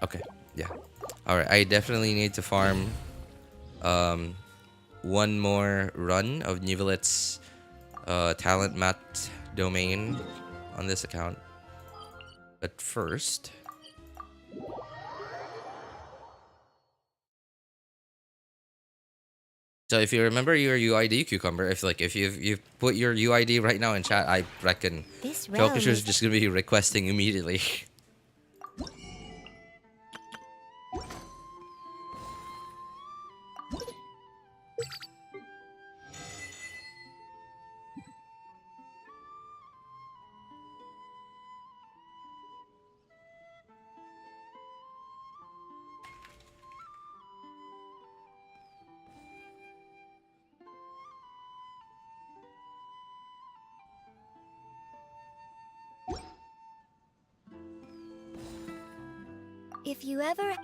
Okay, yeah. Alright, I definitely need to farm, one more run of Neuvillette's, talent mat domain on this account. But first, So if you remember your UID, Cucumber, if you put your UID right now in chat, I reckon This realm Jokisher's is just gonna be requesting immediately. if you ever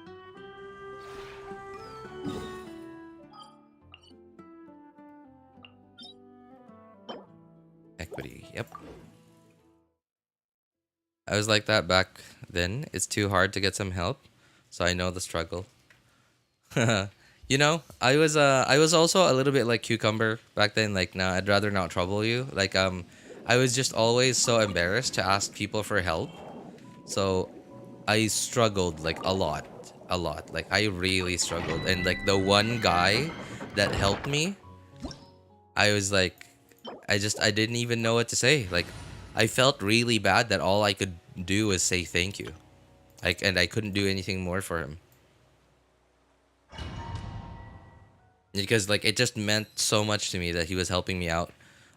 Equity, yep. I was like that back then. It's too hard to get some help, so I know the struggle. You know, I was also a little bit like Cucumber back then. Like, nah, I'd rather not trouble you. Like, I was just always so embarrassed to ask people for help. So I struggled like a lot. Like, I really struggled. And like the one guy that helped me, I was like, I didn't even know what to say. Like, I felt really bad that all I could do was say thank you. Like, and I couldn't do anything more for him. Because like it just meant so much to me that he was helping me out.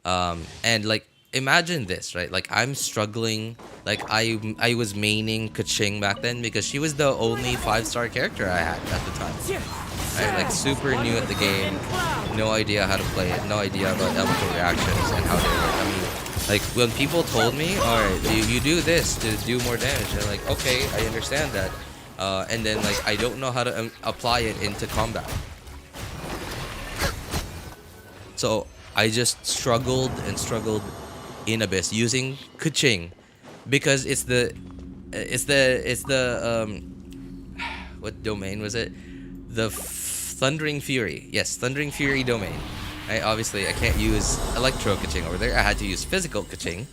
And like imagine this, right? Like I'm struggling. Like I was maining Kaching back then because she was the only 5-star character I had at the time. I like super new at the game, no idea how to play it, no idea about elemental reactions and how they work. I mean, like when people told me, all right, you do this to do more damage, they're like, okay, I understand that. And then like I don't know how to apply it into combat. So I just struggled and struggled in Abyss using Kaching because it's the what domain was it? The Thundering Fury. Yes, Thundering Fury domain. Obviously I can't use Electro Kaching over there. I had to use physical Kaching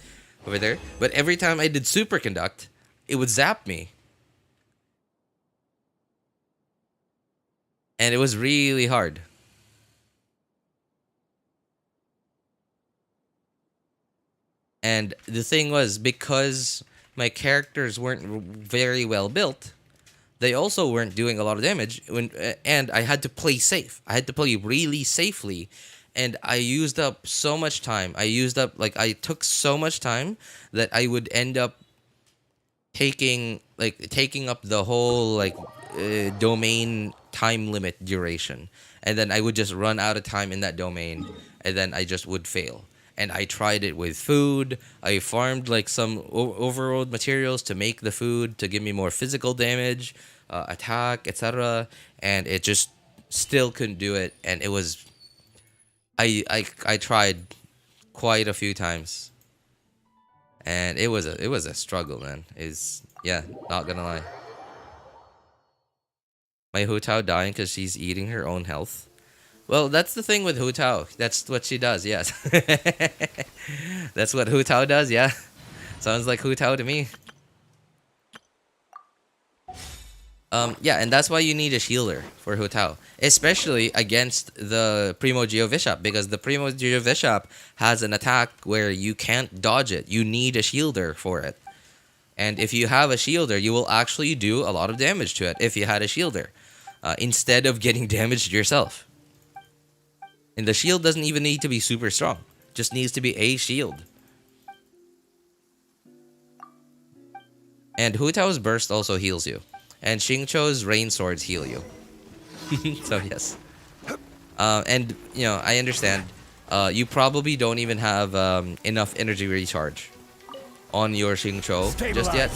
over there. But every time I did Super Conduct, it would zap me. And it was really hard. And the thing was, because my characters weren't very well built, they also weren't doing a lot of damage. And I had to play safe. I had to play really safely. And I used up so much time. I took so much time that I would end up taking up the whole domain time limit duration. And then I would just run out of time in that domain. And then I just would fail. And I tried it with food. I farmed like some overworld materials to make the food to give me more physical damage, attack, etc. And it just still couldn't do it. And it was, I tried quite a few times, and it was a struggle, man. Yeah, not gonna lie. My Hu Tao dying because she's eating her own health. Well, that's the thing with Hu Tao. That's what she does, yes. That's what Hu Tao does, yeah. Sounds like Hu Tao to me. Yeah, and that's why you need a shielder for Hu Tao. Especially against the Primo Geovishap, because the Primo Geovishap has an attack where you can't dodge it. You need a shielder for it. And if you have a shielder, you will actually do a lot of damage to it if you had a shielder. Instead of getting damaged yourself. And the shield doesn't even need to be super strong. Just needs to be a shield. And Hu Tao's burst also heals you. And Xingqiu's rain swords heal you. So yes. And you know, I understand. You probably don't even have enough energy recharge on your Xingqiu just yet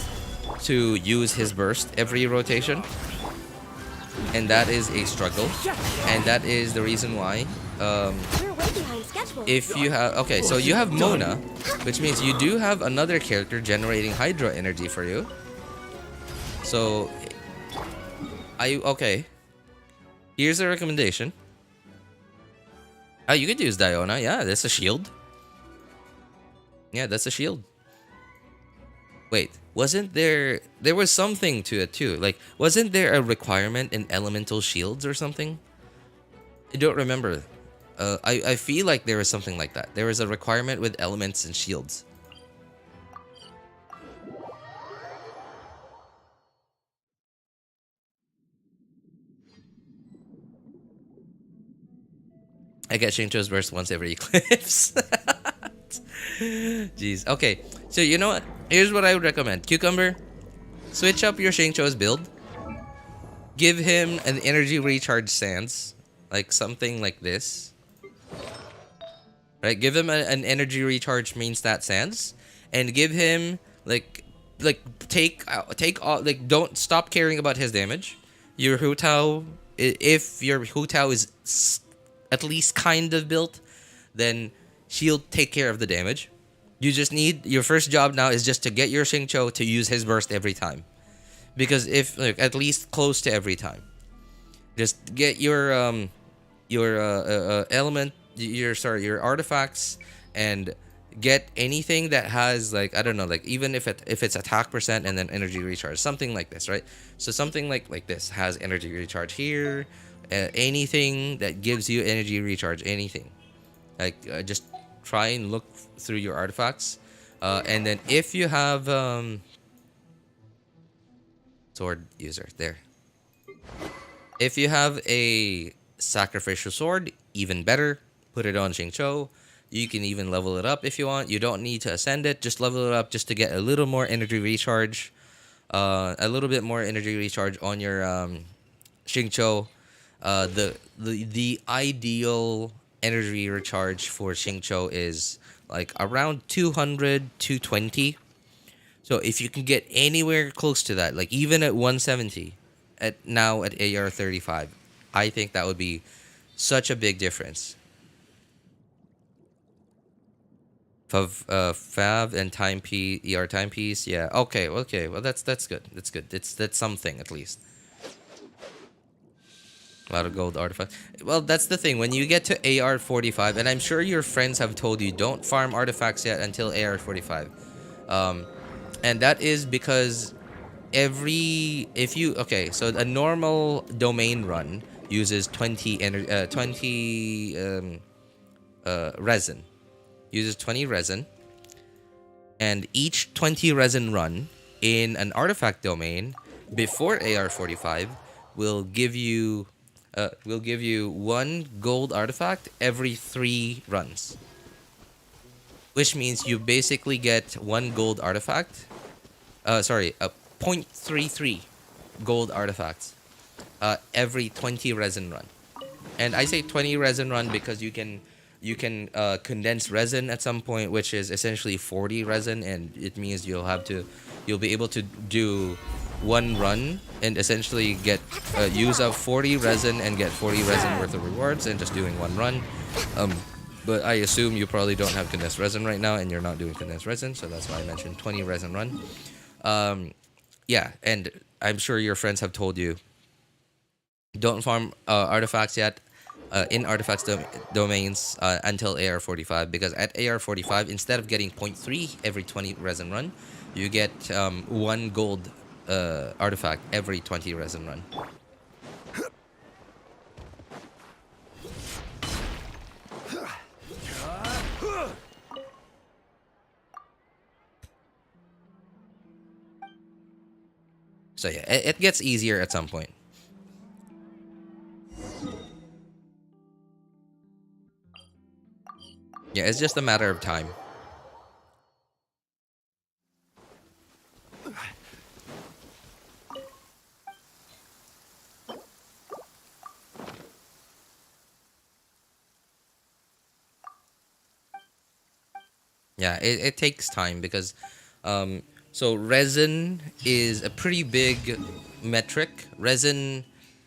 to use his burst every rotation. And that is a struggle. And that is the reason why if you have, okay, so you have Mona, which means you do have another character generating Hydra energy for you. So okay, here's a recommendation. You could use Diona. Yeah, that's a shield. Yeah, that's a shield. Wait, wasn't there was something to it too? Like, wasn't there a requirement in elemental shields or something? I don't remember. I feel like there is something like that. There is a requirement with elements and shields. I get Shincho's burst once every eclipse. Jeez. Okay. So you know what? Here's what I would recommend. Cucumber, switch up your Shincho's build. Give him an energy recharge stance. Like something like this. Right? Give him an energy recharge main stat stance. And give him take all, like, don't stop caring about his damage. Your Hu Tao, if your Hu Tao is at least kind of built, then she'll take care of the damage. You just need, your first job now is just to get your Xingqiu to use his burst every time. Because if, like, at least close to every time. Just get your element, your artifacts, and get anything that has, like, I don't know, like, even if it's attack percent and then energy recharge, something like this, right? So something like this has energy recharge here. Anything that gives you energy recharge, anything, like, just try and look through your artifacts, and then if you have sword user there, if you have a sacrificial sword, even better, put it on Xingqiu. You can even level it up if you want. You don't need to ascend it, just level it up just to get a little more energy recharge, a little bit more energy recharge on your Xingqiu. The ideal energy recharge for Xingqiu is like around 200, 220. So if you can get anywhere close to that, like even at 170, at AR 35, I think that would be such a big difference. Fav and timepiece, ER timepiece, yeah. Okay. Well, that's good. That's something at least. A lot of gold artifacts. Well, that's the thing. When you get to AR 45, and I'm sure your friends have told you, don't farm artifacts yet until AR 45. And that is because so a normal domain run uses 20 resin. Uses 20 resin. And each 20 resin run in an artifact domain before AR 45 will give you 1 gold artifact every 3 runs. Which means you basically get 1 gold artifact. 0.33 gold artifacts every 20 resin run. And I say 20 resin run because you can condense resin at some point, which is essentially 40 resin, and it means you'll be able to do 1 run and essentially get use up 40 resin and get 40 resin worth of rewards, and just doing 1 run. But I assume you probably don't have condensed resin right now, and you're not doing condensed resin, so that's why I mentioned 20 resin run. Yeah, and I'm sure your friends have told you, don't farm artifacts yet in artifacts domains until AR 45, because at AR 45, instead of getting 0.3 every 20 resin run, you get 1 gold artifact every 20 resin run. So yeah, it gets easier at some point. Yeah, it's just a matter of time. Yeah, it takes time because so resin is a pretty big metric. Resin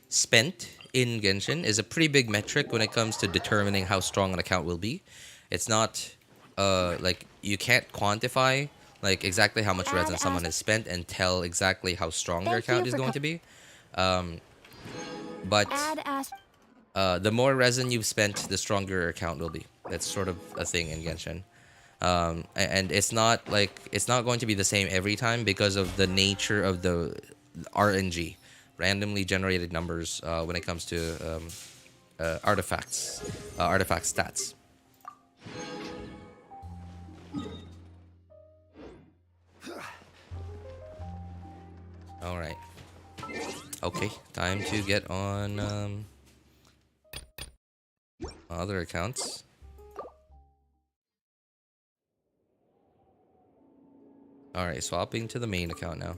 spent in Genshin is a pretty big metric when it comes to determining how strong an account will be. It's not like you can't quantify like exactly how much resin someone has spent and tell exactly how strong their account is going to be. But the more resin you've spent, the stronger your account will be. That's sort of a thing in Genshin. And it's not going to be the same every time because of the nature of the RNG, randomly generated numbers, when it comes to artifacts, artifact stats. All right. Okay, time to get on other accounts. All right, swapping to the main account now.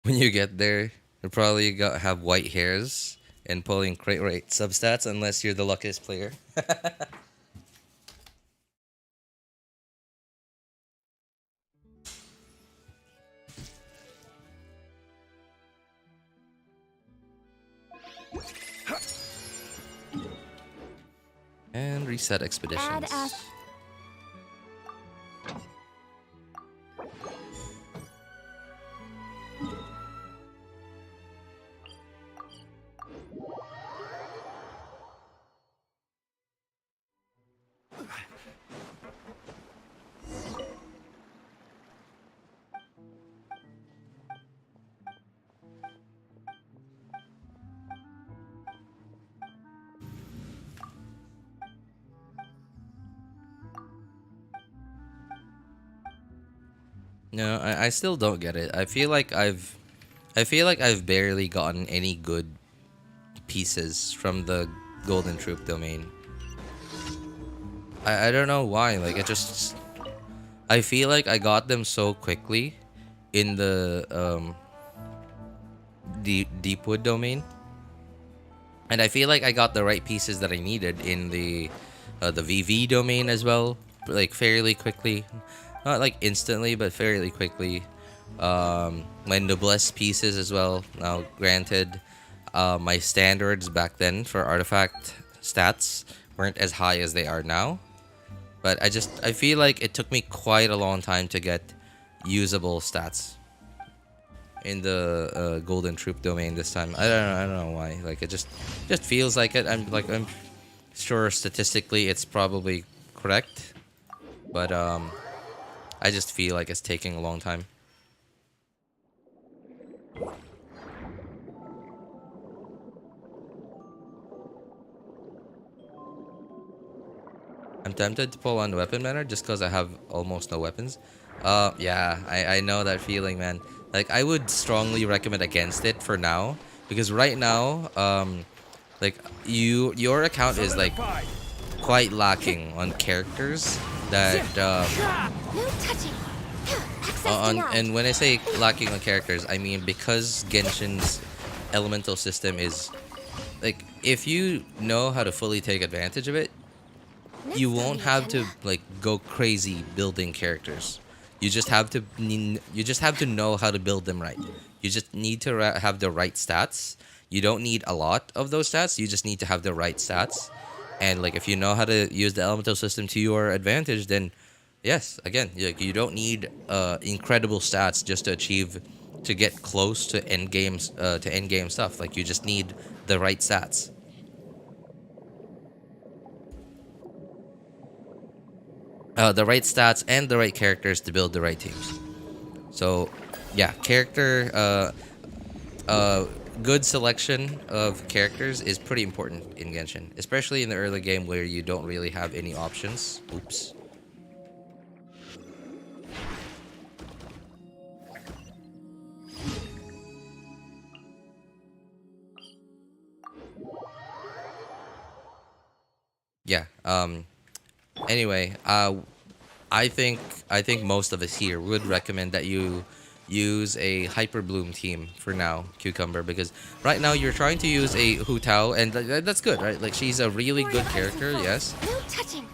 When you get there, you probably have white hairs and pulling crate rate substats unless you're the luckiest player. And reset expeditions. No, I still don't get it. I feel like I've barely gotten any good pieces from the Golden Troop domain. I don't know why. Like I feel like I got them so quickly in the Deepwood domain, and I feel like I got the right pieces that I needed in the VV domain as well, like fairly quickly. Not like instantly, but fairly quickly. My noblesse pieces as well. Now, granted, my standards back then for artifact stats weren't as high as they are now. But I feel like it took me quite a long time to get usable stats in the Golden Troop domain this time. I don't know why. Like it just feels like it. I'm sure statistically it's probably correct, but I just feel like it's taking a long time. I'm tempted to pull on the weapon banner just because I have almost no weapons. Yeah, I know that feeling, man. Like, I would strongly recommend against it for now. Because right now, like, your account is, like, quite lacking on characters that, No touching. Access denied. and when I say lacking on characters, I mean because Genshin's elemental system is, like, if you know how to fully take advantage of it, you won't have to like go crazy building characters. You just have to know how to build them right. You just need to have the right stats. You don't need a lot of those stats. You just need to have the right stats. And like if you know how to use the elemental system to your advantage, then yes, again, you don't need incredible stats just to get close to end games to end game stuff. Like you just need the right stats. The right stats and the right characters to build the right teams. So, yeah, good selection of characters is pretty important in Genshin, especially in the early game where you don't really have any options. Oops. Yeah. Anyway, I think most of us here would recommend that you use a Hyper Bloom team for now, Cucumber, because right now you're trying to use a Hu Tao, and that's good, right? Like she's a really good character, yes. No touching.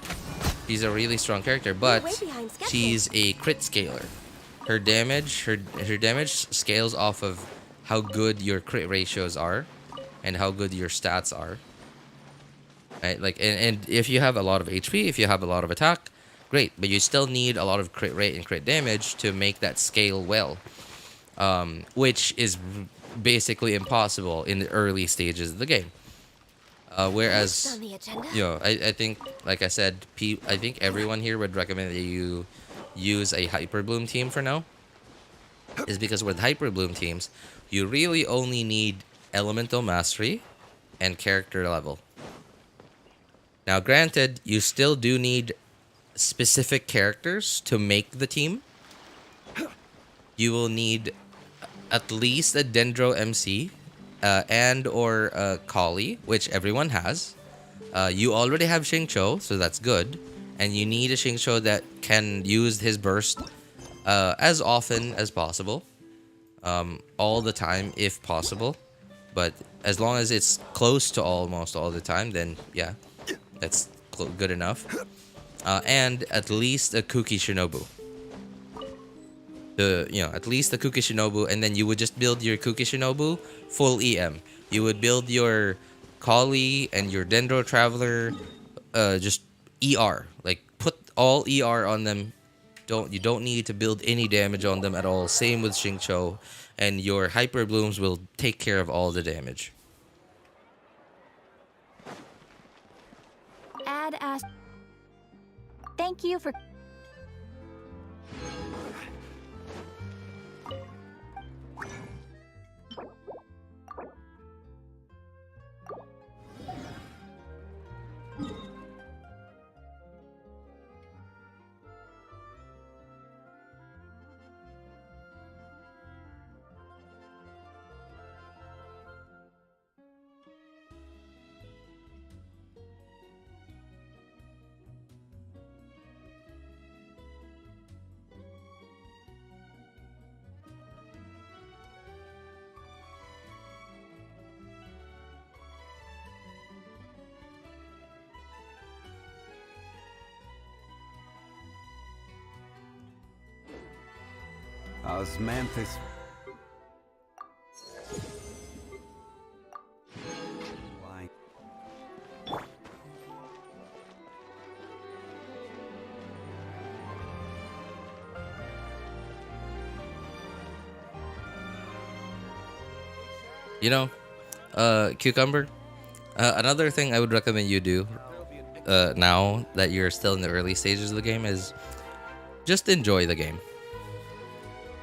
She's a really strong character, but she's a crit scaler. Her damage scales off of how good your crit ratios are, and how good your stats are. Right, like and if you have a lot of HP, if you have a lot of attack, great, but you still need a lot of crit rate and crit damage to make that scale well, which is basically impossible in the early stages of the game. Whereas, On the agenda? you know, I think, like I said, I think everyone here would recommend that you use a Hyper Bloom team for now. Is because with Hyper Bloom teams, you really only need Elemental Mastery and character level. Now, granted, you still do need specific characters to make the team. You will need at least a Dendro MC and or a Kali, which everyone has. You already have Xingqiu, so that's good. And you need a Xingqiu that can use his burst as often as possible. All the time, if possible. But as long as it's close to almost all the time, then yeah, that's good enough. And at least a Kuki Shinobu. At least the Kuki Shinobu, and then you would just build your Kuki Shinobu full EM. You would build your Kali and your Dendro Traveler just ER. Like, put all ER on them. You don't need to build any damage on them at all. Same with Xingqiu, and your Hyper Blooms will take care of all the damage. Add as. Thank you for. Osmanthus. Why? You know, Cucumber, another thing I would recommend you do now that you're still in the early stages of the game is just enjoy the game.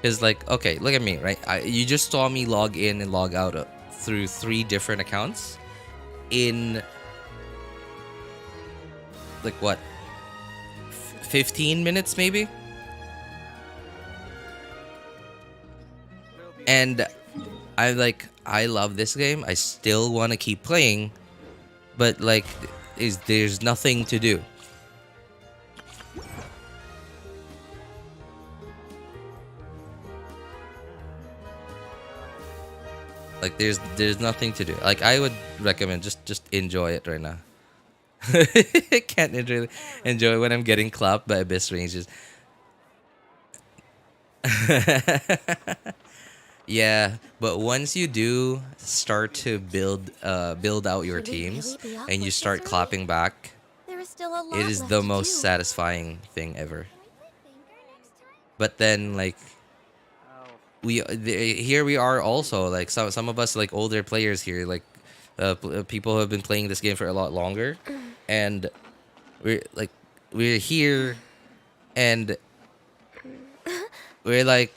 Is like, okay, look at me, right? You just saw me log in and log out through 3 different accounts in like what, 15 minutes maybe? And I love this game. I still want to keep playing, but like there's nothing to do. Like there's nothing to do. Like I would recommend just enjoy it right now. Can't enjoy when I'm getting clapped by Abyss Rangers. Yeah, but once you do start to build out your teams and you start clapping back, There is still a lot it is left the to most do. satisfying thing ever. But then like here we are also like some of us like older players here, like people who have been playing this game for a lot longer, and we're here and we're like,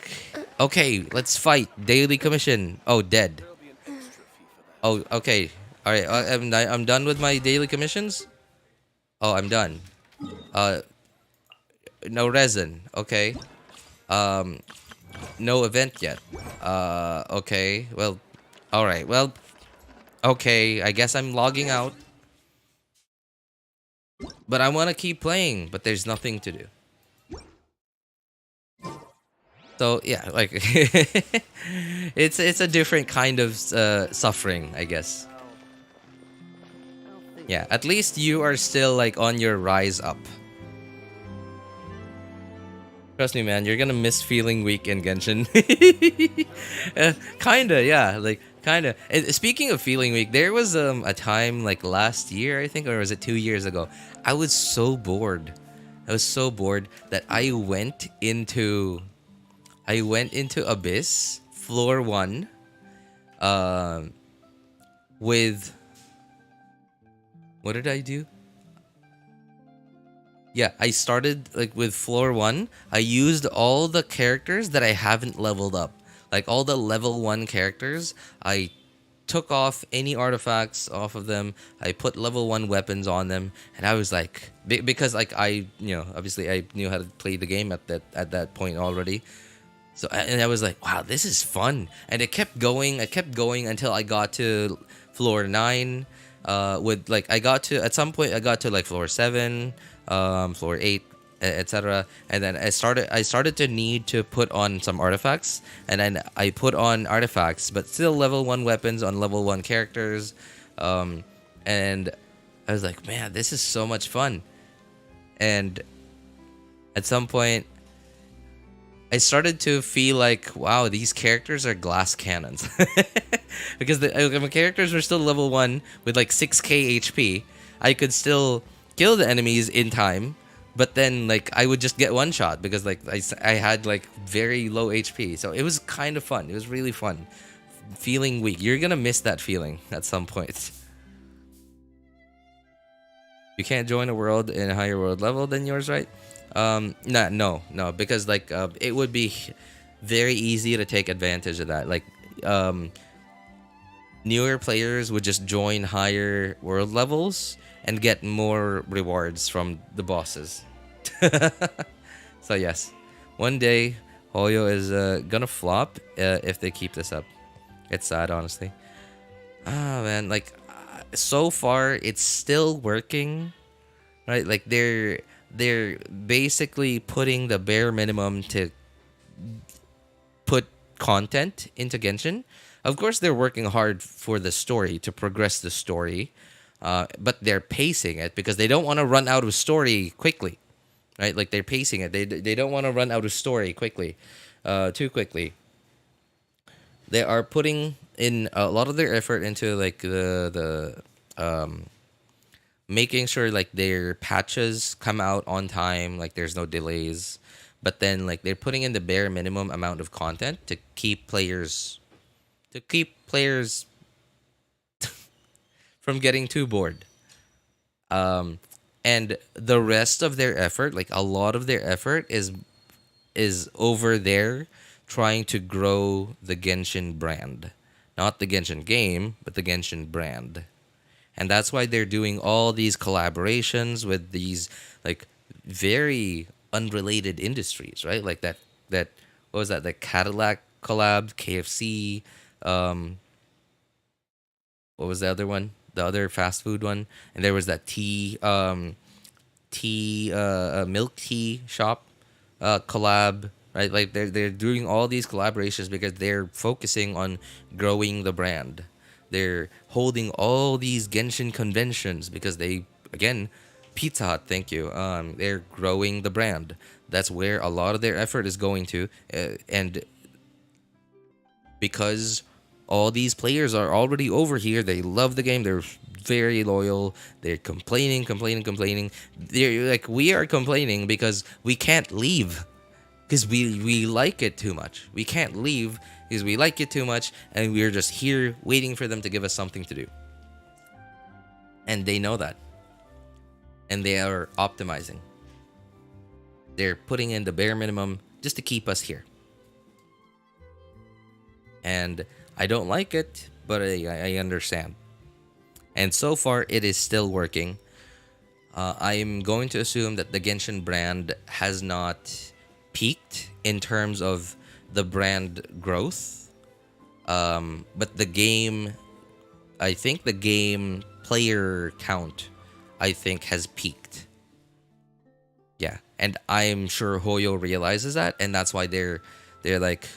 okay, let's fight. Daily commission. Oh, dead. Oh, okay. All right, I'm done with my daily commissions. Oh, I'm done. No resin. Okay. No event yet. Okay. Well, all right. Well, okay. I guess I'm logging out. But I want to keep playing, but there's nothing to do. So yeah, like it's a different kind of suffering, I guess. Yeah, at least you are still like on your rise up. Trust me, man, you're gonna miss feeling weak in Genshin. Kinda, yeah, like kinda. And speaking of feeling weak, there was a time like last year, I think, or was it 2 years ago? I was so bored. I was so bored that I went into Abyss floor 1 with what did I do? Yeah, I started like with floor 1. I used all the characters that I haven't leveled up. Like all the level 1 characters, I took off any artifacts off of them. I put level 1 weapons on them, and I was like, because like I, obviously I knew how to play the game at that point already. So and I was like, wow, this is fun, and it kept going. I kept going until I got to floor 9. With like at some point I got to like floor 7, floor 8, etc. And then I started to need to put on some artifacts, and then I put on artifacts, but still level 1 weapons on level 1 characters. And I was like, man, this is so much fun. And at some point I started to feel like, wow, these characters are glass cannons. Because my characters were still level 1 with like 6k HP. I could still kill the enemies in time, but then like I would just get one shot because like I had like very low HP. So it was kind of fun. It was really fun. Feeling weak. You're gonna miss that feeling at some point. You can't join a world in a higher world level than yours, right? No, because like it would be very easy to take advantage of that. Like newer players would just join higher world levels and get more rewards from the bosses. So yes, one day Hoyo is gonna flop if they keep this up. It's sad, honestly. Ah man, like so far it's still working, right? Like they're basically putting the bare minimum to put content into Genshin. Of course, they're working hard for the story to progress the story, but they're pacing it because they don't want to run out of story quickly, right? Like they're pacing it. They don't want to run out of story quickly, too quickly. They are putting in a lot of their effort into like the making sure like their patches come out on time, like there's no delays. But then like they're putting in the bare minimum amount of content to keep players from getting too bored. And the rest of their effort, like a lot of their effort is over there trying to grow the Genshin brand. Not the Genshin game, but the Genshin brand. And that's why they're doing all these collaborations with these like very unrelated industries, right? Like that what was that? The Cadillac collab, KFC, what was the other one? The other fast food one. And there was that milk tea shop collab, right? Like they're doing all these collaborations because they're focusing on growing the brand. They're holding all these Genshin conventions because they, again, Pizza Hut, thank you. They're growing the brand. That's where a lot of their effort is going to. And because all these players are already over here, they love the game, they're very loyal, they're complaining. They're like, we are complaining because we can't leave. Because we like it too much. We can't leave because we like it too much, and we're just here waiting for them to give us something to do. And they know that. And they are optimizing. They're putting in the bare minimum just to keep us here. And I don't like it, but I understand. And so far, it is still working. I'm going to assume that the Genshin brand has not peaked in terms of the brand growth, but the game, I think the game player count, I think has peaked. Yeah, and I'm sure Hoyo realizes that, and that's why they're like,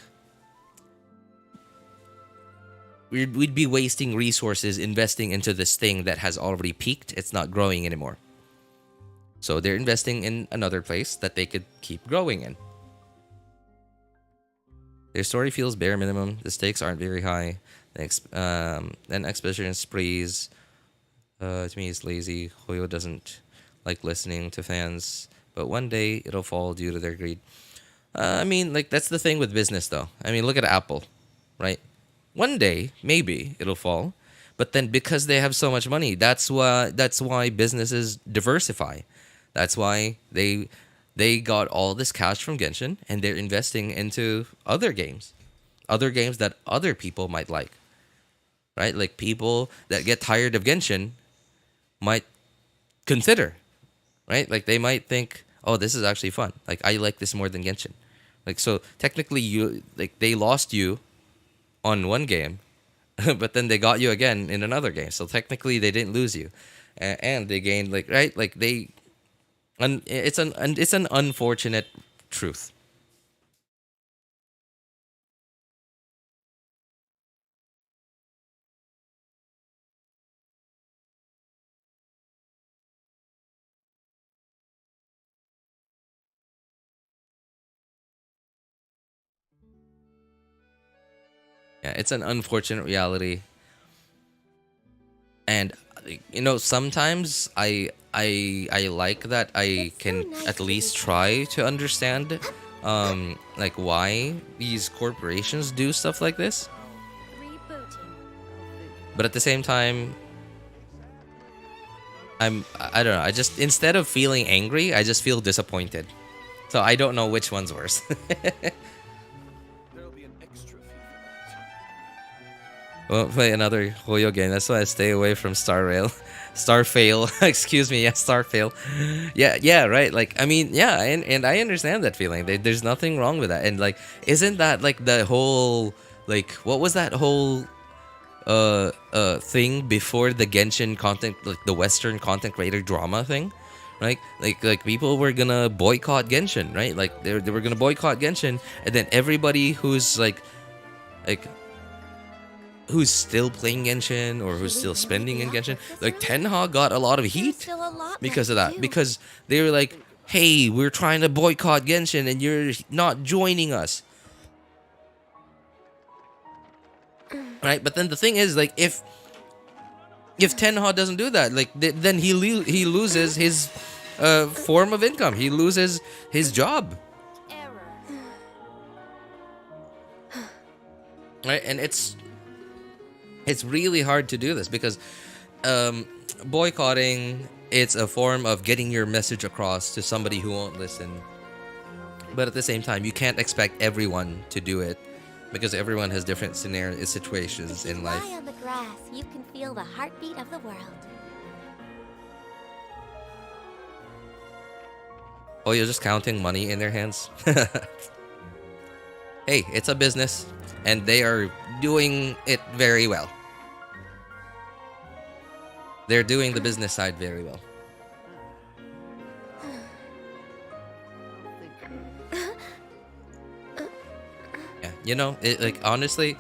we'd be wasting resources investing into this thing that has already peaked. It's not growing anymore. So they're investing in another place that they could keep growing in. Their story feels bare minimum. The stakes aren't very high. Then exposition sprees. To me, it's lazy. Hoyo doesn't like listening to fans. but one day it'll fall due to their greed. I mean, like that's the thing with business, though. I mean, look at Apple, right? One day maybe it'll fall, but then because they have so much money, that's why businesses diversify. That's why they got all this cash from Genshin and they're investing into other games that other people might like, right? Like people that get tired of Genshin might consider, right? Like they might think, oh, this is actually fun. Like I like this more than Genshin. Like so technically they lost you on one game, but then they got you again in another game. So technically they didn't lose you, and they gained like right like they. It's an unfortunate truth. Yeah, it's an unfortunate reality, and sometimes I like that I can at least try to understand like why these corporations do stuff like this, but at the same time I don't know, I just instead of feeling angry I just feel disappointed, so I don't know which one's worse. Won't play another Hoyo game. That's why I stay away from Starfail. Excuse me, yeah, Starfail. Yeah, right. Like, I mean, yeah, and I understand that feeling. There's nothing wrong with that. And like, isn't that like the whole like what was that whole thing before the Genshin content, like the Western content creator drama thing, right? Like people were gonna boycott Genshin, right? Like they were gonna boycott Genshin, and then everybody who's like who's still playing Genshin or who's still spending in Genshin, like Tenha got a lot of heat because of that. Because they were like, hey, we're trying to boycott Genshin and you're not joining us. Right? But then the thing is, like, if Tenha doesn't do that, like, then he loses his form of income. He loses his job. Right? And it's really hard to do this because boycotting, it's a form of getting your message across to somebody who won't listen. But at the same time, you can't expect everyone to do it because everyone has different situations in life. Lie on the grass, you can feel the heartbeat of the world. Oh, you're just counting money in their hands? Hey, it's a business, and they are doing it very well. They're doing the business side very well. Yeah, like honestly,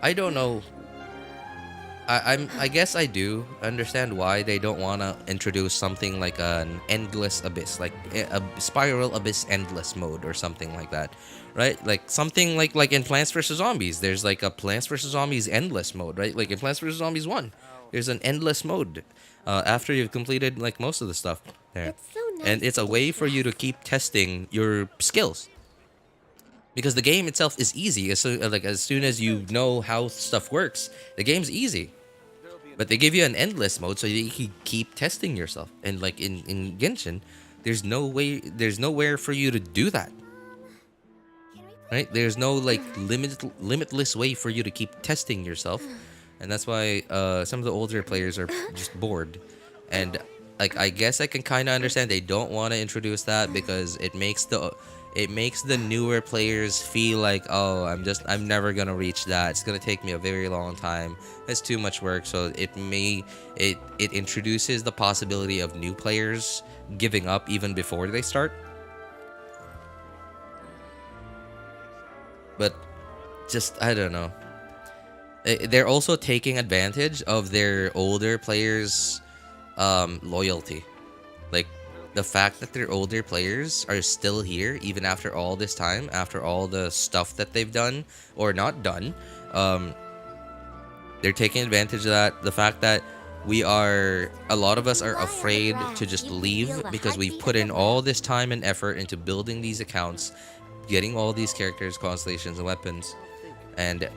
I don't know. I guess I do understand why they don't want to introduce something like an endless abyss, like a spiral abyss endless mode or something like that, right? Like something like in Plants vs Zombies, there's like a Plants vs Zombies endless mode, right? Like in Plants vs Zombies 1, there's an endless mode after you've completed like most of the stuff there, It's so nice and it's a to way be for you to keep testing your skills. Because the game itself is easy. As soon as you know how stuff works, the game's easy. But they give you an endless mode so you can keep testing yourself. And like in Genshin, there's nowhere for you to do that. Right? There's no like limitless way for you to keep testing yourself. And that's why some of the older players are just bored. And like I guess I can kind of understand they don't want to introduce that because it makes the newer players feel like, oh, I'm never gonna reach that. It's gonna take me a very long time. It's too much work. So it introduces the possibility of new players giving up even before they start. But just I don't know. They're also taking advantage of their older players' loyalty. Like the fact that their older players are still here even after all this time, after all the stuff that they've done or not done, they're taking advantage of that. The fact that a lot of us are afraid to just leave because we've put in all this time and effort into building these accounts, getting all these characters, constellations, and weapons. And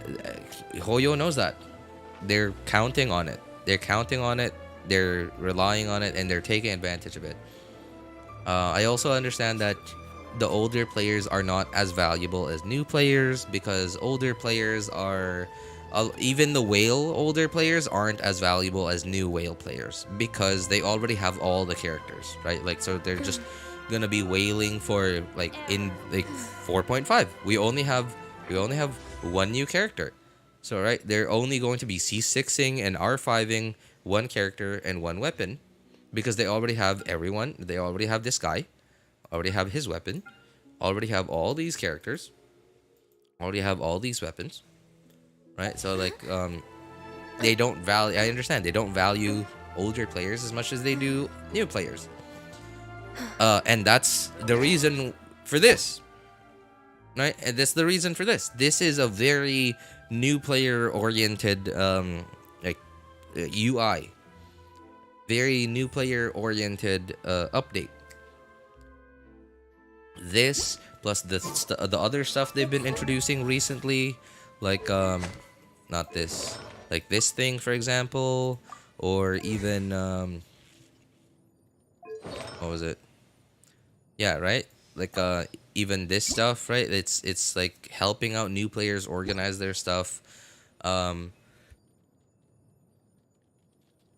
Hoyo knows that. They're counting on it. They're counting on it. They're relying on it, and they're taking advantage of it. I also understand that the older players are not as valuable as new players because older players are... even the whale older players aren't as valuable as new whale players because they already have all the characters, right? Like, so they're just gonna be whaling for like in like 4.5. We only have one new character, so right, they're only going to be C6ing and R5ing one character and one weapon because they already have everyone. They already have this guy, already have his weapon, already have all these characters, already have all these weapons. Right, so like they don't value. I understand they don't value older players as much as they do new players, and that's the reason for this. Right, and that's the reason for this. This is a very new player oriented UI, very new player oriented update. This plus the other stuff they've been introducing recently. Like not this, like this thing for example, or even what was it? Yeah, right, like even this stuff, right? It's like helping out new players organize their stuff.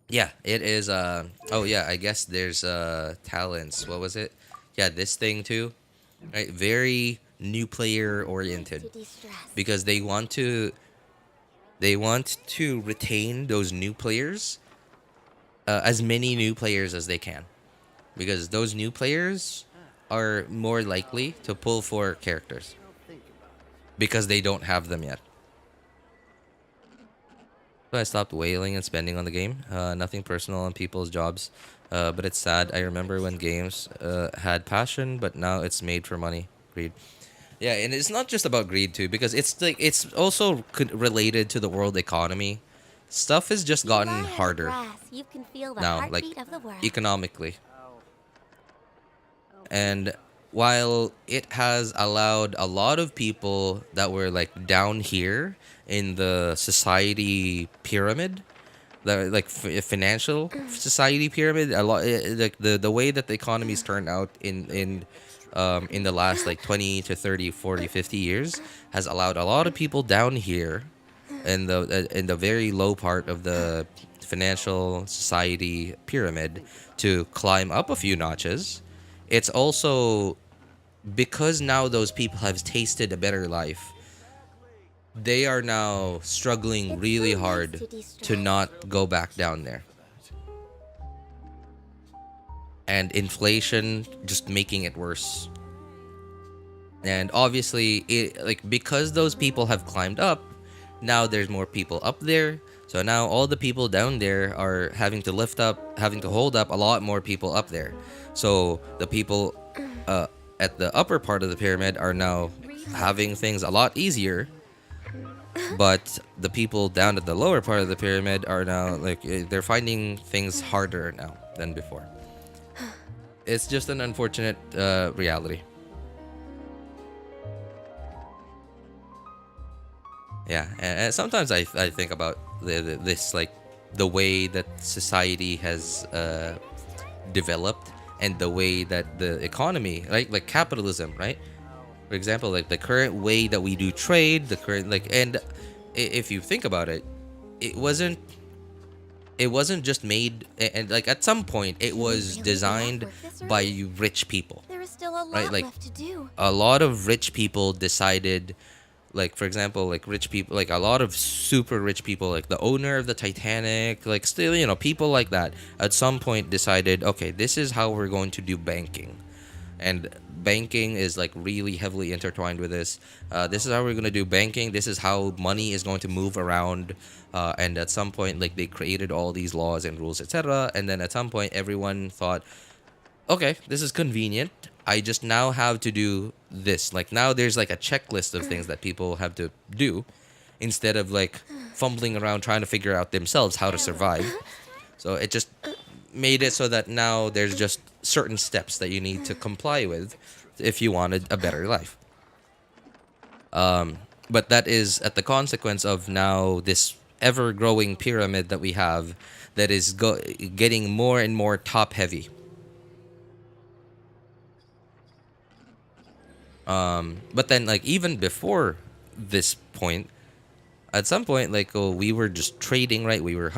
Yeah, it is oh yeah, I guess there's talents. What was it? Yeah, this thing too, right? Very new player oriented because they want to retain those new players, as many new players as they can, because those new players are more likely to pull for characters because they don't have them yet. So I stopped wailing and spending on the game. Nothing personal on people's jobs, but it's sad. I remember when games had passion, but now it's made for money. Greed. Yeah, and it's not just about greed too, because it's like it's also related to the world economy. Stuff has just gotten harder now, like economically. And while it has allowed a lot of people that were like down here in the society pyramid, the like financial society pyramid, a lot like the way that the economy's turned out in the last like 20 to 30, 40, 50 years has allowed a lot of people down here in the very low part of the financial society pyramid to climb up a few notches. It's also because now those people have tasted a better life. They are now struggling really hard to not go back down there. And inflation just making it worse. And obviously, because those people have climbed up, now there's more people up there. So now all the people down there are having to hold up a lot more people up there. So the people at the upper part of the pyramid are now having things a lot easier. But the people down at the lower part of the pyramid are now they're finding things harder now than before. It's just an unfortunate reality. Yeah, and sometimes I think about this, like the way that society has developed and the way that the economy, like capitalism, right? For example, like the current way that we do trade, the current and if you think about it, it wasn't just made, and like at some point it was designed by rich people, right? Like a lot of rich people decided, like for example, like rich people, like a lot of super rich people, like the owner of the Titanic, like still, people like that at some point decided, okay, this is how we're going to do banking. And banking is like really heavily intertwined with this. This is how we're going to do banking. This is how money is going to move around. And at some point, like they created all these laws and rules, etc. And then at some point, everyone thought, okay, this is convenient. I just now have to do this. Like now there's like a checklist of things that people have to do instead of like fumbling around trying to figure out themselves how to survive. So it just made it so that now there's just certain steps that you need to comply with if you wanted a better life. But that is at the consequence of now this ever-growing pyramid that we have that is getting more and more top-heavy. But then, like, even before this point, at some point, like, we were just trading, right? We were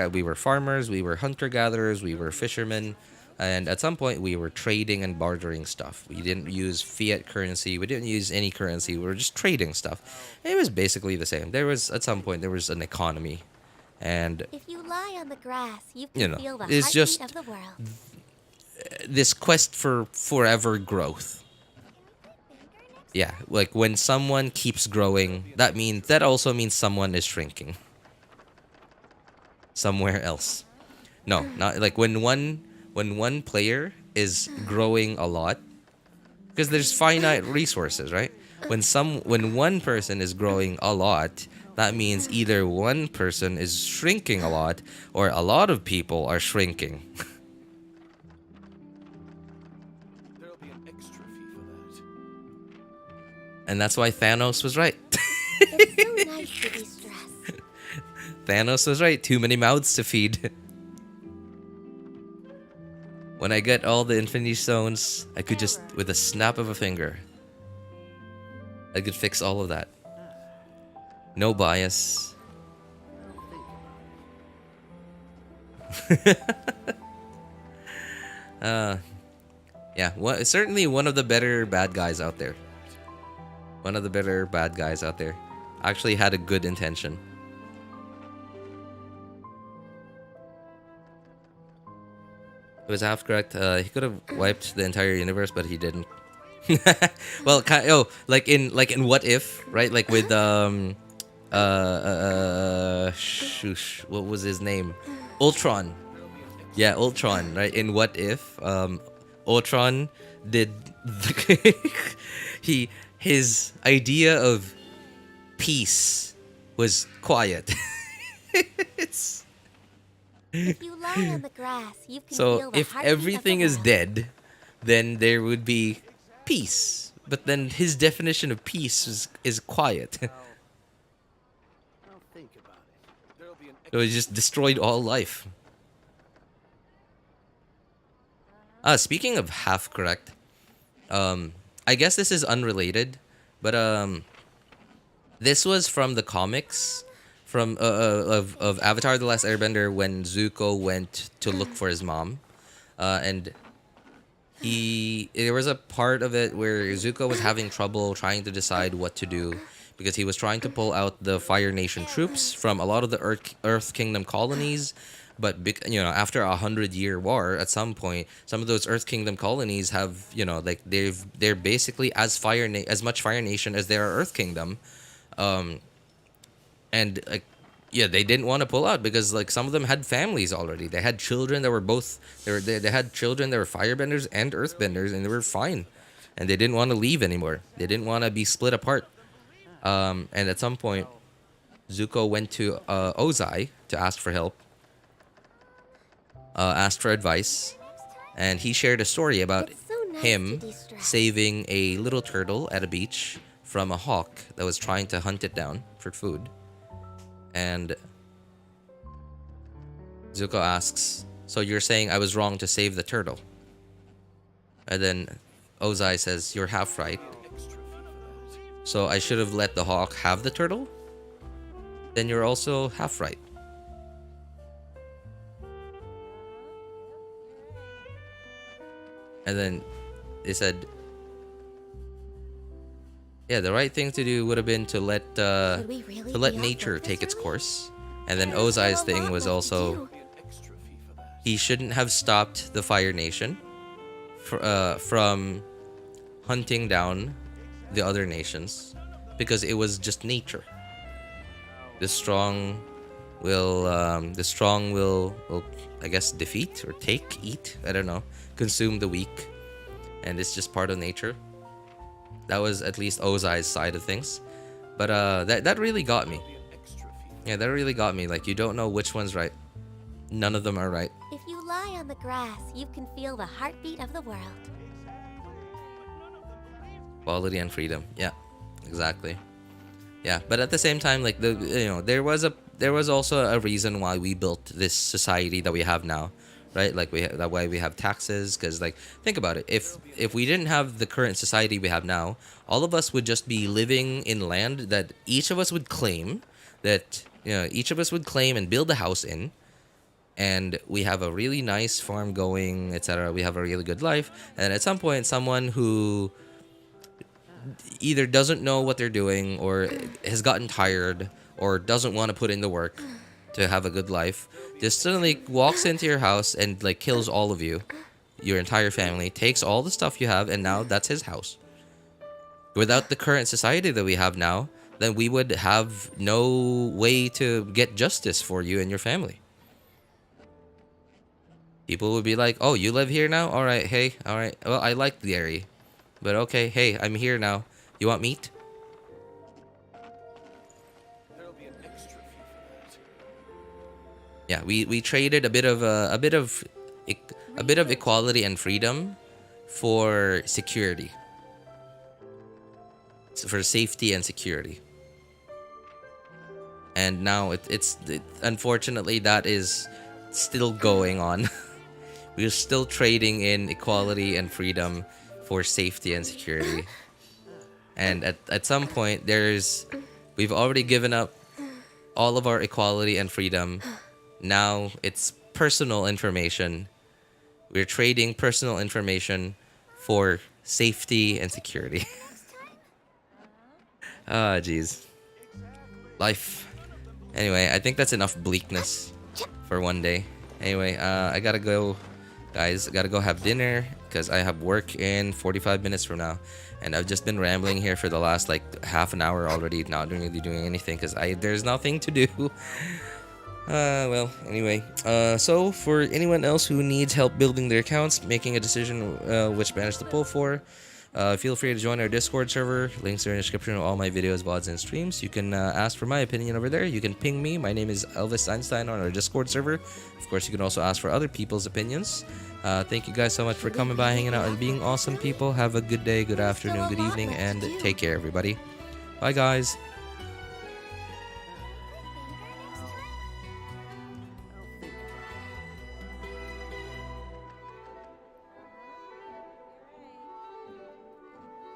we were farmers, we were hunter-gatherers, we were fishermen, and at some point, we were trading and bartering stuff. We didn't use fiat currency, we didn't use any currency, we were just trading stuff. It was basically the same. At some point, there was an economy, and If you lie on the grass, you You can know, feel the it's heartbeat just- of the world. this quest for forever growth. Yeah, like when someone keeps growing, that also means someone is shrinking. Somewhere else. No, not like when one player is growing a lot, because there's finite resources, right? When one person is growing a lot, that means either one person is shrinking a lot or a lot of people are shrinking. There'll be an extra fee for that. And that's why Thanos was right. It's so nice to be stressed. Thanos was right. Too many mouths to feed. When I get all the Infinity Stones, I could just, with a snap of a finger, I could fix all of that. No bias. Yeah, certainly one of the better bad guys out there. One of the better bad guys out there. Actually had a good intention. It was half correct. He could have wiped the entire universe, but he didn't. Well, like in What If, right? Like with shush, what was his name? Ultron. Yeah, Ultron, right? In What If, Ultron did his idea of peace was quiet. It's If you lie on the grass, you can so feel the if heartbeat of everything the is world. dead, then there would be peace. But then his definition of peace is quiet. I'll think about it. There'll be an So he just destroyed all life. Speaking of half correct, I guess this is unrelated, but this was from the comics from of Avatar: The Last Airbender when Zuko went to look for his mom, and there was a part of it where Zuko was having trouble trying to decide what to do because he was trying to pull out the Fire Nation troops from a lot of the Earth Kingdom colonies. But after 100-year war, at some point, some of those Earth Kingdom colonies have, like they're basically as much Fire Nation as they are Earth Kingdom, and like, yeah, they didn't want to pull out because like some of them had families already. They had children that were both they had children that were Firebenders and Earthbenders, and they were fine, and they didn't want to leave anymore. They didn't want to be split apart. And at some point, Zuko went to Ozai to ask for help. Asked for advice, and he shared a story about It's so nice him to de-stress. saving a little turtle at a beach from a hawk that was trying to hunt it down for food. And Zuko asks, "So you're saying I was wrong to save the turtle?" And then Ozai says, "You're half right. So I should have let the hawk have the turtle? Then you're also half right." And then they said, yeah, the right thing to do would have been to let Should we really be off nature work take this its early? course. And then There's still Ozai's a thing lot was left to also do. extra fee for that. he shouldn't have stopped the Fire Nation from hunting down the other nations because it was just nature. The strong will I guess defeat or eat, I don't know, consume the weak, and it's just part of nature. That was at least Ozai's side of things, but that really got me. Yeah, that really got me. Like, you don't know which one's right. None of them are right. If you lie on the grass, you can feel the heartbeat of the world. Equality and freedom. Yeah, exactly. Yeah, but at the same time, like there was also a reason why we built this society that we have now, right? Like that why we have taxes, because like think about it. If we didn't have the current society we have now, all of us would just be living in land that each of us would claim, and build a house in, and we have a really nice farm going, etc. We have a really good life, and at some point, someone who either doesn't know what they're doing or has gotten tired or doesn't want to put in the work to have a good life just suddenly walks into your house and like kills all of you, your entire family, takes all the stuff you have, and now that's his house. Without the current society that we have now, then we would have no way to get justice for you and your family. People would be like, oh, you live here now? All right, hey, all right. Well, I like the area. But okay, hey, I'm here now. You want meat? There'll be an extra fee for that. Yeah, we traded a bit of equality and freedom for security. For safety and security. And now unfortunately that is still going on. We're still trading in equality and freedom for safety and security. And at some point we've already given up all of our equality and freedom. Now it's personal information. We're trading personal information for safety and security. Ah, jeez. Life. Anyway, I think that's enough bleakness for one day. Anyway, I gotta go, guys. I gotta go have dinner because I have work in 45 minutes from now, and I've just been rambling here for the last like half an hour already, not really doing anything because there's nothing to do. Well, anyway, so for anyone else who needs help building their accounts, making a decision which banners to pull for, feel free to join our Discord server. Links are in the description of all my videos, VODs, and streams. You can ask for my opinion over there. You can ping me. My name is Elvis Einstein on our Discord server. Of course, you can also ask for other people's opinions. Thank you guys so much for coming by, hanging out, and being awesome people. Have a good day, good afternoon, good evening, and take care, everybody. Bye, guys.